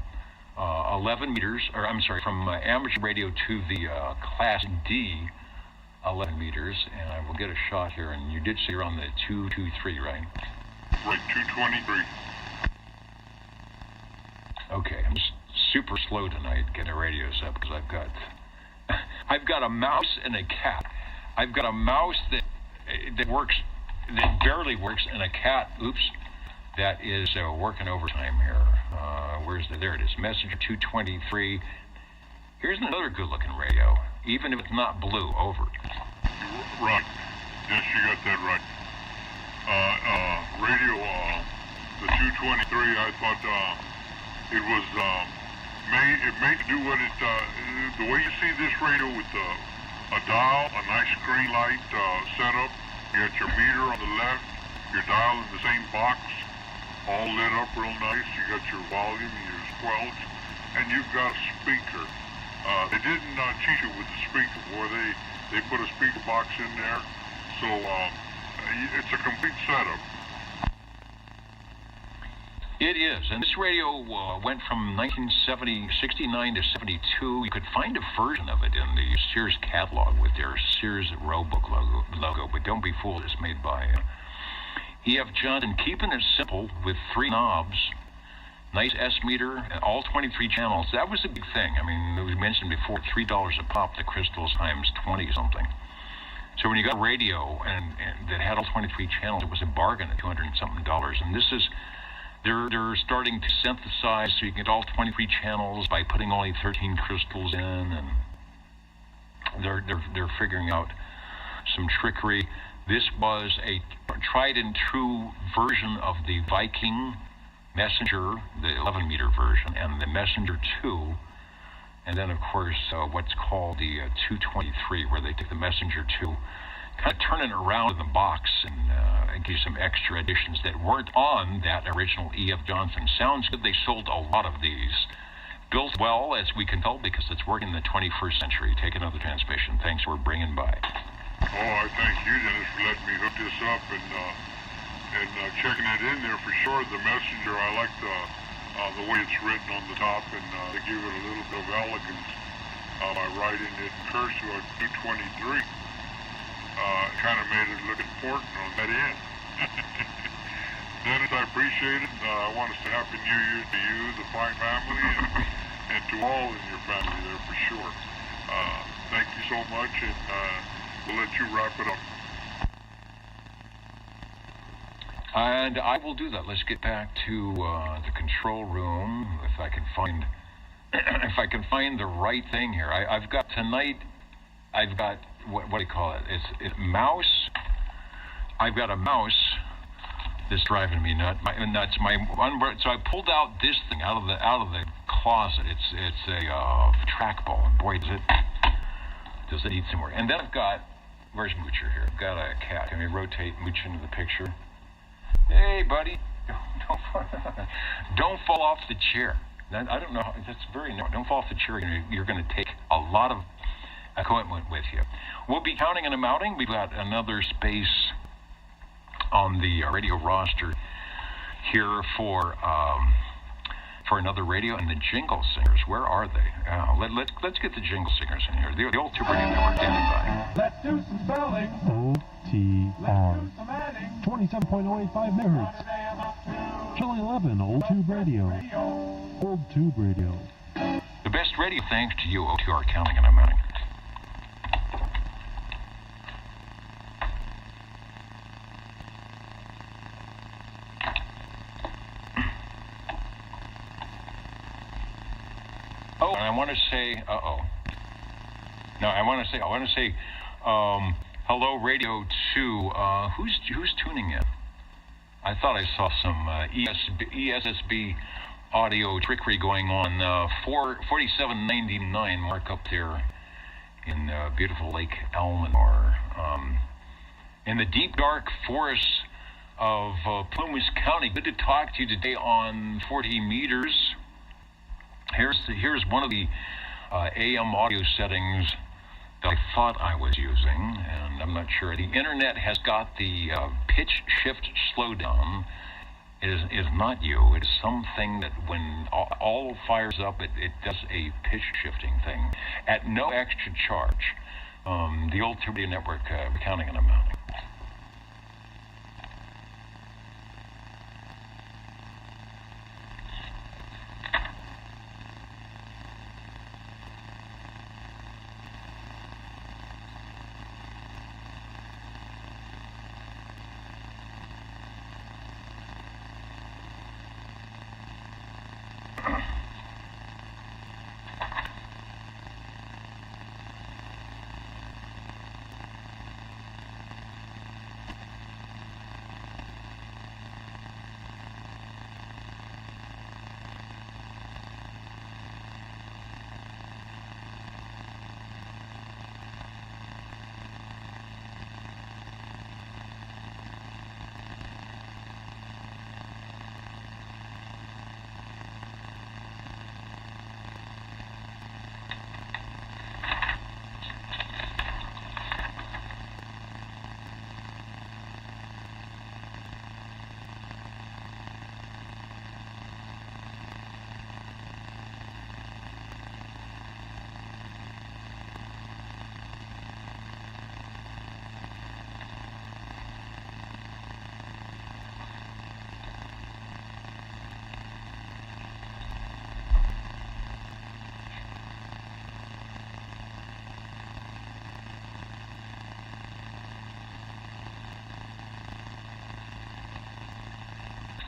11 meters, from amateur radio to the Class D 11 meters, and I will get a shot here. And you did say you're on the 223, right? Right, 223. Okay, I'm just super slow tonight getting the radios up because I've got a mouse and a cat. I've got a mouse that works, that barely works, and a cat, that is working overtime here. There it is, Messenger 223. Here's another good-looking radio, even if it's not blue. Over. Right. Yes, you got that right. Radio, the 223, I thought it was made to do what it, the way you see this radio with a dial, a nice screen light setup. You got your meter on the left, your dial in the same box, all lit up real nice. You got your volume and your squelch, and you've got a speaker. They didn't cheat you with the speaker, boy. They put a speaker box in there, so it's a complete setup. It is, and this radio went from 1969 to 72. You could find a version of it in the Sears catalog with their Sears Roebuck logo, but don't be fooled, it's made by E.F. Johnson, keeping it simple with 3 knobs, nice S meter, all 23 channels. That was a big thing. It was mentioned before, $3 a pop, the crystals times 20 something. So when you got a radio and that had all 23 channels, it was a bargain at $200 and something. And this is, they're starting to synthesize so you can get all 23 channels by putting only 13 crystals in, and they're figuring out some trickery. This was a tried and true version of the Viking Messenger, the 11-meter version, and the Messenger 2, and then, of course, what's called the 223, where they take the Messenger 2, kind of turn it around in the box and give some extra additions that weren't on that original E.F. Johnson. Sounds good. They sold a lot of these. Built well, as we can tell, because it's working in the 21st century. Take another transmission. Thanks for bringing by. Oh, I thank you, Dennis, for letting me hook this up and checking it in there for sure. The Messenger, I like the way it's written on the top, and they give it a little bit of elegance by writing it in cursive, 223. Kind of made it look important on that end. Dennis, I appreciate it. I want to say Happy New Year to you, the fine family, and to all in your family there for sure. Thank you so much, and we'll let you wrap it up. And I will do that. Let's get back to the control room. If I can find, the right thing here. I've got tonight. I've got what do you call it? It's mouse. I've got a mouse that's driving me nuts. So I pulled out this thing out of the closet. It's a trackball. Boy, does it need some work. And then I've got, where's Moocher here? I've got a cat. Can we rotate Mooch into the picture? Hey, buddy, don't fall off the chair. I don't know. That's very no. Don't fall off the chair. You're going to take a lot of equipment with you. We'll be counting and mounting. We've got another space on the radio roster here for another radio. And the jingle singers, where are they? Let's get the jingle singers in here. The old Super Radio Network, standing by. Let's do some spelling. OTR 27.085 megahertz. Channel 11, Old Tube Radio. Old Tube Radio. The best radio, thanks to you, OTR counting and mounting. Oh, and I want to say, No, I want to say, hello, Radio 2. Who's tuning in? I thought I saw some ESSB audio trickery going on. 4799 mark up there in beautiful Lake Elminor. In the deep, dark forests of Plumas County. Good to talk to you today on 40 meters. Here's one of the AM audio settings that I thought I was using, and I'm not sure. The internet has got the pitch shift slowdown. It is not you. It is something that when all fires up, it does a pitch shifting thing at no extra charge. The old Radio Network counting and mounting.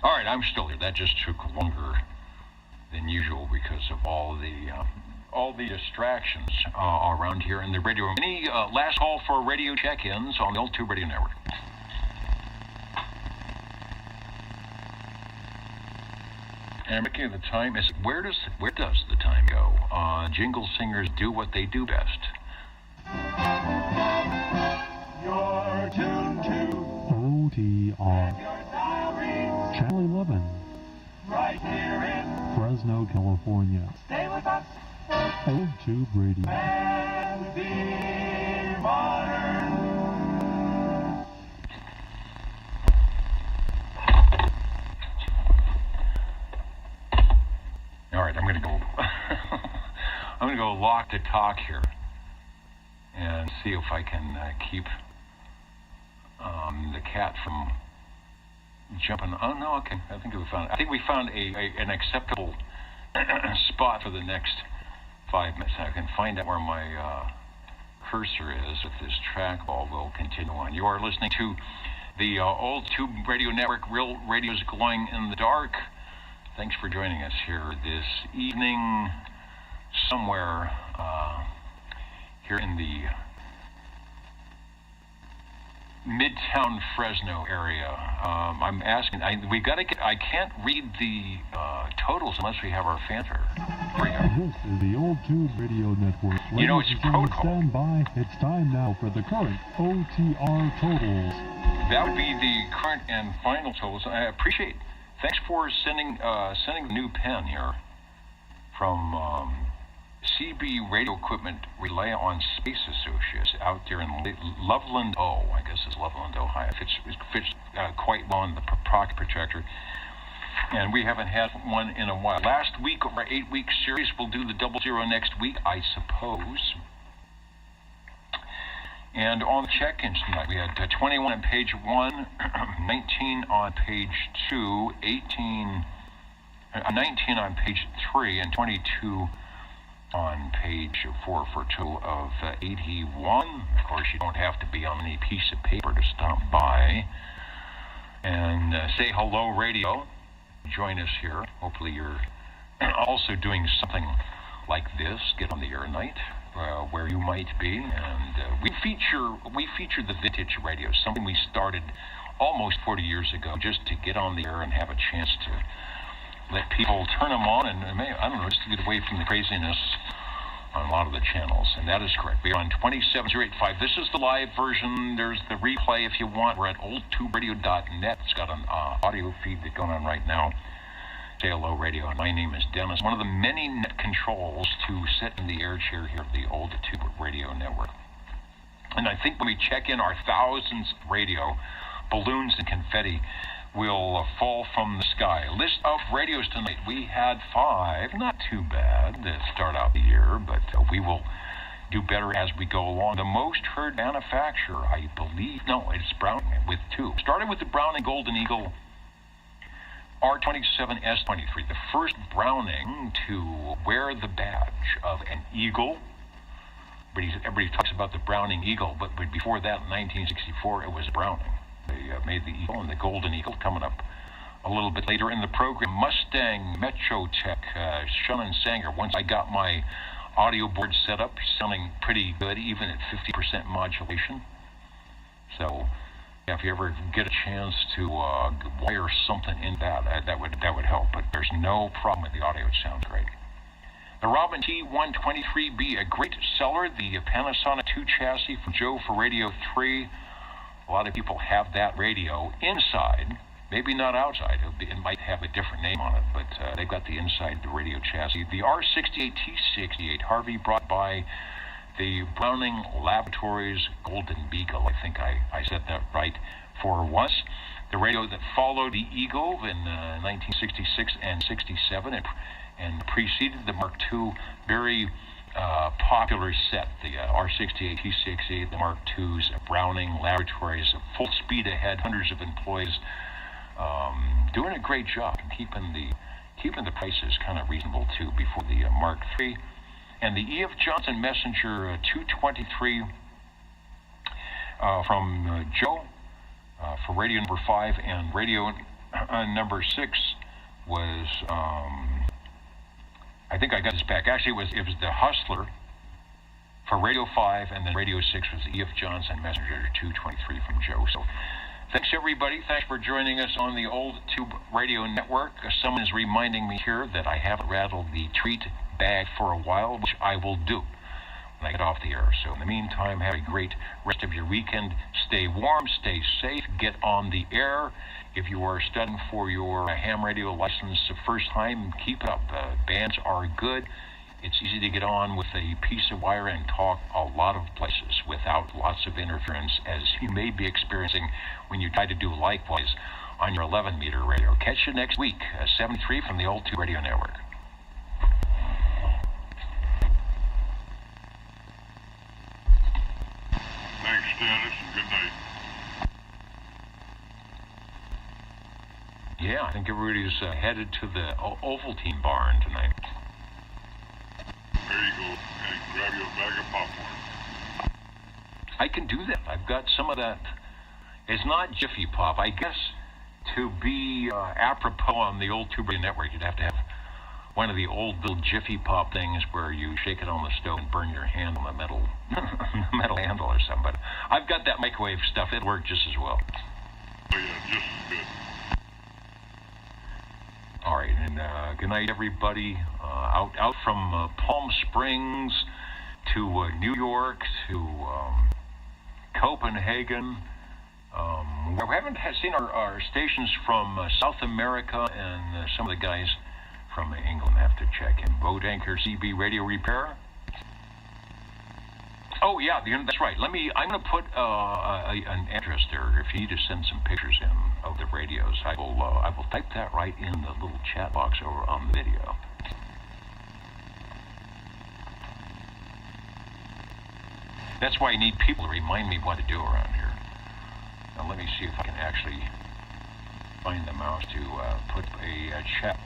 All right, I'm still here. That just took longer than usual because of all the distractions around here in the radio room. Any last call for radio check-ins on the old Tube Radio Network? And looking at the time, is where does the time go? Jingle singers do what they do best. You're tuned to OTR Channel 11, right here in Fresno, California. Stay with us. Old Tube Radio. And be modern. All right, I'm going to go. I'm going to go lock the talk here and see if I can keep the cat from jumping. Oh no, okay. I think we found an acceptable spot for the next 5 minutes. I can find out where my cursor is with this trackball. We'll continue on. You are listening to the Old Tube Radio Network. Real radio's glowing in the dark. Thanks for joining us here this evening, somewhere here in the Midtown Fresno area. I'm asking. We got to get. I can't read the totals unless we have our fanfare. This is the Old Tube Radio Network. You know, it's protocol. Stand by. It's time now for the current OTR totals. That would be the current and final totals. I appreciate. Thanks for sending the new pen here from CB Radio Equipment Relay on Space Associates out there in Loveland, I guess it's Loveland, Ohio. Fits quite well in the pocket projector. And we haven't had one in a while. Last week of our 8-week series, we'll do the 00 next week, I suppose. And on the check-ins tonight, we had 21 on page 1, 19 on page 2, 19 on page 3, and 22 on page 4 for a total of 81. Of course, you don't have to be on any piece of paper to stop by and say hello, radio. Join us here. Hopefully you're also doing something like this, get on the air night. Where you might be, and we feature the vintage radio, something we started almost 40 years ago, just to get on the air and have a chance to let people turn them on and I don't know, just to get away from the craziness on a lot of the channels. And that is correct. We are on 27085. This is the live version. There's the replay if you want. We're at oldtuberadio.net. It's got an audio feed that's going on right now. Say hello, radio. My name is Dennis, one of the many net controls to sit in the air chair here at the Old Tube Radio Network. And I think when we check in our thousands radio, balloons and confetti will fall from the sky. List of radios tonight. We had 5, not too bad to start out the year, but we will do better as we go along. The most heard manufacturer, I believe, no, it's Browning with 2. Started with the Browning Golden Eagle R27S23, the first Browning to wear the badge of an eagle. Everybody talks about the Browning Eagle, but before that, in 1964, it was Browning. They made the Eagle and the Golden Eagle coming up a little bit later in the program. Mustang, Metrotech, Shannon Sanger. Once I got my audio board set up, sounding pretty good, even at 50% modulation. So, yeah, if you ever get a chance to wire something in that would help. But there's no problem with the audio. It sounds great. The Robin T123B, a great seller. The Panasonic 2 chassis from Joe for Radio 3. A lot of people have that radio inside, maybe not outside. It might have a different name on it, but they've got the inside the radio chassis. The R68T68 Harvey, brought by the Browning Laboratories Golden Beagle. I think I said that right for once. The radio that followed the Eagle in 1966 and 67 and preceded the Mark II. Very popular set, the R68, T68, the Mark II's, Browning Laboratories, full speed ahead, hundreds of employees, doing a great job, keeping the prices kind of reasonable too before the Mark III. And the E.F. Johnson Messenger 223 from Joe for radio number 5, and radio number 6 was I think I got this back. Actually, it was the Hustler for Radio 5, and then Radio 6 was the E.F. Johnson Messenger 223 from Joe. So Thanks, everybody. Thanks for joining us on the Old Tube Radio Network. Someone is reminding me here that I haven't rattled the treat bag for a while, which I will do when I get off the air. So in the meantime, have a great rest of your weekend. Stay warm, stay safe, get on the air. If you are studying for your ham radio license the first time, keep it up. Bands are good. It's easy to get on with a piece of wire and talk a lot of places without lots of interference, as you may be experiencing when you try to do likewise on your 11-meter radio. Catch you next week, 7-3 from the Old Tube Radio Network. Thanks, Dennis, and good night. Yeah, I think everybody's headed to the Ovaltine barn tonight. There you go. And grab you a bag of popcorn. I can do that. I've got some of that. It's not Jiffy Pop. I guess to be apropos on the Old Tube Radio Network, you'd have to have one of the old little Jiffy Pop things where you shake it on the stove and burn your hand on the metal metal handle or something. But I've got that microwave stuff. It'll work just as well. Oh, yeah, just as good. All right, and good night, everybody. Out from Palm Springs to New York to Copenhagen. We haven't seen our stations from South America, and some of the guys from England have to check in. Boat Anchor CB Radio Repair. Oh yeah, that's right. I'm going to put an address there if you need to send some pictures in of the radios. I will type that right in the little chat box over on the video. That's why I need people to remind me what to do around here. Now let me see if I can actually find the mouse to put a chat.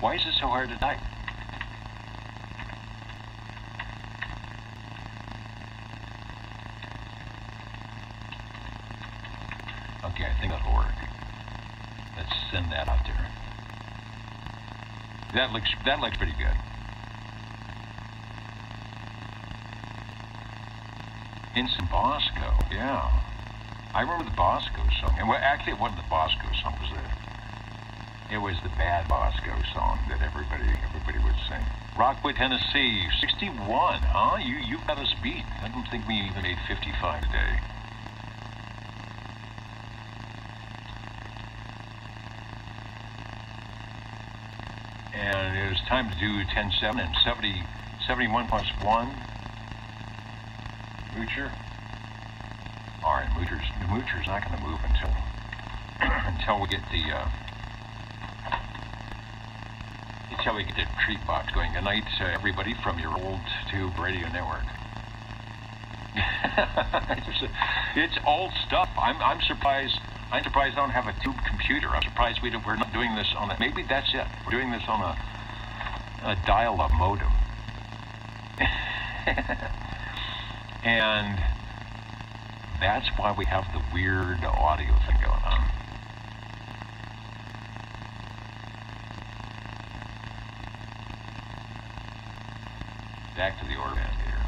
Why is it so hard to type? Okay, I think that'll work. Let's send that out there. That looks pretty good. Instant Bosco, yeah. I remember the Bosco song. And actually, it wasn't the Bosco song. It was the Bad Bosco song that everybody would sing. Rockwood, Tennessee, 61, huh? You've got us beat. I don't think we even made 55 today. And it was time to do 10-7 and 71 plus 1. Moocher. All right, Moocher's not going to move until we get the treat box going. Good night, everybody, from your Old Tube Radio Network. It's old stuff. I'm surprised. I'm surprised I don't have a tube computer. I'm surprised we're not doing this on a. Maybe that's it. We're doing this on a dial-up modem. And that's why we have the weird audio thing going on. Back to the order band here.